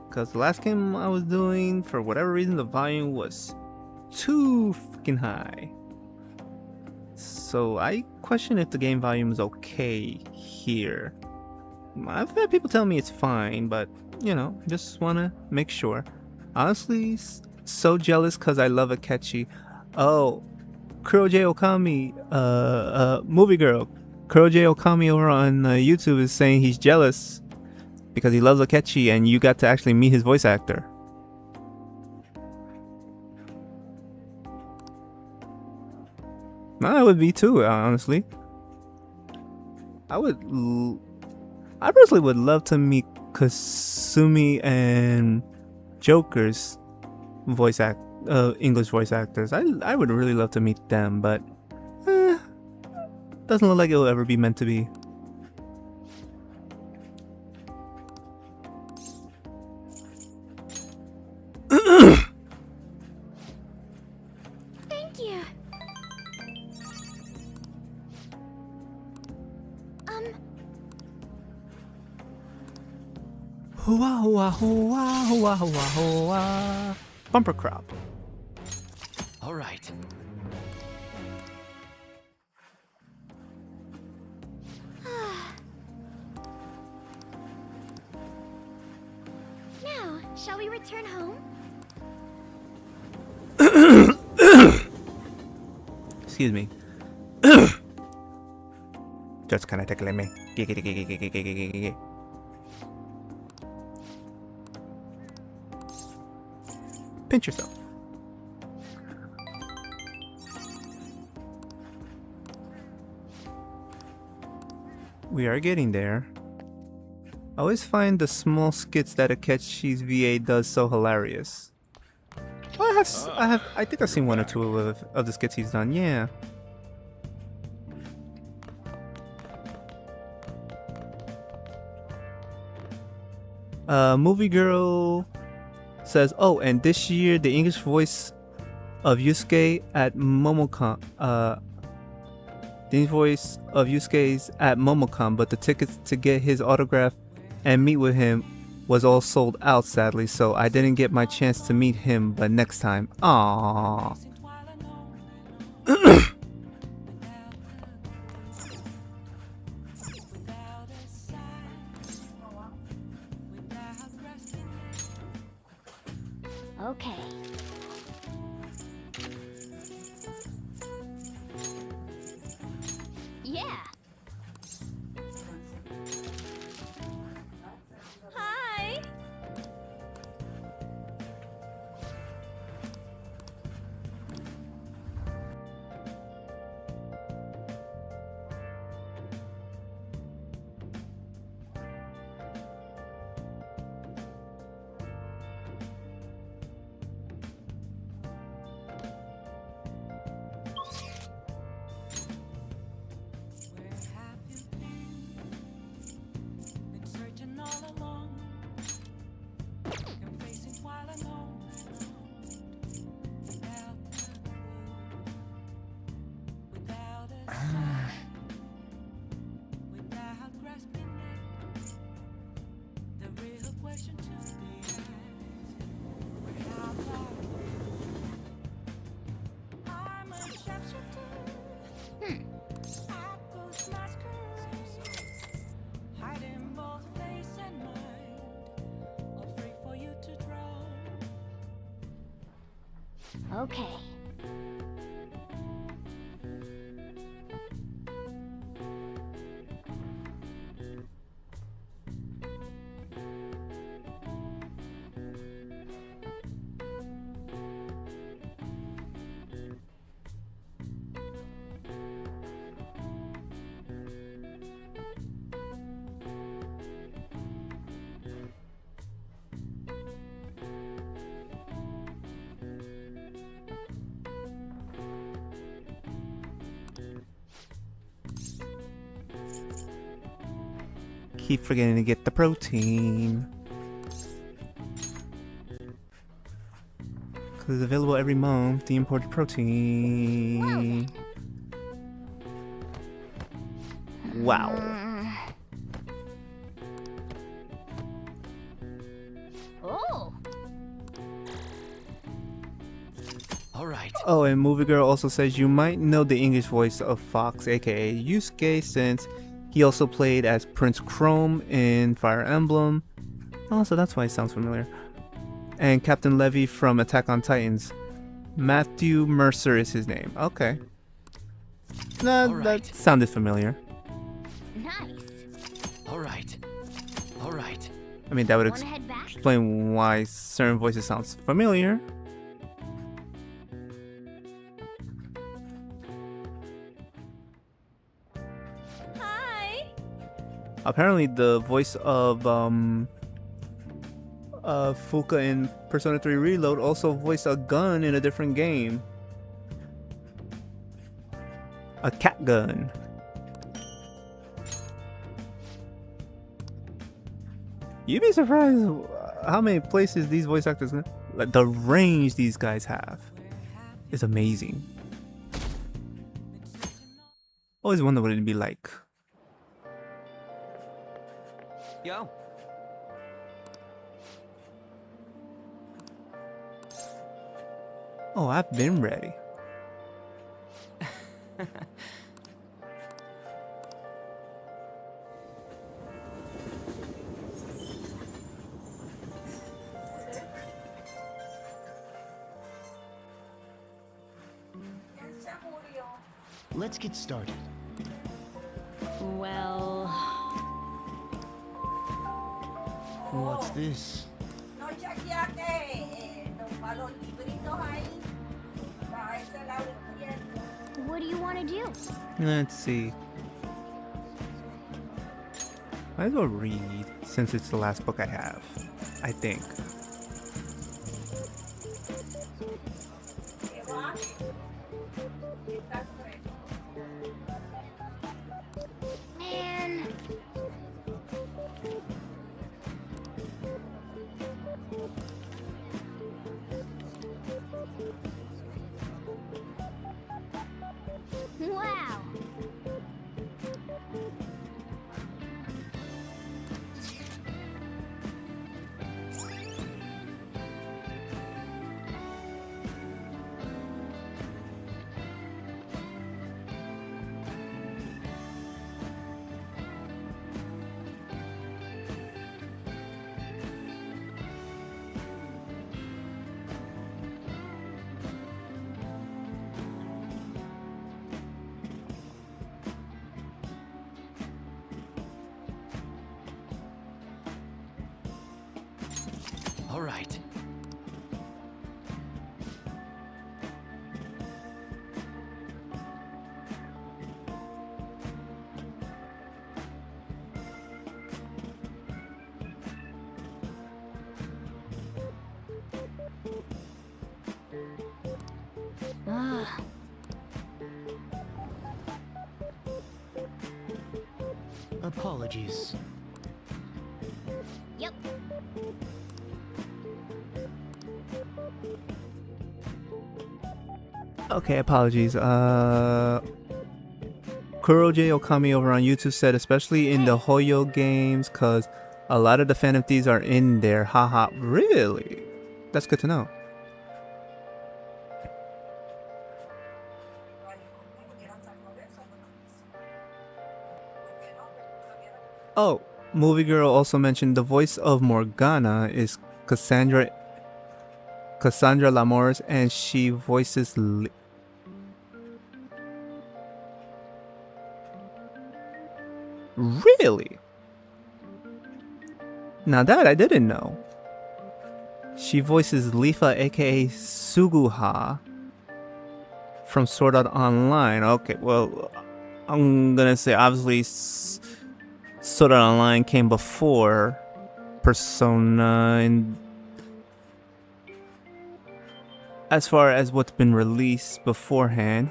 Speaker 1: Because the last game I was doing, for whatever reason, the volume was too freaking high. So I question if the game volume is okay here. I've had people tell me it's fine, but you know, just wanna make sure. Honestly, so jealous because I love Akechi. Oh, Kuroji Okami, movie girl. Kuroji Okami over on YouTube is saying he's jealous because he loves Akechi and you got to actually meet his voice actor. I would be too, honestly. I personally would love to meet Kasumi and Joker's English voice actors. I would really love to meet them, but doesn't look like it will ever be meant to be.
Speaker 2: Thank you.
Speaker 1: Hua hua hua hua hua hua. Bumper crop.
Speaker 7: All right.
Speaker 2: Now, shall we return home?
Speaker 1: Excuse me. Just kind of tickling me. Pinch yourself. We are getting there. I always find the small skits that Akechi's VA does so hilarious. Well, I think I've seen one or two of the skits he's done. Yeah. Movie girl says, "Oh, and this year the English voice of Yusuke at Momocon. The English voice of Yusuke's at Momocon, but the tickets to get his autograph and meet with him was all sold out, sadly. So I didn't get my chance to meet him, but next time. Aww."
Speaker 2: Okay. Yeah. Hi. Okay.
Speaker 1: Keep forgetting to get the protein. Because it's available every month, the imported protein. Wow.
Speaker 2: Oh.
Speaker 7: All right.
Speaker 1: Oh, and Movie Girl also says you might know the English voice of Fox, aka Yusuke, since he also played as Prince Chrome in Fire Emblem. Oh, so that's why it sounds familiar. And Captain Levy from Attack on Titans. Matthew Mercer is his name. Okay. Nah, that sounded familiar.
Speaker 13: Nice.
Speaker 7: All right.
Speaker 1: I mean, that would
Speaker 13: Wanna head back?
Speaker 1: explain why certain voices sounds familiar.
Speaker 12: Hi.
Speaker 1: Apparently, the voice of Fuka in Persona 3 Reload also voiced a gun in a different game. A cat gun. You'd be surprised how many places these voice actors, like the range these guys have, is amazing. Always wonder what it'd be like.
Speaker 7: Yo.
Speaker 1: Oh, I've been ready.
Speaker 15: Let's get started.
Speaker 12: Well...
Speaker 15: What's this?
Speaker 13: What do you want to do?
Speaker 1: Let's see. Might as well read since it's the last book I have, I think.
Speaker 13: Man. Wow.
Speaker 7: All right.
Speaker 13: Ah.
Speaker 15: Apologies.
Speaker 13: Yep.
Speaker 1: Okay, apologies. Kuro J Okami over on YouTube said, especially in the Hoyo games, cause a lot of the Phantom Thieves are in there. Haha, really? That's good to know. Oh, Movie Girl also mentioned the voice of Morgana is Cassandra Lamores, and she voices Really? Now that I didn't know. She voices Lifa, aka Suguha, from Sword Art Online. Okay, well, I'm gonna say obviously Sword Art Online came before Persona, and as far as what's been released beforehand.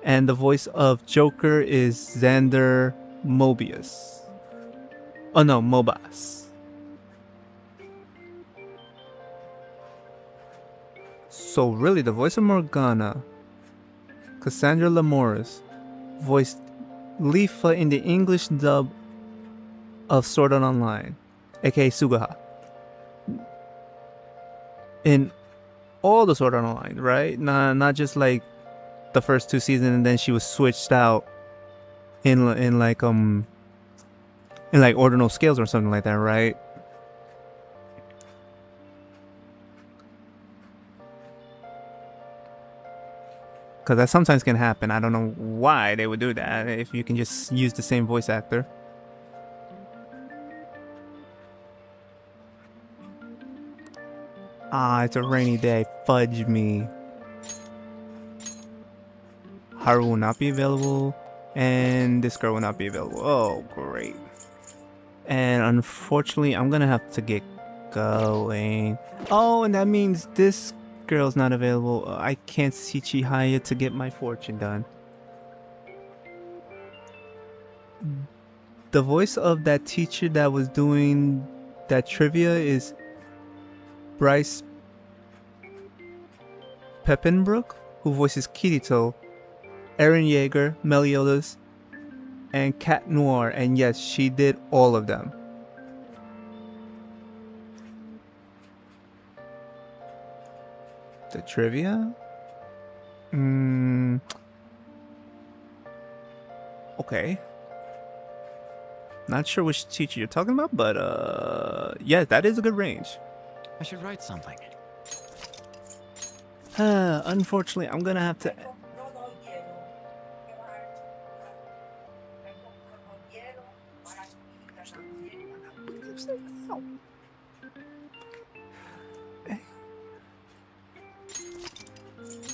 Speaker 1: And the voice of Joker is Xander Mobius. Oh no, Mobas. So really, the voice of Morgana, Cassandra Lamores, voiced Lifa in the English dub of Sword Art Online, aka Suguha. In all the Sword Art Online, right? Not just like the first 2 seasons and then she was switched out in like ordinal scales or something like that, right? Because that sometimes can happen. I don't know why they would do that if you can just use the same voice actor. Ah, it's a rainy day. Fudge me. Haru will not be available. And this girl will not be available. Oh, great. And unfortunately, I'm going to have to get going. Oh, and that means this girl's not available. I can't see Chihaya to get my fortune done. The voice of that teacher that was doing that trivia is Bryce Peppenbrook, who voices Kirito, Eren Yeager, Meliodas, and Cat Noir. And yes, she did all of them. The trivia? Okay. Not sure which teacher you're talking about, but yeah, that is a good range.
Speaker 7: I should write something.
Speaker 1: Unfortunately, I'm gonna have to.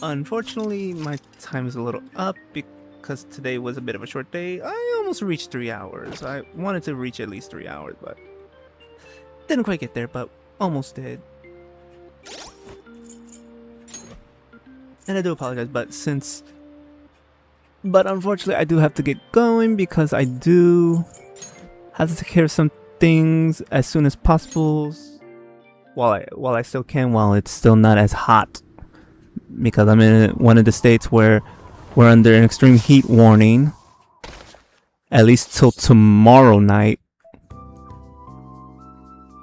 Speaker 1: Unfortunately, my time is a little up because today was a bit of a short day. I almost reached 3 hours. I wanted to reach at least 3 hours, but didn't quite get there, but almost did. And I do apologize, but unfortunately I do have to get going because I do have to take care of some things as soon as possible while I still can, while it's still not as hot, because I'm in one of the states where we're under an extreme heat warning, at least till tomorrow night.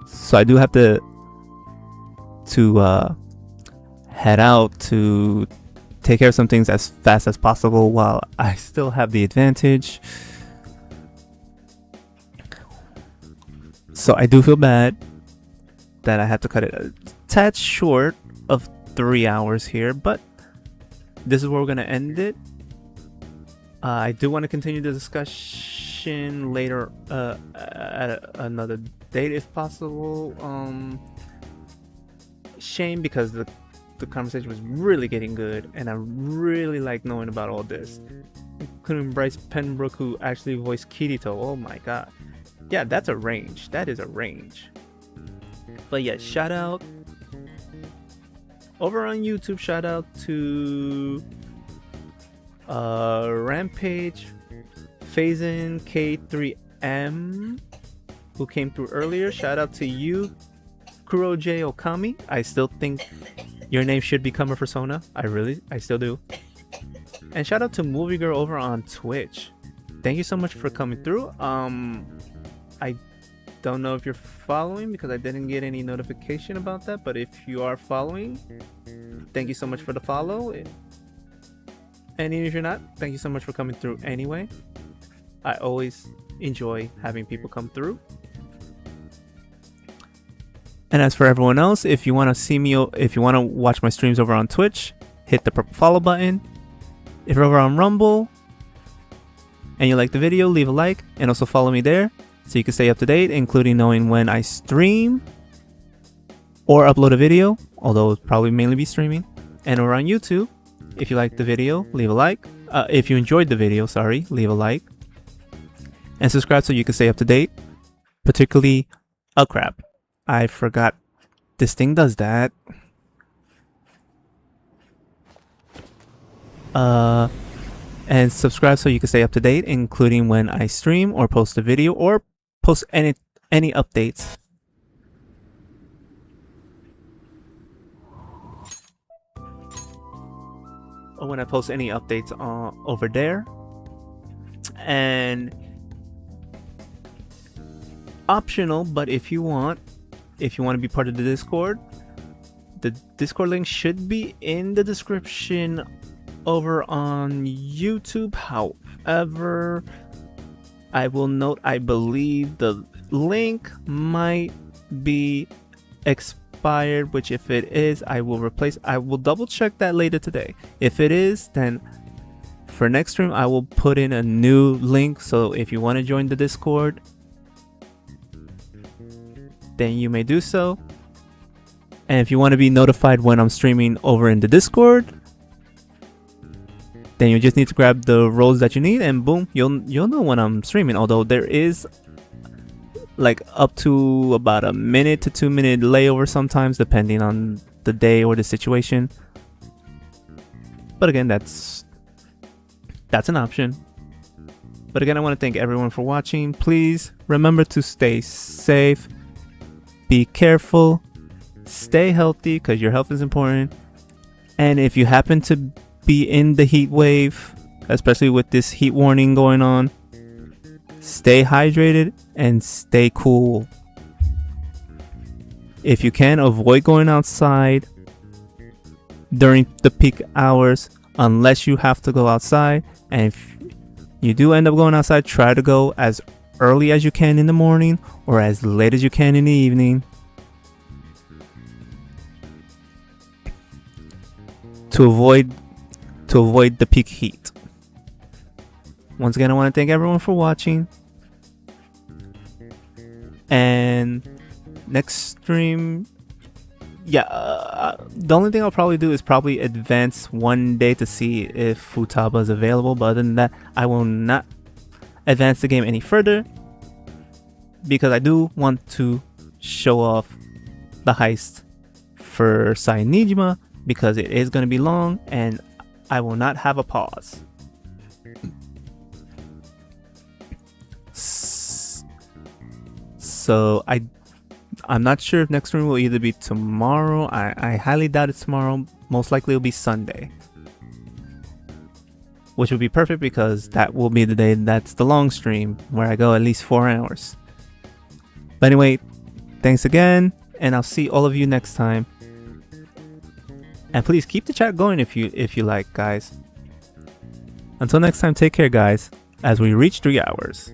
Speaker 1: So I do have to head out to take care of some things as fast as possible while I still have the advantage. So I do feel bad that I have to cut it a tad short of 3 hours here, but this is where we're going to end it. I do want to continue the discussion later at another date if possible. Shame because the conversation was really getting good and I really like knowing about all this, including Bryce Penbrook, who actually voiced Kirito. Oh my god, yeah, that's a range. That is a range. But yeah, shout out over on YouTube, shout out to Rampage, Phazin K3M, who came through earlier. Shout out to you, Kuro J Okami. I still think your name should become a persona. I still do. And shout out to Movie Girl over on Twitch. Thank you so much for coming through. I don't know if you're following because I didn't get any notification about that, but if you are following, thank you so much for the follow. And even if you're not, thank you so much for coming through anyway. I always enjoy having people come through. And as for everyone else, if you want to see me, if you want to watch my streams over on Twitch, hit the purple follow button. If you're over on Rumble and you like the video, leave a like and also follow me there so you can stay up to date, including knowing when I stream or upload a video, although it'll probably mainly be streaming. And over on YouTube, if you like the video, leave a like. If you enjoyed the video, leave a like. And subscribe so you can stay up to date, particularly crap, I forgot this thing does that. And subscribe so you can stay up to date, including when I stream or post a video or post any updates. Or when I post any updates over there. And optional, but if you want to be part of the Discord, The Discord link should be in the description over on YouTube. However, I will note, I believe the link might be expired, which if it is, I will double check that later today. If it is, then for next stream, I will put in a new link. So if you want to join the Discord, then you may do so. And if you want to be notified when I'm streaming over in the Discord, then you just need to grab the roles that you need, and boom, you'll know when I'm streaming. Although there is like up to about a minute to 2 minute layover sometimes, depending on the day or the situation. But again, that's an option. But again, I want to thank everyone for watching. Please remember to stay safe, be careful, stay healthy, because your health is important. And if you happen to be in the heat wave, especially with this heat warning going on, stay hydrated and stay cool. If you can, avoid going outside during the peak hours unless you have to go outside. And if you do end up going outside, try to go as early as you can in the morning or as late as you can in the evening to avoid the peak heat. Once again, I want to thank everyone for watching. And next stream, the only thing I'll probably do is probably advance one day to see if Futaba is available. But other than that, I will not advance the game any further, because I do want to show off the heist for Sainijima, because it is going to be long and I will not have a pause. So I'm not sure if next stream will either be tomorrow. I highly doubt it's tomorrow. Most likely it'll be Sunday, which will be perfect because that will be the day that's the long stream where I go at least 4 hours. But anyway, thanks again, and I'll see all of you next time. And please keep the chat going if you like, guys. Until next time, take care, guys, as we reach 3 hours.